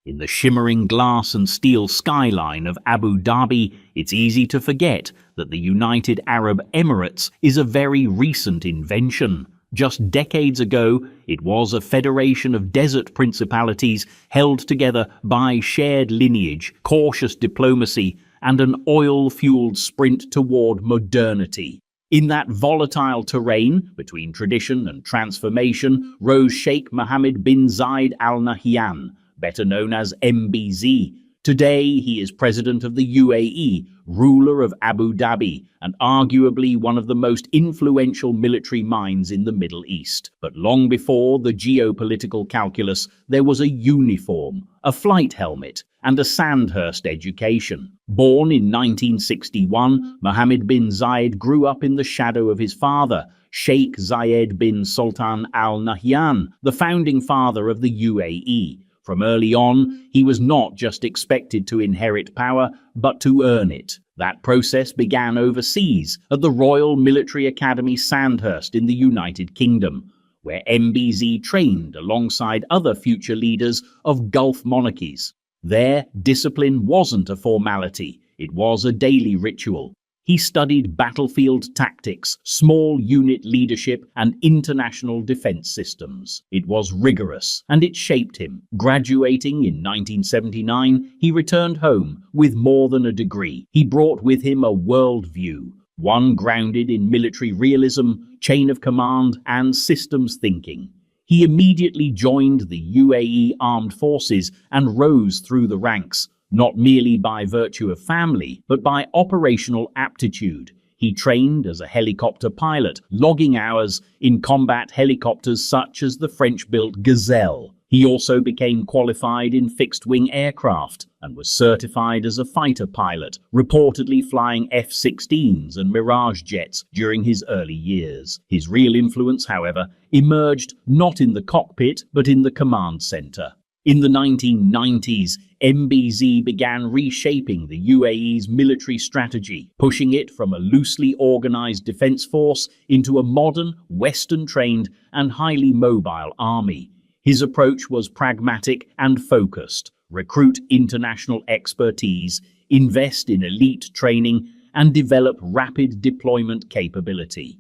In the shimmering glass and steel skyline of Abu Dhabi, it's easy to forget that the United Arab Emirates is a very recent invention. Just decades ago, it was a federation of desert principalities held together by shared lineage, cautious diplomacy, and an oil-fueled sprint toward modernity. In that volatile terrain, between tradition and transformation, rose Sheikh Mohammed bin Zayed Al Nahyan, better known as MBZ, Today, he is president of the UAE, ruler of Abu Dhabi, and arguably one of the most influential military minds in the Middle East. But long before the geopolitical calculus, there was a uniform, a flight helmet, and a Sandhurst education. Born in 1961, Mohammed bin Zayed grew up in the shadow of his father, Sheikh Zayed bin Sultan Al Nahyan, the founding father of the UAE. From early on, he was not just expected to inherit power, but to earn it. That process began overseas, at the Royal Military Academy Sandhurst in the United Kingdom, where MBZ trained alongside other future leaders of Gulf monarchies. There, discipline wasn't a formality, it was a daily ritual. He studied battlefield tactics, small unit leadership, and international defense systems. It was rigorous, and it shaped him. Graduating in 1979, he returned home with more than a degree. He brought with him a worldview, one grounded in military realism, chain of command, and systems thinking. He immediately joined the UAE Armed Forces and rose through the ranks, not merely by virtue of family, but by operational aptitude. He trained as a helicopter pilot, logging hours in combat helicopters such as the French-built Gazelle. He also became qualified in fixed-wing aircraft and was certified as a fighter pilot, reportedly flying F-16s and Mirage jets during his early years. His real influence, however, emerged not in the cockpit, but in the command center. In the 1990s, MBZ began reshaping the UAE's military strategy, pushing it from a loosely organized defense force into a modern, Western-trained, and highly mobile army. His approach was pragmatic and focused: recruit international expertise, invest in elite training, and develop rapid deployment capability.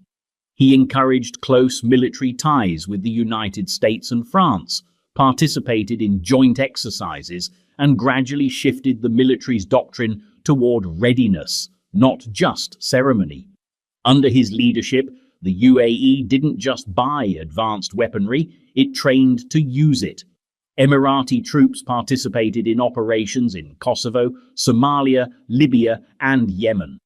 He encouraged close military ties with the United States and France, participated in joint exercises, and gradually shifted the military's doctrine toward readiness, not just ceremony. Under his leadership, the UAE didn't just buy advanced weaponry, it trained to use it. Emirati troops participated in operations in Kosovo, Somalia, Libya, and Yemen.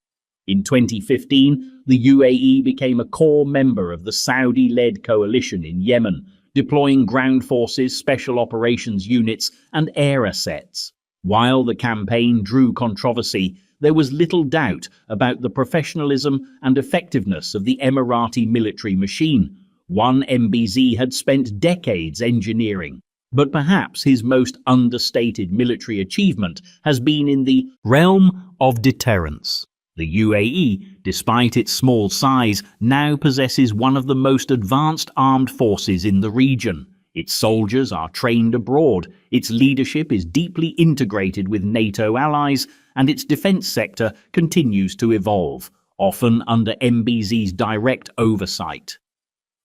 In 2015, the UAE became a core member of the Saudi-led coalition in Yemen, deploying ground forces, special operations units, and air assets. While the campaign drew controversy, there was little doubt about the professionalism and effectiveness of the Emirati military machine, one MBZ had spent decades engineering. But perhaps his most understated military achievement has been in the realm of deterrence. The UAE, despite its small size, now possesses one of the most advanced armed forces in the region. Its soldiers are trained abroad, its leadership is deeply integrated with NATO allies, and its defense sector continues to evolve, often under MBZ's direct oversight.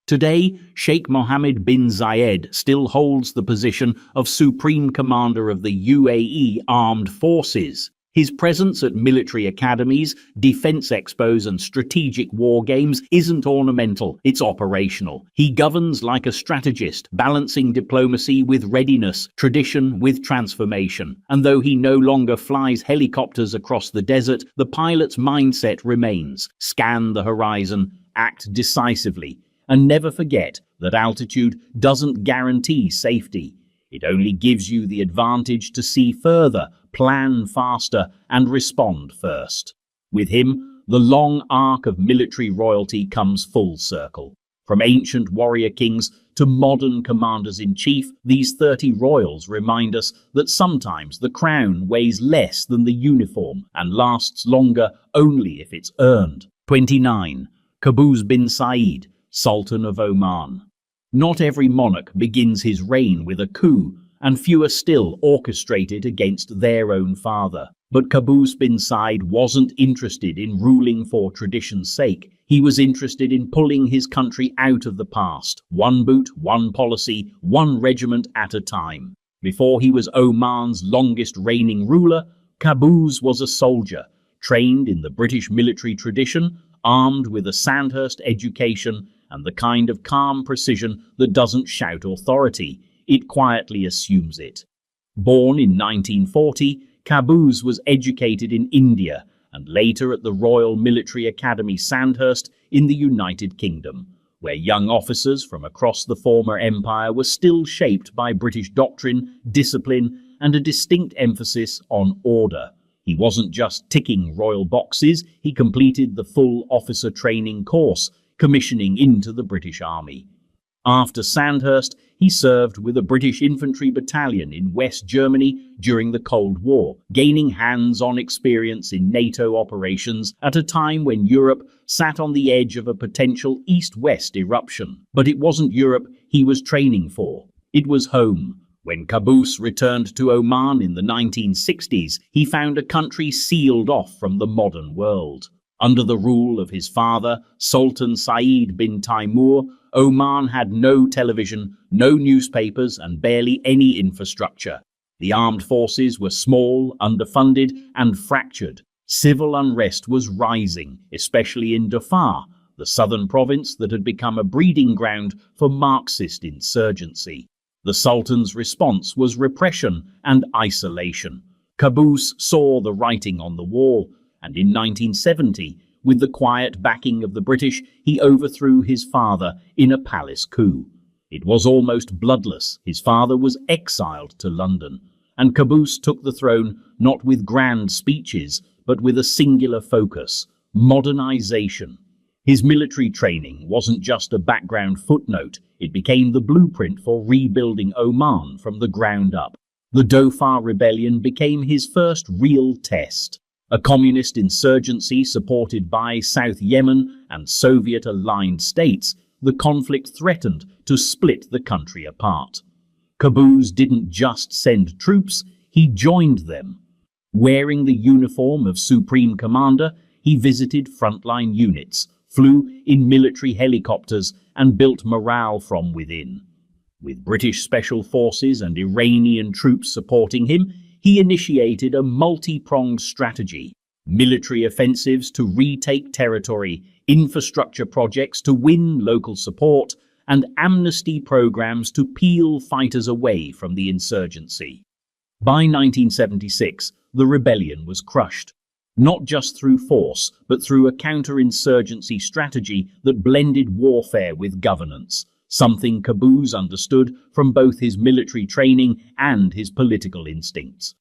Today, Sheikh Mohammed bin Zayed still holds the position of Supreme Commander of the UAE Armed Forces. His presence at military academies, defense expos, and strategic war games isn't ornamental, it's operational. He governs like a strategist, balancing diplomacy with readiness, tradition with transformation. And though he no longer flies helicopters across the desert, the pilot's mindset remains: scan the horizon, act decisively, and never forget that altitude doesn't guarantee safety. It only gives you the advantage to see further, plan faster, and respond first. With him, the long arc of military royalty comes full circle. From ancient warrior kings to modern commanders-in-chief, these 30 royals remind us that sometimes the crown weighs less than the uniform and lasts longer only if it's earned. 29. Qaboos bin Said, Sultan of Oman. Not every monarch begins his reign with a coup, and fewer still orchestrate it against their own father. But Qaboos bin Said wasn't interested in ruling for tradition's sake. He was interested in pulling his country out of the past, one boot, one policy, one regiment at a time. Before he was Oman's longest reigning ruler, Qaboos was a soldier, trained in the British military tradition, armed with a Sandhurst education, and the kind of calm precision that doesn't shout authority, it quietly assumes it. Born in 1940, Qaboos was educated in India and later at the Royal Military Academy Sandhurst in the United Kingdom, where young officers from across the former empire were still shaped by British doctrine, discipline, and a distinct emphasis on order. He wasn't just ticking royal boxes, he completed the full officer training course, commissioning into the British Army. After Sandhurst, he served with a British infantry battalion in West Germany during the Cold War, gaining hands-on experience in NATO operations at a time when Europe sat on the edge of a potential East-West eruption. But it wasn't Europe he was training for. It was home. When Qaboos returned to Oman in the 1960s, he found a country sealed off from the modern world. Under the rule of his father, Sultan Saeed bin Taimur, Oman had no television, no newspapers, and barely any infrastructure. The armed forces were small, underfunded, and fractured. Civil unrest was rising, especially in Dhofar, the southern province that had become a breeding ground for Marxist insurgency. The Sultan's response was repression and isolation. Qaboos saw the writing on the wall, and in 1970, with the quiet backing of the British, he overthrew his father in a palace coup. It was almost bloodless. His father was exiled to London, and Qaboos took the throne not with grand speeches, but with a singular focus: modernization. His military training wasn't just a background footnote, it became the blueprint for rebuilding Oman from the ground up. The Dhofar rebellion became his first real test. A communist insurgency supported by South Yemen and Soviet-aligned states, the conflict threatened to split the country apart. Qaboos didn't just send troops, he joined them. Wearing the uniform of Supreme Commander, he visited frontline units, flew in military helicopters, and built morale from within. With British Special Forces and Iranian troops supporting him, he initiated a multi-pronged strategy: military offensives to retake territory, infrastructure projects to win local support, and amnesty programs to peel fighters away from the insurgency. By 1976, the rebellion was crushed, not just through force, but through a counterinsurgency strategy that blended warfare with governance, something Qaboos understood from both his military training and his political instincts.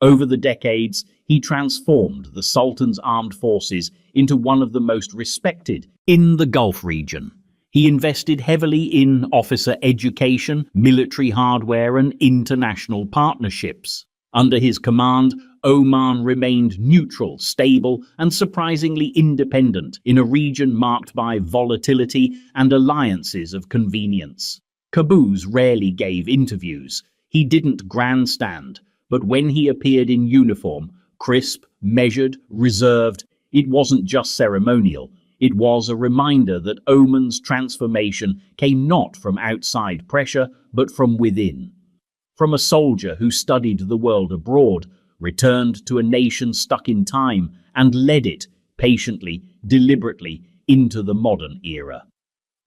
Over the decades, he transformed the Sultan's armed forces into one of the most respected in the Gulf region. He invested heavily in officer education, military hardware, and international partnerships. Under his command, Oman remained neutral, stable, and surprisingly independent in a region marked by volatility and alliances of convenience. Qaboos rarely gave interviews. He didn't grandstand, but when he appeared in uniform, crisp, measured, reserved, it wasn't just ceremonial. It was a reminder that Oman's transformation came not from outside pressure, but from within. From a soldier who studied the world abroad, returned to a nation stuck in time, and led it, patiently, deliberately, into the modern era.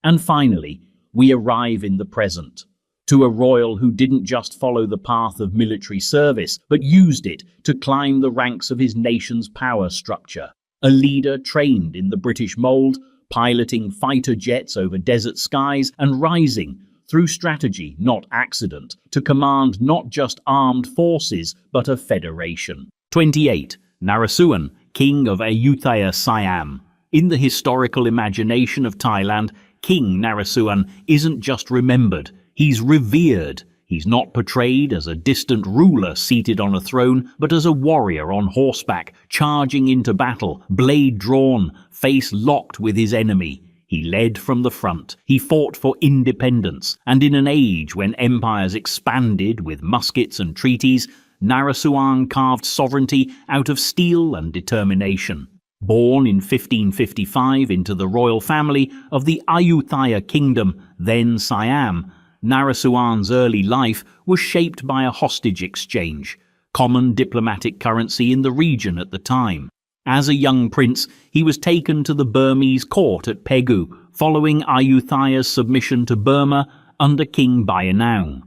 And finally, we arrive in the present, to a royal who didn't just follow the path of military service, but used it to climb the ranks of his nation's power structure. A leader trained in the British mold, piloting fighter jets over desert skies and rising through strategy, not accident, to command not just armed forces, but a federation. 28. Narasuan, King of Ayutthaya Siam. In the historical imagination of Thailand, King Narasuan isn't just remembered, he's revered. He's not portrayed as a distant ruler seated on a throne, but as a warrior on horseback, charging into battle, blade drawn, face locked with his enemy. He led from the front, he fought for independence, and in an age when empires expanded with muskets and treaties, Narasuan carved sovereignty out of steel and determination. Born in 1555 into the royal family of the Ayutthaya Kingdom, then Siam, Narasuan's early life was shaped by a hostage exchange, common diplomatic currency in the region at the time. As a young prince, he was taken to the Burmese court at Pegu, following Ayutthaya's submission to Burma under King Bayanaung.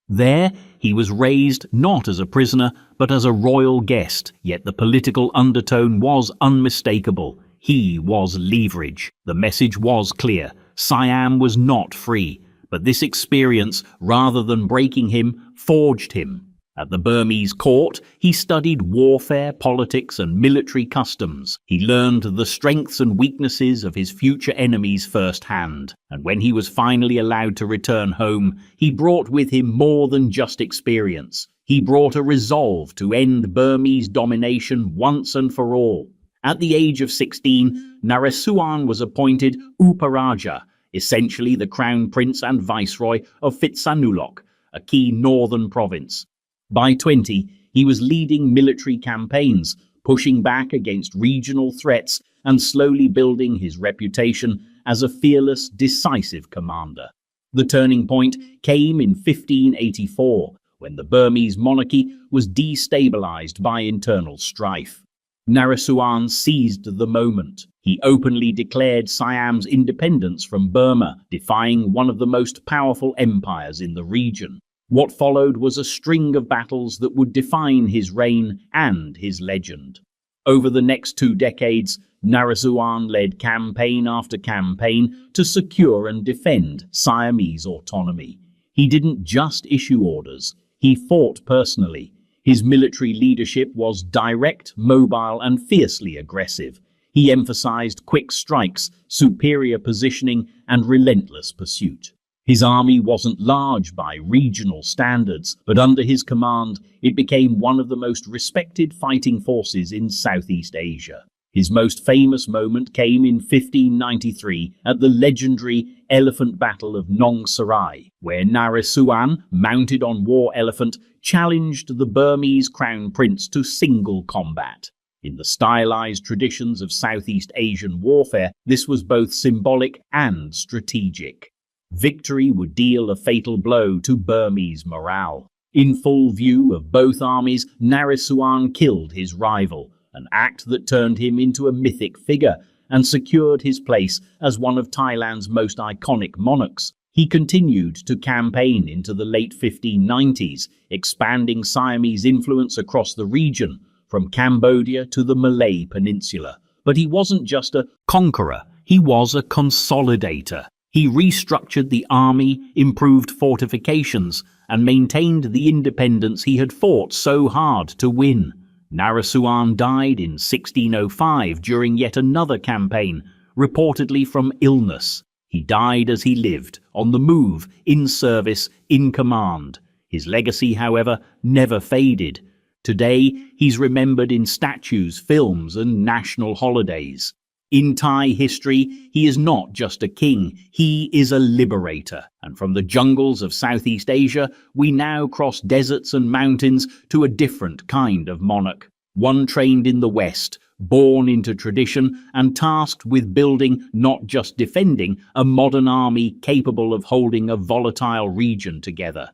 There, He was raised not as a prisoner, but as a royal guest, yet the political undertone was unmistakable. He was leverage. The message was clear. Siam was not free, but this experience, rather than breaking him, forged him. At the Burmese court, he studied warfare, politics, and military customs. He learned the strengths and weaknesses of his future enemies firsthand, and when he was finally allowed to return home, he brought with him more than just experience. He brought a resolve to end Burmese domination once and for all. At the age of 16, Naresuan was appointed Uparaja, essentially the crown prince and viceroy of Phitsanulok, a key northern province. By 20, he was leading military campaigns, pushing back against regional threats and slowly building his reputation as a fearless, decisive commander. The turning point came in 1584, when the Burmese monarchy was destabilized by internal strife. Naresuan seized the moment. He openly declared Siam's independence from Burma, defying one of the most powerful empires in the region. What followed was a string of battles that would define his reign and his legend. Over the next 2 decades, Naresuan led campaign after campaign to secure and defend Siamese autonomy. He didn't just issue orders, he fought personally. His military leadership was direct, mobile, and fiercely aggressive. He emphasized quick strikes, superior positioning, and relentless pursuit. His army wasn't large by regional standards, but under his command, it became one of the most respected fighting forces in Southeast Asia. His most famous moment came in 1593 at the legendary Elephant Battle of Nong Sarai, where Naresuan, mounted on war elephant, challenged the Burmese crown prince to single combat. In the stylized traditions of Southeast Asian warfare, this was both symbolic and strategic. Victory would deal a fatal blow to Burmese morale. In full view of both armies, Naresuan killed his rival, an act that turned him into a mythic figure and secured his place as one of Thailand's most iconic monarchs. He continued to campaign into the late 1590s, expanding Siamese influence across the region, from Cambodia to the Malay Peninsula. But he wasn't just a conqueror, he was a consolidator. He restructured the army, improved fortifications, and maintained the independence he had fought so hard to win. Naresuan died in 1605 during yet another campaign, reportedly from illness. He died as he lived, on the move, in service, in command. His legacy, however, never faded. Today, he's remembered in statues, films, and national holidays. In Thai history, he is not just a king, he is a liberator. And from the jungles of Southeast Asia, we now cross deserts and mountains to a different kind of monarch. One trained in the West, born into tradition, and tasked with building, not just defending, a modern army capable of holding a volatile region together.